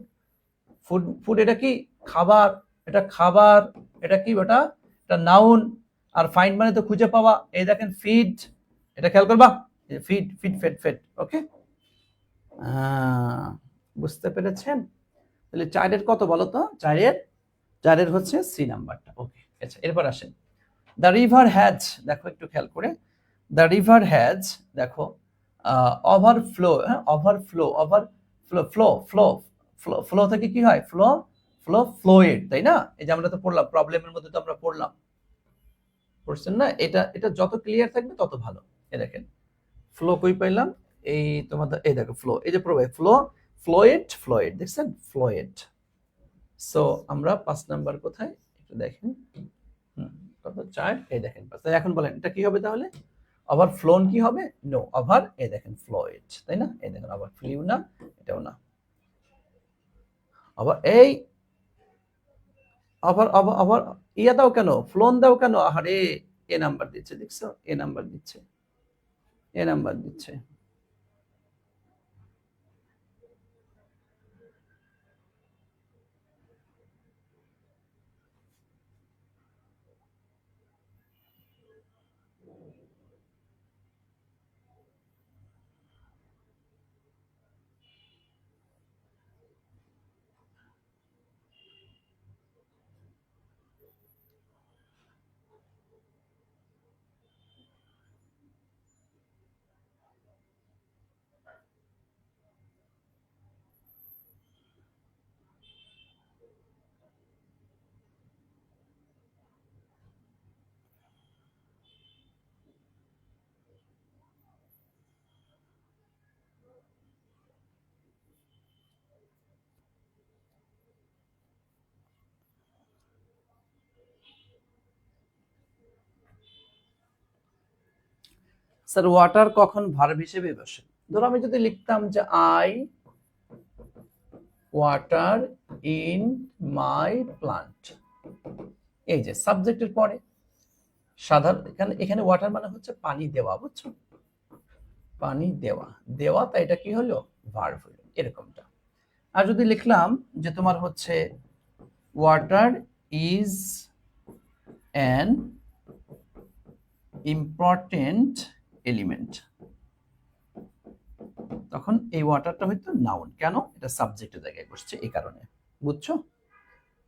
Speaker 1: ফুড, ফুড এটা কি? খাবার, এটা খাবার, এটা কি বেটা? এটা নাউন। আর ফাইন্ড মানে তো খুঁজে পাওয়া, এই দেখেন ফিড, এটা খেয়াল করবা, ফিড, ফিড, ফেড, ফেড। ওকে, বুঝতে পেরেছেন? তাহলে 4-এর কত বলো তো? 4-এর হচ্ছে সি নাম্বারটা। ওকে, আচ্ছা এরপর আসেন, দ্য রিভার হ্যাজ, দেখো একটু খেয়াল করে, দ্য রিভার হ্যাজ, দেখো ওভারফ্লো, হ্যাঁ overflow, overflow, flow, flow, flow, flow থেকে কি হয়? ফ্লো, ফ্লো, ফ্লোয়েড, তাই না? এই যে আমরা তো পড়লাম প্রবলেমের মধ্যে, তো আমরা পড়লাম, পড়ছেন না? এটা এটা যত ক্লিয়ার থাকবে তত ভালো। এই দেখেন ফ্লো কই পাইলাম, এই তোমাদের এই দেখো ফ্লো, এই যে প্রবাহ, ফ্লো, ফ্লোয়েড, ফ্লোয়েড, দেখছেন ফ্লোয়েড। সো আমরা 5 নাম্বার কোথায় একটু দেখেন, কত 4, এই দেখেন 5। তাই এখন বলেন এটা কি হবে তাহলে? ওভার ফ্লোন কি হবে? নো, ওভার, এই দেখেন ফ্লোয়েড, তাই না? এই দেখেন ওভার ফ্লিউ না, এটাও না। আবার এই আবার আবার আবার ইয়া দাও কেন, ফ্লোন দাও কেন? আরে এ নাম্বার দিচ্ছে, দেখছো, এ নাম্বার দিচ্ছে, এ নাম্বার দিচ্ছে। স্যার ওয়াটার কখন ভার্ব হিসেবে বসে? ধরো আমি যদি লিখতাম যে I water in my plant, এই যে সাবজেক্টের পরে সাধারণ এখানে এখানে ওয়াটার মানে হচ্ছে পানি দেওয়া, বুঝছো? পানি দেওয়া, দেওয়া, তাই এটা কি হলো? ভার্ব হলো, এরকমটা। আর যদি লিখলাম যে তোমার হচ্ছে water is an important element, তখন এই ওয়াটারটা হয়তো নাউন। কেন? এটা সাবজেক্টের জায়গায় বসছে, এই কারণে। বুঝছো?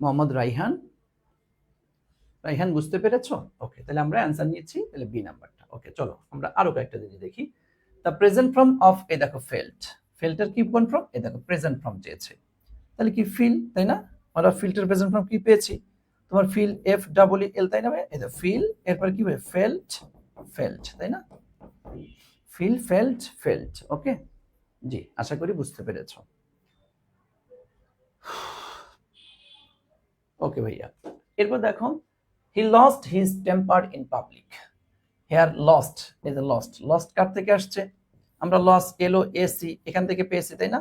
Speaker 1: মোহাম্মদ রাইহান, রাইহান বুঝতে পেরেছো? ওকে, তাহলে আমরা অ্যান্সার নিয়েছি, তাহলে বি নাম্বারটা। ওকে, চলো আমরা আরো কয়েকটা জিনিস দেখি। দ্য প্রেজেন্ট ফর্ম অফ, এই দেখো ফেল্ট, ফেল্টের কি কোন ফর্ম? এই দেখো প্রেজেন্ট ফর্ম চেয়েছে, তাহলে কি ফিল, তাই না? আমরা ফিল্টের প্রেজেন্ট ফর্ম কি পেয়েছি? তোমার ফিল, এফ ডাবল এল, তাই না? এই দেখো ফিল, এরপর কি হবে? ফেল্ট, ফেল্ট, তাই না? Feel, felt, felt. ওকে, জি, আশা করি বুঝতে পেরেছ। ওকে ভাইয়া, এরপর দেখো he lost his temper in public. Here lost, এই যে লস্ট, লস্ট কার থেকে আসছে? আমরা লস, এলো এসি, এখান থেকে পেয়েছি, তাই না?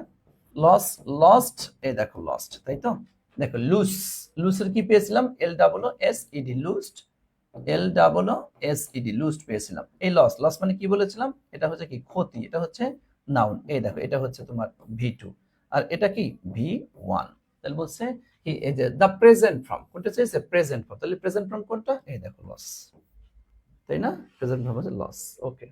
Speaker 1: লস, লস্ট, এই দেখো লস্ট, তাই তো? দেখো লুজ, লুজের কি পেয়েছিলাম? L double S E D, loosed, L double S E D, loosed পেয়েছিলাম। এই লস, লস মানে কি বলেছিলাম? এটা হচ্ছে কি? ক্ষতি, এটা হচ্ছে নাউন। এই দেখো এটা হচ্ছে তোমার V2, আর এটা কি? V1। তাহলে বলছে এই যে দ্য প্রেজেন্ট ফর্ম, কোনটা চাইছে? Present form. তাহলে প্রেজেন্ট ফর্ম কোনটা? এই দেখো লস, তাই না? প্রেজেন্ট ফর্ম হচ্ছে লস। ওকে,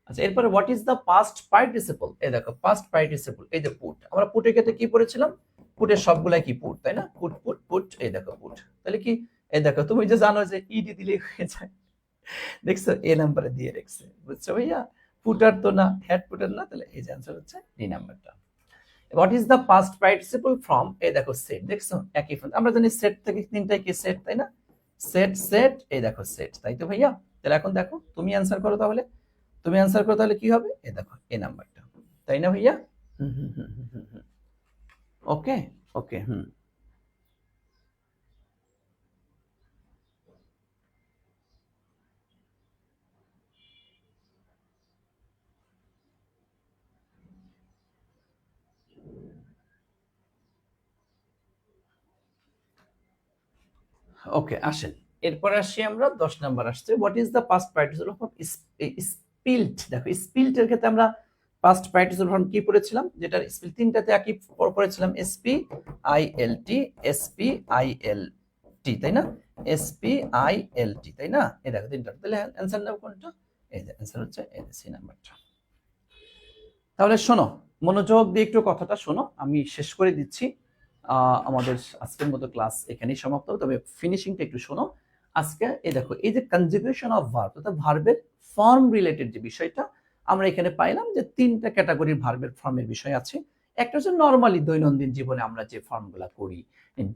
Speaker 1: আচ্ছা, এরপরে what is the past participle? এই দেখো পাস্ট পার্টিসিপল, এই যে পুট, আমরা পুটের ক্ষেত্রে কি পড়েছিলাম? পুটের সবগুলাই কি? পুট, তাই না? পুট, পুট, পুট, এই দেখো পুট। তাহলে কি? এই দেখো, তুমি যে জানো যে ইডি দিলে হয়ে যায়, দেখছো এ নাম্বারে দিয়ে রেখেছে, বুঝছো ভাইয়া? পুটার তো না, হেড পুটার না, তাহলে এই যে আনসার হচ্ছে ডি নাম্বারটা। What is the past participle form? এই দেখো সেট, দেখছো একই ফর্ম। আমরা জানি সেট থেকে তিনটাই কি? সেট, তাই না? সেট, সেট, এই দেখো সেট, তাই তো ভাইয়া? তাহলে এখন দেখো তুমি অ্যান্সার করো, তাহলে তুমি অ্যান্সার করো, তাহলে কি হবে? এই দেখো এই নাম্বারটা, তাই না ভাইয়া? ওকে, ওকে, ওকে, আসেন এরপরে আসি আমরা 10 নাম্বার আসছে। What is the past participle of spilt? দেখো স্পিল্টের ক্ষেত্রে আমরা পাস্ট পার্টিসিপল ফর্ম কি পড়েছিলাম? যেটা স্পিল তিনটাতে একই পড়েছিলাম, এসপি আইএলটি, এসপি আইএলটি, তাই না? এসপি আইএলটি, তাই না? এই দেখো তিনটা, তাহলে অ্যান্সার নাও কোনটা? এই যে অ্যান্সার হচ্ছে এই সি নাম্বারটা। তাহলে শোনো, মনোযোগ দিয়ে একটু কথাটা শোনো, আমি শেষ করে দিচ্ছি। আমাদের আজকের মতো ক্লাস এখানেই সমাপ্ত, তবে ফিনিশিংটা একটু শোনো। আজকে এই দেখো, এই যে কনজুগেশন অফ ভার্ব, অর্থাৎ ভার্বের ফর্ম রিলেটেড যে বিষয়টা আমরা এখানে পাইলাম, যে তিনটা ক্যাটাগরির ভার্বের ফর্মের বিষয় আছে। একটা হচ্ছে নর্মালি দৈনন্দিন জীবনে আমরা যে ফর্মগুলো করি,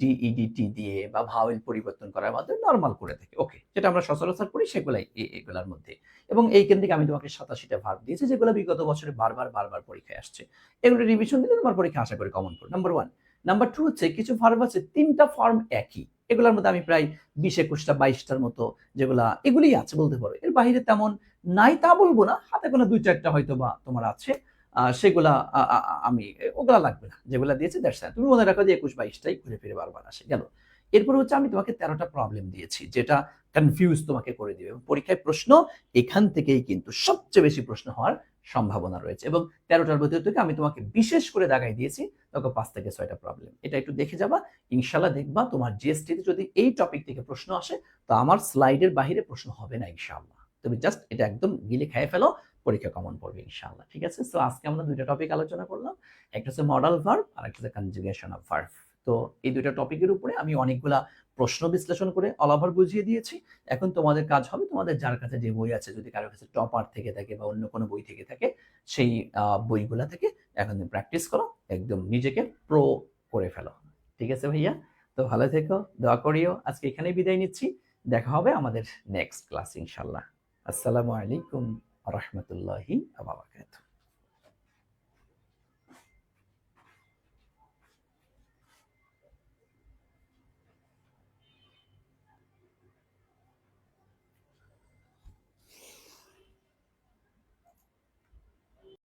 Speaker 1: ডিইডিটি দিয়ে বা ভাওয়েল পরিবর্তন করার মাধ্যমে নর্মাল করে থাকি, ওকে, যেটা আমরা সচরাচর করি সেগুলাই এগুলার মধ্যে। এবং এইখান থেকে আমি তোমাকে 87টা ভার্ব দিয়েছি, যেগুলো বিগত বছরে বারবার বারবার পরীক্ষায় আসছে। এগুলো রিভিশন দিলে তোমার পরীক্ষা আশা করি কমন করবে। নাম্বার 1। নাম্বার 2 হচ্ছে কিছু ভার্ব আছে তিনটা ফর্ম একই, এগুলোর মধ্যে আমি প্রায় 20-21টা 22টার মতো যেগুলা এগুলিই আছে বলতে পারো, এর বাইরে তেমন নাই তা বলবো না, হাতে কোনো 2-4টা হয়তো বা তোমার আছে, সেগুলা আমি ওগুলা লাগবে না, যেগুলা দিয়েছি দ্যাটস ফাইন। তুমি মনে রাখো যে 21-22টাই ঘুরে ফিরে বারবার আসে গেল। এরপর হচ্ছে আমি তোমাকে 13টা প্রবলেম দিয়েছি, যেটা কনফিউজ তোমাকে করে দিবে, এবং পরীক্ষায় প্রশ্ন এখান থেকেই কিন্তু সবচেয়ে বেশি প্রশ্ন হওয়ার সম্ভাবনা রয়েছে। এবং 13টার ভিতর থেকে আমি তোমাকে বিশেষ করে দাগাই দিয়েছি তোকে 5 থেকে 6টা প্রবলেম, এটা একটু দেখে যাবা। ইনশাল্লাহ দেখবা তোমার জিএসটিতে যদি এই টপিক থেকে প্রশ্ন আসে, তো আমার স্লাইডের বাহিরে প্রশ্ন হবে না ইনশাআল্লাহ। তুমি জাস্ট এটা একদম গিলে খেয়ে ফেলো, পরীক্ষা কমন পড়বে ইনশাআল্লাহ। ঠিক আছে? সো আজকে আমরা দুইটা টপিক আলোচনা করলাম, একটা হচ্ছে মডাল ভার্ব আর একটা হচ্ছে কনজুগেশন অফ ভার্ব। তো এই দুইটা টপিকের উপরে আমি অনেকগুলা প্রশ্ন বিশ্লেষণ করে অল ওভার বুঝিয়ে দিয়েছি। এখন তোমাদের কাজ হবে, তোমাদের যার কাছে যে বই আছে, যদি কারোর কাছে টপার থেকে থাকে বা অন্য কোনো বই থেকে থাকে, সেই বইগুলা থেকে এখন প্র্যাকটিস করো, একদম নিজেকে প্রো করে ফেলো। ঠিক আছে ভাইয়া? তো ভালো থেকো, দোয়া করিও। আজকে এখানেই বিদায় নিচ্ছি, দেখা হবে আমাদের নেক্সট ক্লাস ইনশাল্লাহ। আসসালামু আলাইকুম ওয়া রাহমাতুল্লাহি ওয়া বারাকাতুহু।